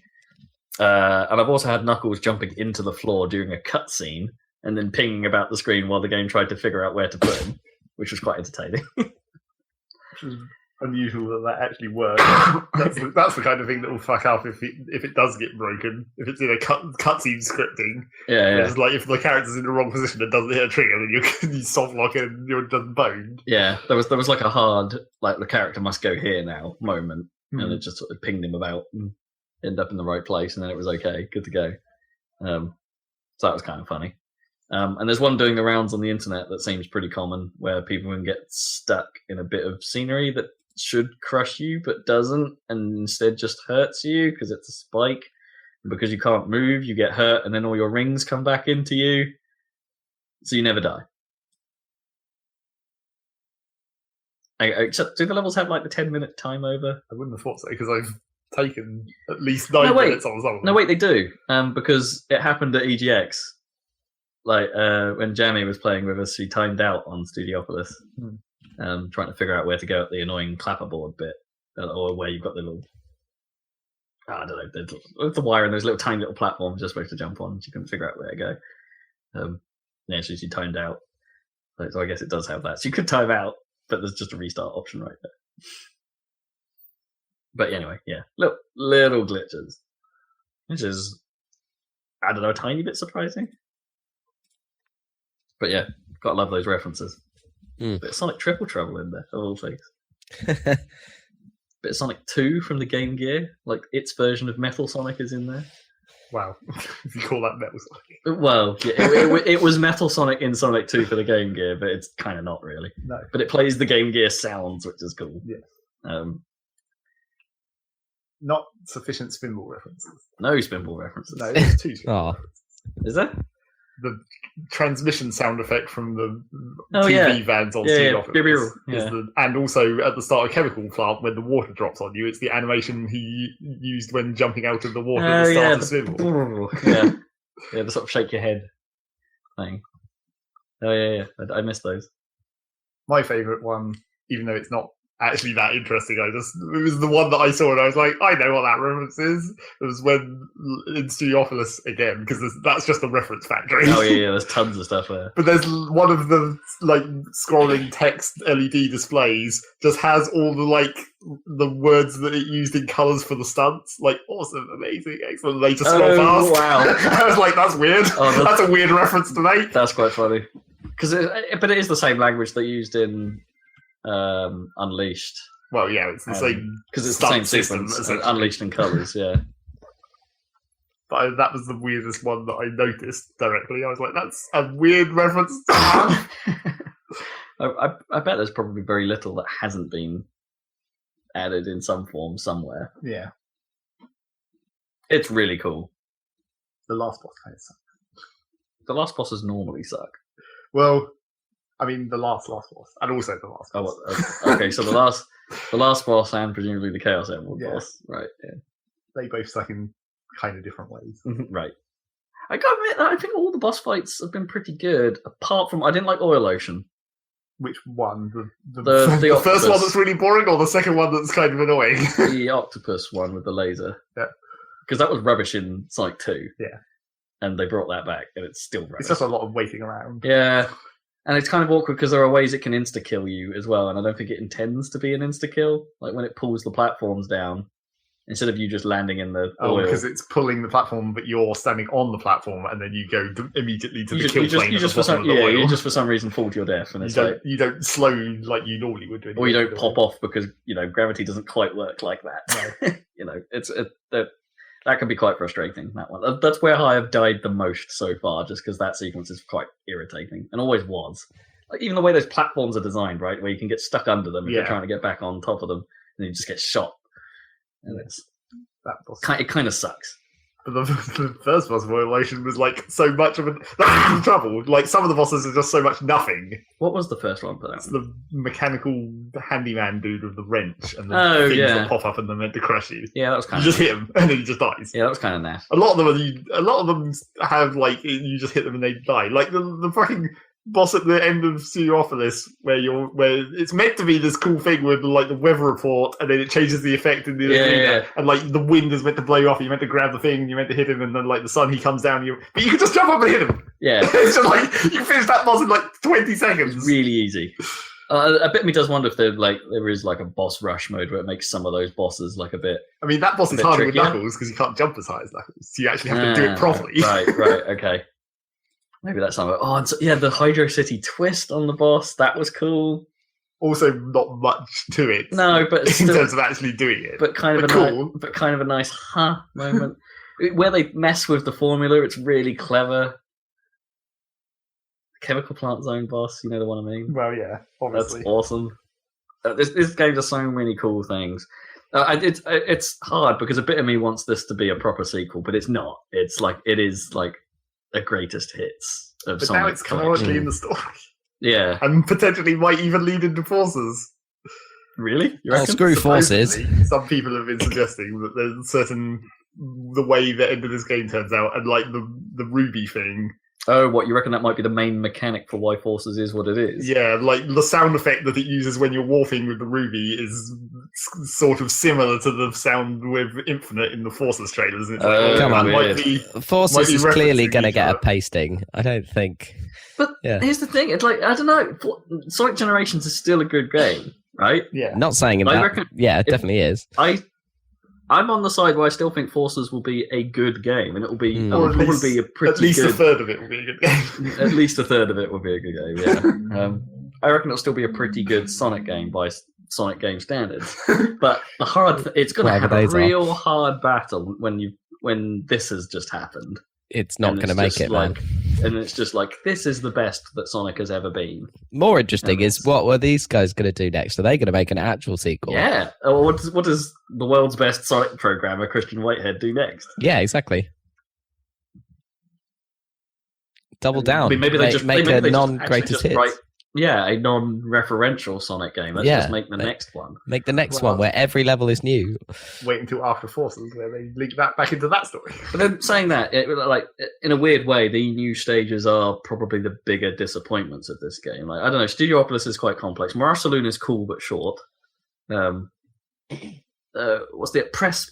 And I've also had Knuckles jumping into the floor during a cutscene and then pinging about the screen while the game tried to figure out where to put him, which was quite entertaining. Which is unusual that actually works. That's the kind of thing that will fuck up if it does get broken. If it's in a cutscene scripting. Yeah. It's like if the character's in the wrong position and doesn't hit a trigger, then you soft lock it and you're done boned. Yeah, there was like a hard, like the character must go here now moment, and it just sort of pinged him about and ended up in the right place, and then it was okay, good to go. So that was kind of funny. And there's one doing the rounds on the internet that seems pretty common, where people can get stuck in a bit of scenery that should crush you but doesn't, and instead just hurts you because it's a spike. And because you can't move, you get hurt, and then all your rings come back into you, so you never die. Except, do the levels have like the 10-minute time over? I wouldn't have thought so, because I've taken at least 9 minutes on some of them. No, wait, they do. Because it happened at EGX. Like, when Jamie was playing with us, she timed out on Studiopolis, trying to figure out where to go at the annoying clapperboard bit, or where you've got the little, I don't know, the wire and those little tiny little platforms you're supposed to jump on. She couldn't figure out where to go. So she timed out. So I guess it does have that. So you could time out, but there's just a restart option right there. But anyway, yeah, little glitches, which is, I don't know, a tiny bit surprising. But yeah, gotta love those references. Bit of Sonic Triple Trouble in there, of all things. Bit of Sonic 2 from the Game Gear, like its version of Metal Sonic is in there. Wow, if you call that Metal Sonic. Well, yeah, it was Metal Sonic in Sonic 2 for the Game Gear, but it's kind of not really. No. But it plays the Game Gear sounds, which is cool. Yeah. Not sufficient Spinball references. No Spinball references. No, there's 2 Spinball references. Is there? The transmission sound effect from the TV vans on Studiopolis. And also at the start of Chemical Plant, when the water drops on you, it's the animation he used when jumping out of the water at the start of Spinball. Yeah, the sort of shake your head thing. Oh, yeah. I missed those. My favourite one, even though it's not actually that interesting, it was the one that I saw and I was like, I know what that reference is. It was when in Studiopolis again, because that's just a reference factory. Oh yeah, there's tons of stuff there. But there's one of the like scrolling text LED displays just has all the words that it used in colours for the stunts, like awesome, amazing, excellent. They just scroll past. Wow! I was like, that's weird. That's a weird reference to make. That's quite funny. But it is the same language they used in Unleashed. Well, yeah, it's the same because it's the same sequence. Unleashed in Colours, yeah. But that was the weirdest one that I noticed directly. I was like, "That's a weird reference to have." I bet there's probably very little that hasn't been added in some form somewhere. Yeah, it's really cool. The last boss kind of sucks. The last bosses normally suck. Well, I mean, the last boss, and also the last boss. Oh, okay. So the last boss, and presumably the Chaos Emerald boss, right? Yeah, they both suck in kind of different ways, right? I gotta admit that I think all the boss fights have been pretty good, apart from I didn't like Oil Ocean. Which one? The first one that's really boring, or the second one that's kind of annoying? The octopus one with the laser. Yeah, because that was rubbish in Sonic 2. Yeah, and they brought that back, and it's still rubbish. It's just a lot of waiting around. Yeah. And it's kind of awkward because there are ways it can insta-kill you as well, and I don't think it intends to be an insta-kill. Like when it pulls the platforms down, instead of you just landing in the oil. Because it's pulling the platform, but you're standing on the platform, and then you go immediately to the kill plane. You just for some reason fall to your death, and you don't slow like you normally would do. Or you don't pop off because gravity doesn't quite work like that. No. that can be quite frustrating. That one. That's where I have died the most so far, just because that sequence is quite irritating and always was. Like even the way those platforms are designed, right, where you can get stuck under them if you're trying to get back on top of them, and you just get shot. And it kind of sucks. But the first boss violation was like so much of that's the trouble. Like some of the bosses are just so much nothing. What was the first one for that? It's the mechanical handyman dude with the wrench and the things that pop up and they're meant to crush you. Yeah, that was kind of. You just hit him and then he just dies. Yeah, that was kind of naff. A lot of them have like you just hit them and they die. Like the fucking boss at the end of Pseudopolis where it's meant to be this cool thing with like the weather report and then it changes the effect in the arena and like the wind is meant to blow you off, you're meant to grab the thing, you're meant to hit him, and then like the sun he comes down, but you can just jump up and hit him. Yeah. It's just like you can finish that boss in like 20 seconds. It's really easy. A bit of me does wonder if there is like a boss rush mode where it makes some of those bosses like a bit. I mean that boss is harder with Knuckles because you can't jump as high as Knuckles, so you actually have to do it properly. Right, okay. Maybe that's something. Oh, and the Hydro City twist on the boss, that was cool. Also, not much to it. No, but in terms of actually doing it, but kind of a nice moment where they mess with the formula. It's really clever. Chemical Plant Zone boss, you know the one I mean. Well, yeah, obviously. That's awesome. This game does so many cool things. It's hard because a bit of me wants this to be a proper sequel, but it's not. It is like a greatest hits of but Sonic. Now it's canonically in the story. Yeah. And potentially might even lead into Forces. Really? Screw Forces. Some people have been suggesting that there's the way the end of this game turns out and like the Ruby thing. Oh, what, you reckon that might be the main mechanic for why Forces is what it is? Yeah, like the sound effect that it uses when you're warping with the Ruby is sort of similar to the sound with Infinite in the Forces trailers. Come on, Forces is clearly going to get a pasting. I don't think. But here's the thing: it's like I don't know. Sonic Generations is still a good game, right? Yeah. Not saying that. Yeah, it definitely is. I'm on the side where I still think Forces will be a good game, and it will be probably be a pretty. At least good, a third of it will be a good game. At least a third of it will be a good game. Yeah. I reckon it'll still be a pretty good Sonic game by Sonic game standards. But it's going to have a real hard battle when this has just happened. It's not going to make it, man. And it's just like, this is the best that Sonic has ever been. More interesting is what were these guys going to do next? Are they going to make an actual sequel? Yeah. Or what does the world's best Sonic programmer, Christian Whitehead, do next? Yeah, exactly. Double down. I mean, maybe they make a non-greatest hits. A non-referential Sonic game. Let's just make the next one. Make the next one where every level is new. Wait until after Forces, where they link that back into that story. But then saying that, in a weird way, the new stages are probably the bigger disappointments of this game. Like, I don't know, Studiopolis is quite complex. Mirage Saloon is cool but short. What's the Press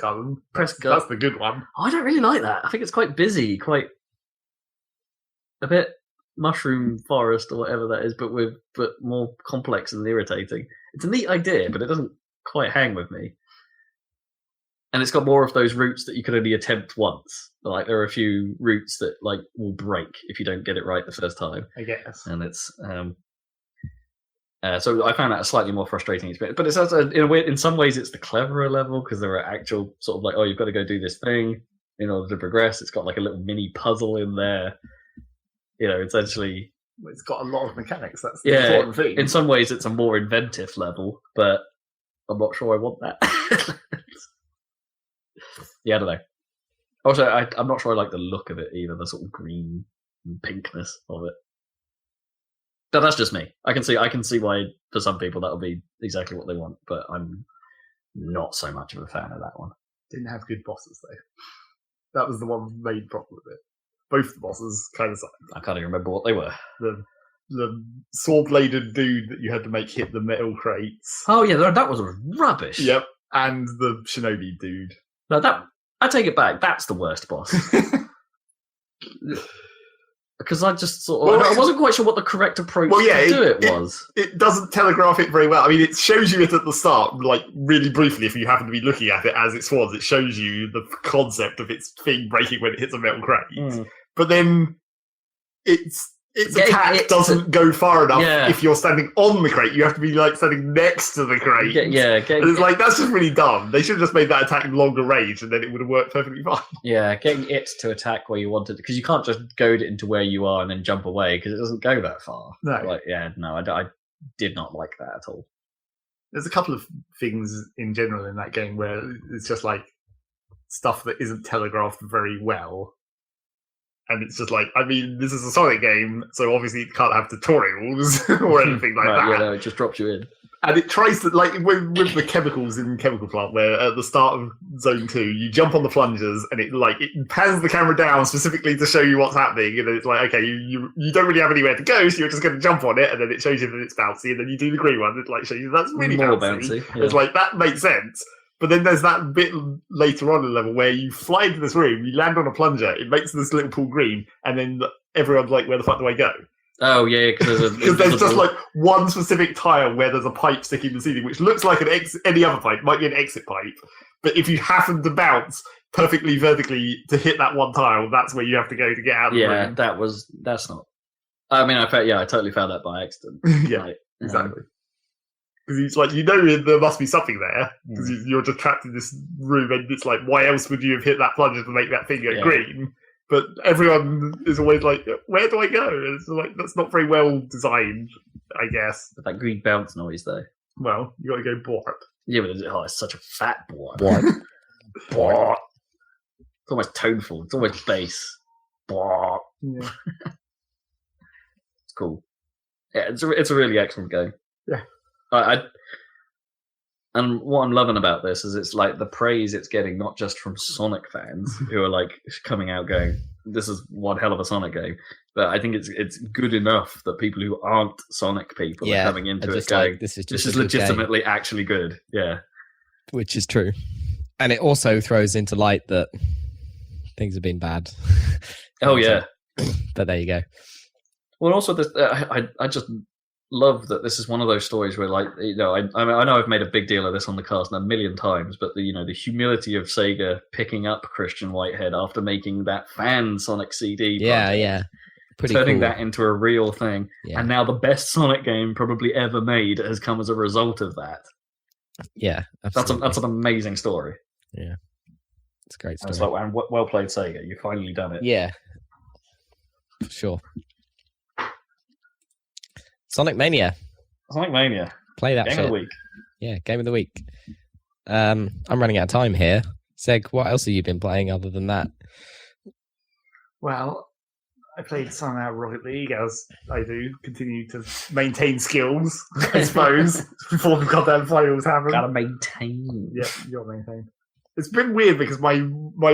Garden? That's the good one. Oh, I don't really like that. I think it's quite busy, quite a bit Mushroom Forest or whatever that is, but more complex and irritating. It's a neat idea, but it doesn't quite hang with me. And it's got more of those routes that you can only attempt once. Like there are a few routes that like will break if you don't get it right the first time. I guess. And it's so I found that a slightly more frustrating experience. But it's also, in some ways it's the cleverer level because there are actual sort of like, oh, you've got to go do this thing in order to progress. It's got like a little mini puzzle in there. It's actually... It's got a lot of mechanics, that's the important thing. In some ways it's a more inventive level, but I'm not sure I want that. Yeah, I don't know. Also, I'm not sure I like the look of it either, the sort of green and pinkness of it. But that's just me. I can see why, for some people, that'll be exactly what they want, but I'm not so much of a fan of that one. Didn't have good bosses, though. That was the one main problem with it. Both the bosses kind of sucked. I can't even remember what they were. The saw-bladed dude that you had to make hit the metal crates. Oh yeah, that was rubbish. Yep, and the shinobi dude. No, I take it back. That's the worst boss. Because I just I wasn't quite sure what the correct approach to do it was. It doesn't telegraph it very well. I mean, it shows you it at the start, like really briefly, if you happen to be looking at it as it was. It shows you the concept of its thing breaking when it hits a metal crate. But then it's its attack doesn't go far enough if you're standing on the crate. You have to be like standing next to the crate. And it's like, that's just really dumb. They should have just made that attack longer range and then it would have worked perfectly fine. Yeah, getting it to attack where you wanted, because you can't just goad it into where you are and then jump away because it doesn't go that far. No. I did not like that at all. There's a couple of things in general in that game where it's just like stuff that isn't telegraphed very well. And it's just like, I mean, this is a Sonic game, so obviously it can't have tutorials or anything like that. Yeah, no, it just drops you in. And it tries to, like, with the chemicals in Chemical Plant, where at the start of Zone 2, you jump on the plungers, and it pans the camera down specifically to show you what's happening, and then it's like, okay, you don't really have anywhere to go, so you're just going to jump on it, and then it shows you that it's bouncy, and then you do the green one, it like shows you that's really bouncy. Yeah. It's like, that makes sense. But then there's that bit later on in the level where you fly into this room, you land on a plunger, it makes this little pool green, and then everyone's like, where the fuck do I go? Oh, yeah, because there's just like one specific tile where there's a pipe sticking in the ceiling, which looks like any other pipe, might be an exit pipe. But if you happen to bounce perfectly vertically to hit that one tile, that's where you have to go to get out of the room. Yeah, that's not... I mean, I totally found that by accident. Yeah, exactly. Because it's like, there must be something there, because you're just trapped in this room, and it's like, why else would you have hit that plunger to make that thing go green? But everyone is always like, where do I go? And it's like, that's not very well designed, I guess. But that green bounce noise, though. Well, you got to go bork. Yeah, but it's such a fat bork. Bork. It's almost toneful. It's almost bass. Bork. Yeah. It's cool. Yeah, it's a really excellent game. Yeah. And what I'm loving about this is it's like the praise it's getting, not just from Sonic fans who are like coming out going, this is one hell of a Sonic game, but I think it's good enough that people who aren't Sonic people are coming into it going, like, this is legitimately actually good. Yeah. Which is true. And it also throws into light that things have been bad. Oh, yeah. But there you go. Well, also, this, I just love that this is one of those stories where, like, I know I've made a big deal of this on the cast a million times, but the humility of Sega picking up Christian Whitehead after making that fan Sonic CD project, turning that into a real thing, and now the best Sonic game probably ever made has come as a result of that. Yeah, absolutely. That's an amazing story. Yeah, it's a great story. It's like, and well played, Sega. You've finally done it. Yeah, for sure. Sonic Mania. Play that game shit. of the week. Yeah, game of the week. I'm running out of time here. Seg, what else have you been playing other than that? Well, I played some out Rocket League, as I do. Continue to maintain skills, I suppose, before the goddamn finals happen. Gotta maintain. Yeah, you gotta maintain. It's been weird because my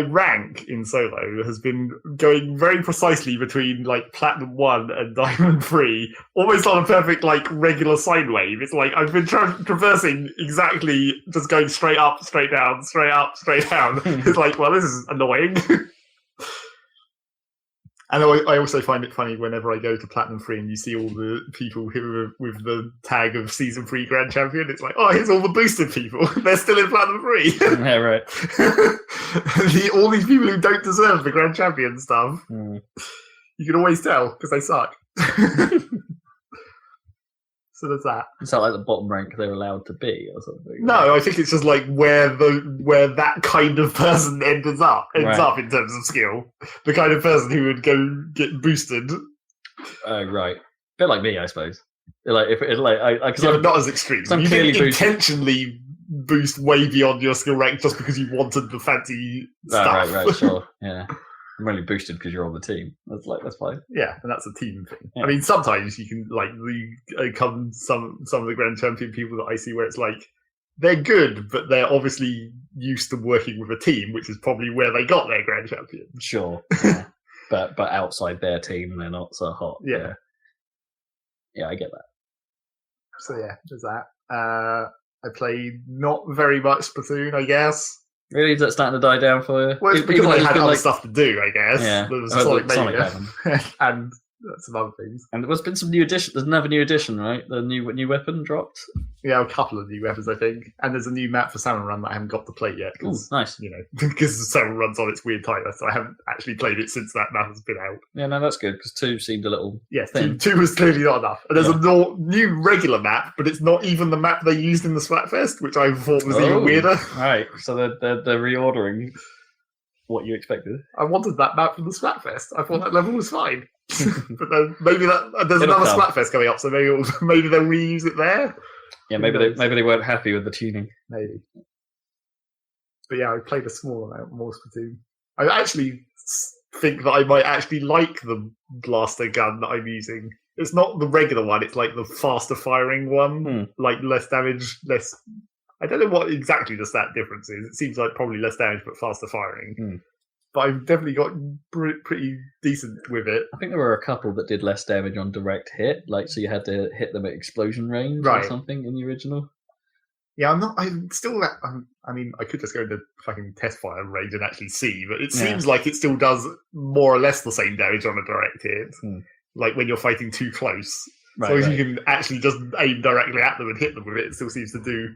rank in solo has been going very precisely between like Platinum 1 and Diamond 3, almost on a perfect like regular sine wave. It's like I've been traversing exactly, just going straight up, straight down, straight up, straight down. It's like, well, this is annoying. And I also find it funny whenever I go to Platinum 3 and you see all the people who are with the tag of Season 3 Grand Champion. It's like, oh, here's all the boosted people. They're still in Platinum 3. Yeah, right. All these people who don't deserve the Grand Champion stuff. You can always tell because they suck. So there's that. Is that like the bottom rank they're allowed to be or something? No, I think it's just like where that kind of person ends up in terms of skill. The kind of person who would go get boosted. Right. A bit like me, I suppose. Like but not as extreme. You didn't intentionally boost way beyond your skill rank just because you wanted the fancy stuff. Right, sure. Yeah. I'm only boosted because you're on the team. That's fine. Yeah, and that's a team thing. Yeah. I mean, sometimes you can come some of the Grand Champion people that I see where it's like they're good, but they're obviously used to working with a team, which is probably where they got their Grand Champion. Sure, yeah. but outside their team, they're not so hot. Yeah, I get that. So yeah, there's that. I played not very much Splatoon, I guess. Really? Is that starting to die down for you? Well, it's because I had other stuff to do, I guess. Yeah. There was Sonic and some other things. And there's been some new addition. There's another new addition, right? The new weapon dropped. Yeah, a couple of new weapons, I think. And there's a new map for Salmon Run that I haven't got to play yet. Ooh, nice. Because Salmon Run's on its weird timer, so I haven't actually played it since that map has been out. Yeah, no, that's good, because 2 seemed a little thin. 2 was clearly not enough. And there's a new regular map, but it's not even the map they used in the Splatfest, which I thought was even weirder. Right, so they're reordering what you expected. I wanted that map from the Splatfest. I thought that level was fine. But then maybe there's another Splatfest coming up, so maybe they'll reuse it there. Yeah, maybe they weren't happy with the tuning. Maybe. But yeah, I played a small amount more Splatoon. I actually think that I might actually like the blaster gun that I'm using. It's not the regular one, it's like the faster firing one. Like less damage, less... I don't know what exactly the stat difference is. It seems like probably less damage but faster firing. But I've definitely got pretty decent with it. I think there were a couple that did less damage on direct hit, like so you had to hit them at explosion range or something in the original. Yeah, I'm still. I mean, I could just go into fucking test fire range and actually see, but it seems like it still does more or less the same damage on a direct hit. Like when you're fighting too close. As long as you can actually just aim directly at them and hit them with it, it still seems to do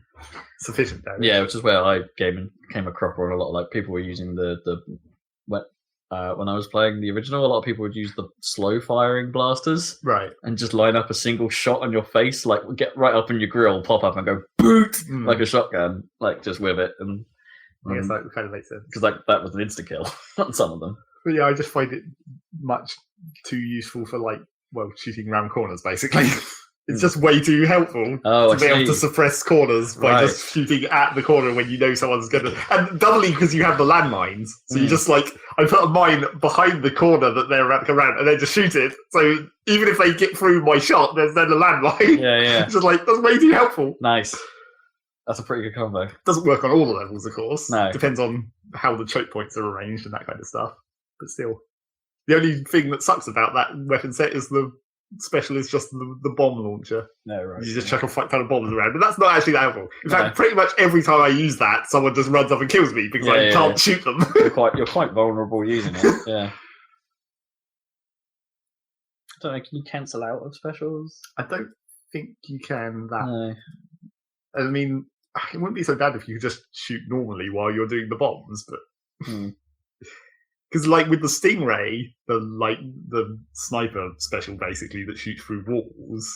sufficient damage. Yeah, which is where I came a cropper on a lot. Like people were using when I was playing the original, a lot of people would use the slow firing blasters, right, and just line up a single shot on your face, like get right up in your grill, pop up and go boot like a shotgun, like just with it. And I guess that kind of makes sense because that was an insta kill on some of them. But yeah, I just find it much too useful for shooting around corners, basically. It's just way too helpful to be able to suppress corners by just shooting at the corner when you know someone's going to... And doubly because you have the landmines. So you just I put a mine behind the corner that they're about to come around and then just shoot it. So even if they get through my shot, there's then a landmine. Yeah. It's just that's way too helpful. Nice. That's a pretty good combo. Doesn't work on all the levels, of course. No. Depends on how the choke points are arranged and that kind of stuff. But still. The only thing that sucks about that weapon set is the special is just the bomb launcher. No, right. You just chuck a ton of bombs around, but that's not actually that helpful. In fact, pretty much every time I use that, someone just runs up and kills me because I can't shoot them. You're quite vulnerable using it. Yeah. I don't know. Can you cancel out of specials? I don't think you can. No. I mean, it wouldn't be so bad if you could just shoot normally while you're doing the bombs, but. Because, with the Stingray, the sniper special, basically, that shoots through walls,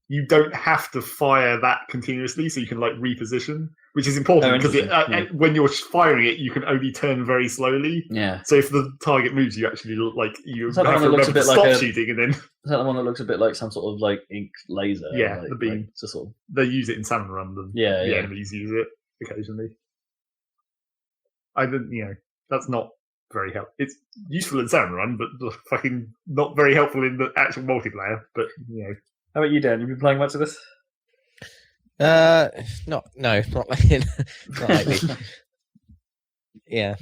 you don't have to fire that continuously, so you can, reposition, which is important, because when you're firing it, you can only turn very slowly. Yeah. So if the target moves, you actually look like you have to remember to stop shooting, and then... Is that the one that looks a bit like some sort of, ink laser? Yeah, the beam. Sort of... They use it in Salmon Run, the enemies use it occasionally. That's not... very helpful. It's useful in Salmon Run, but fucking not very helpful in the actual multiplayer. But how about you, Dan? You've been playing much of this? Not lately. Yeah.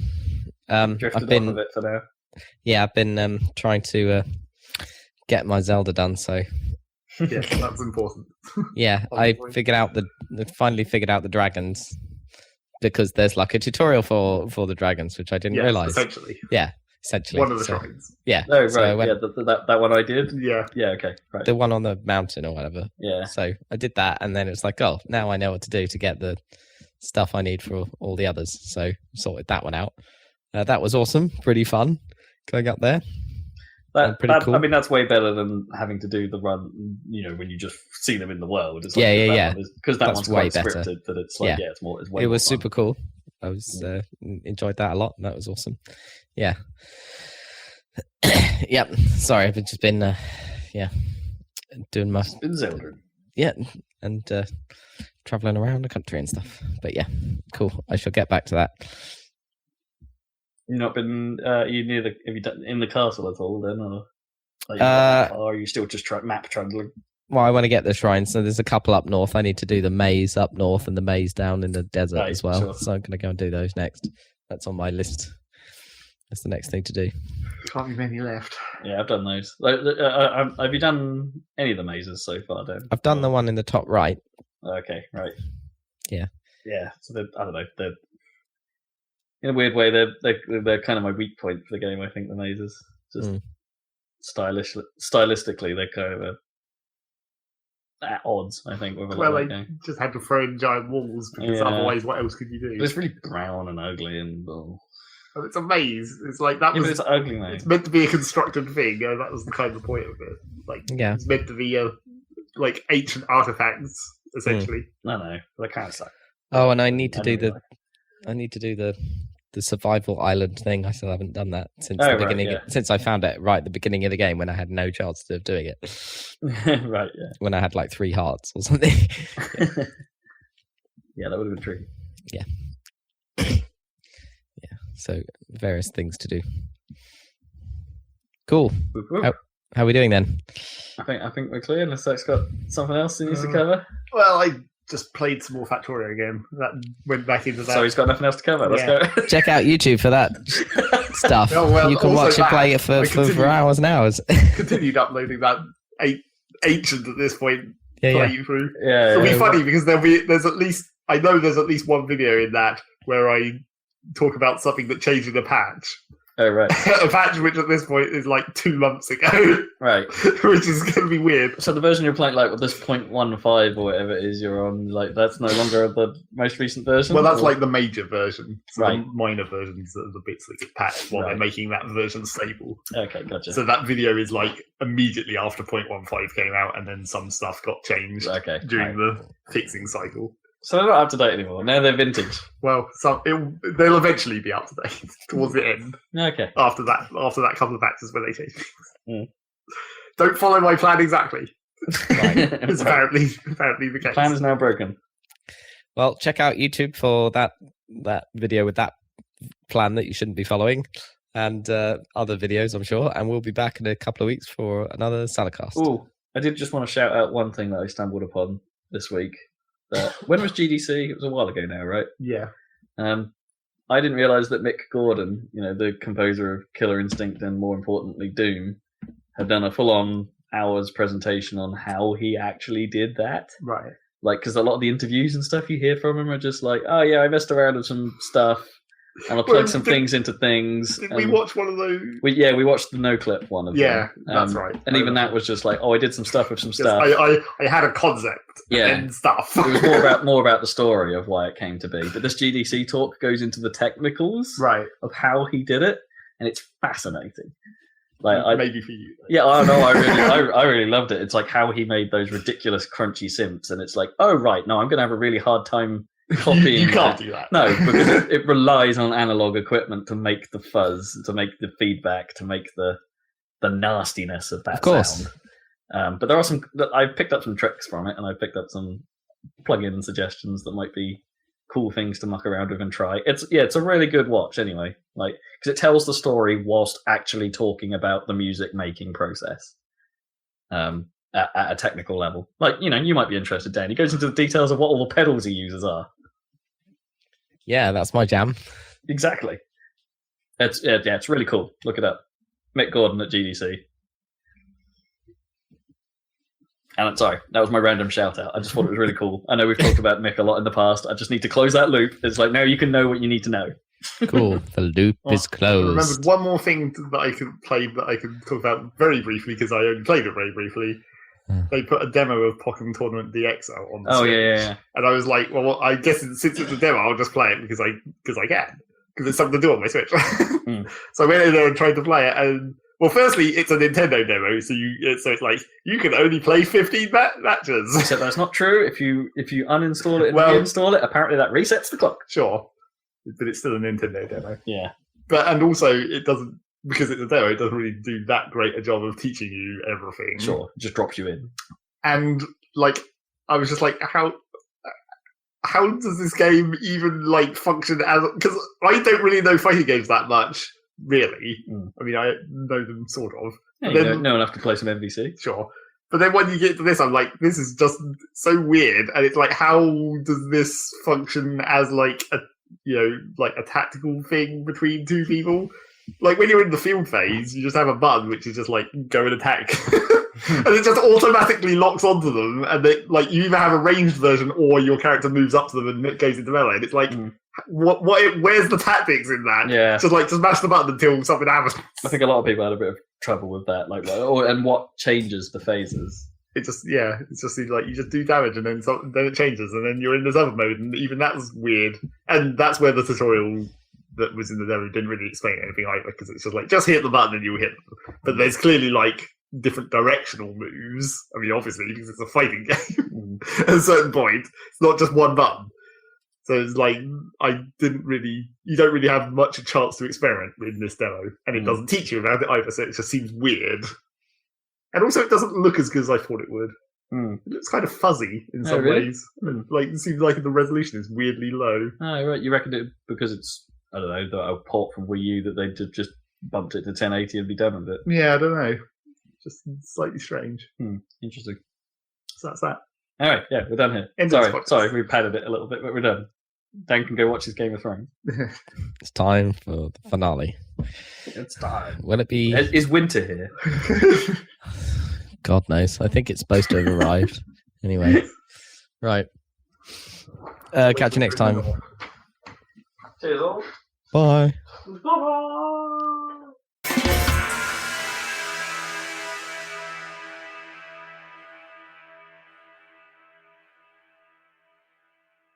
Drifted off of it for now. Yeah, I've been trying to get my Zelda done. So yeah, that's important. Yeah, I finally figured out the dragons. Because there's a tutorial for the dragons, which I didn't realize. Essentially. Yeah, essentially. One of the shrines. Yeah. Oh, right. So that one I did? Yeah. Yeah, okay. Right. The one on the mountain or whatever. Yeah. So I did that, and then it was now I know what to do to get the stuff I need for all the others. So sorted that one out. That was awesome. Pretty fun going up there. Cool. I mean, that's way better than having to do the run, when you just see them in the world. It's because that one's way better. Scripted, that it's it's more. It's way it was more fun. super cool. I was enjoyed that a lot. That was awesome. Yeah. Yep. Sorry, I've just been doing my. It's been Zelda. Yeah, and traveling around the country and stuff. But yeah, cool. I shall get back to that. You've not been have you done in the castle at all then, or are you still just map trundling? Well, I want to get the shrines. So there's a couple up north. I need to do the maze up north and the maze down in the desert as well. Sure. So I'm going to go and do those next. That's on my list. That's the next thing to do. Can't be many left. Yeah, I've done those. Have you done any of the mazes so far, Dan? I've done the one in the top right. Okay, right. Yeah. Yeah. So I don't know. They're in a weird way, they're kind of my weak point for the game. I think the mazes just stylistically, they're kind of at odds, I think. With a lot of they just had to throw in giant walls because otherwise, what else could you do? It's really brown and ugly and. It's a maze. It's like that was. But it's ugly, mate. It's meant to be a constructed thing. That was the kind of point of it. Like, it's meant to be like ancient artifacts, essentially. No, they kind of suck. Oh, and I need to do the survival island thing. I still haven't done that since the beginning. Since I found it right at the beginning of the game when I had no chance of doing it. Right. Yeah. When I had like 3 hearts or something. Yeah, that would have been tricky. Yeah. So various things to do. Cool. How are we doing then? I think we're clear. Unless Zach's got something else he needs to cover. Well, I just played some more Factorio again. That went back into that. So he's got nothing else to cover. Let's go. Check out YouTube for that stuff. You can watch it play it for hours and hours. Continued uploading that ancient at this point playthrough. Yeah, it'll be funny because there's at least one video in that where I talk about something that changed in a patch. Oh, right. A patch which at this point is like 2 months ago. Right. Which is going to be weird. So the version you're playing, like with this 0.15 or whatever it is you're on, like that's no longer the most recent version? Well, that's like the major version. So the minor versions are the bits that get patched while they're making that version stable. Okay, gotcha. So that video is like immediately after 0.15 came out, and then some stuff got changed during the fixing cycle. So they're not up to date anymore. Now they're vintage. Well, they'll eventually be up to date towards the end. Okay. After that couple of patches where they change things. Don't follow my plan exactly. It's apparently the case. Plan is now broken. Well, check out YouTube for that video with that plan that you shouldn't be following, and other videos, I'm sure. And we'll be back in a couple of weeks for another Saladcast. Oh, I did just want to shout out one thing that I stumbled upon this week. When was GDC? It was a while ago now, right? Yeah. I didn't realise that Mick Gordon, the composer of Killer Instinct and more importantly Doom, had done a full-on hours presentation on how he actually did that. Right. Like, because a lot of the interviews and stuff you hear from him are just like, oh yeah, I messed around with some stuff and I plugged some things into things. Did we watch one of those? We watched the no-clip one of them. Yeah, that's right. And even that was just like, I did some stuff with some stuff. I had a concept and stuff. It was more about the story of why it came to be. But this GDC talk goes into the technicals of how he did it, and it's fascinating. Like maybe for you. Though. Yeah, I know. I really loved it. It's like how he made those ridiculous crunchy synths, and it's like, oh right, no, I'm going to have a really hard time copying. You can't do that. No, because it relies on analog equipment to make the fuzz, to make the feedback, to make the nastiness of that sound. But there are I've picked up some tricks from it, and I've picked up some plug-in suggestions that might be cool things to muck around with and try. It's a really good watch anyway, like because it tells the story whilst actually talking about the music making process. At a technical level, like you might be interested, Dan. He goes into the details of what all the pedals he uses are. Yeah, that's my jam. Exactly. It's really cool. Look it up. Mick Gordon at GDC. And sorry, that was my random shout out. I just thought it was really cool. I know we've talked about Mick a lot in the past. I just need to close that loop. It's like now you can know what you need to know. Cool. The loop is closed. I remembered one more thing that I could talk about very briefly because I only played it very briefly. They put a demo of Pokémon Tournament DX out on the Switch. Yeah. And I was like, well, I guess since it's a demo, I'll just play it because I can. Because there's something to do on my Switch. So I went in there and tried to play it. And, well, firstly, it's a Nintendo demo. So it's like, you can only play 15 matches. Except that's not true. If you uninstall it and reinstall it, apparently that resets the clock. Sure. But it's still a Nintendo demo. Yeah. And also, it doesn't, because it's a demo, it doesn't really do that great a job of teaching you everything. Sure, it just drops you in. And I was just like, how does this game even function as? Because I don't really know fighting games that much, really. I mean, I know them sort of. Yeah, you know enough to play some MVC. Sure. But then when you get to this, I'm like, this is just so weird, and it's like, how does this function as a tactical thing between two people? Like when you're in the field phase, you just have a button which is just go and attack, and it just automatically locks onto them. And you either have a ranged version or your character moves up to them and it goes into melee. And it's like, where's the tactics in that? Yeah. Just mash the button until something happens. I think a lot of people had a bit of trouble with that, and what changes the phases. It just seems like you just do damage and then it changes and then you're in this other mode, and even that's weird. And that's where the tutorial that was in the demo didn't really explain anything either, because it's just hit the button and you hit them. But there's clearly different directional moves. I mean, obviously, because it's a fighting game. At a certain point, it's not just one button. So it's you don't really have much a chance to experiment in this demo, and it doesn't teach you about it either. So it just seems weird, and also it doesn't look as good as I thought it would. It looks kind of fuzzy in some ways. It seems like the resolution is weirdly low. Oh, right. You reckon it because it's a port from Wii U that they just bumped it to 1080 and be done with it? Yeah, I don't know. Just slightly strange. Interesting. So that's that. All right, yeah, we're done here. Sorry, we padded it a little bit, but we're done. Dan can go watch his Game of Thrones. It's time for the finale. It's time. Will it be? Is winter here? God knows. I think it's supposed to have arrived. Anyway, right. Catch you next time. Cheers all. Bye. Bye.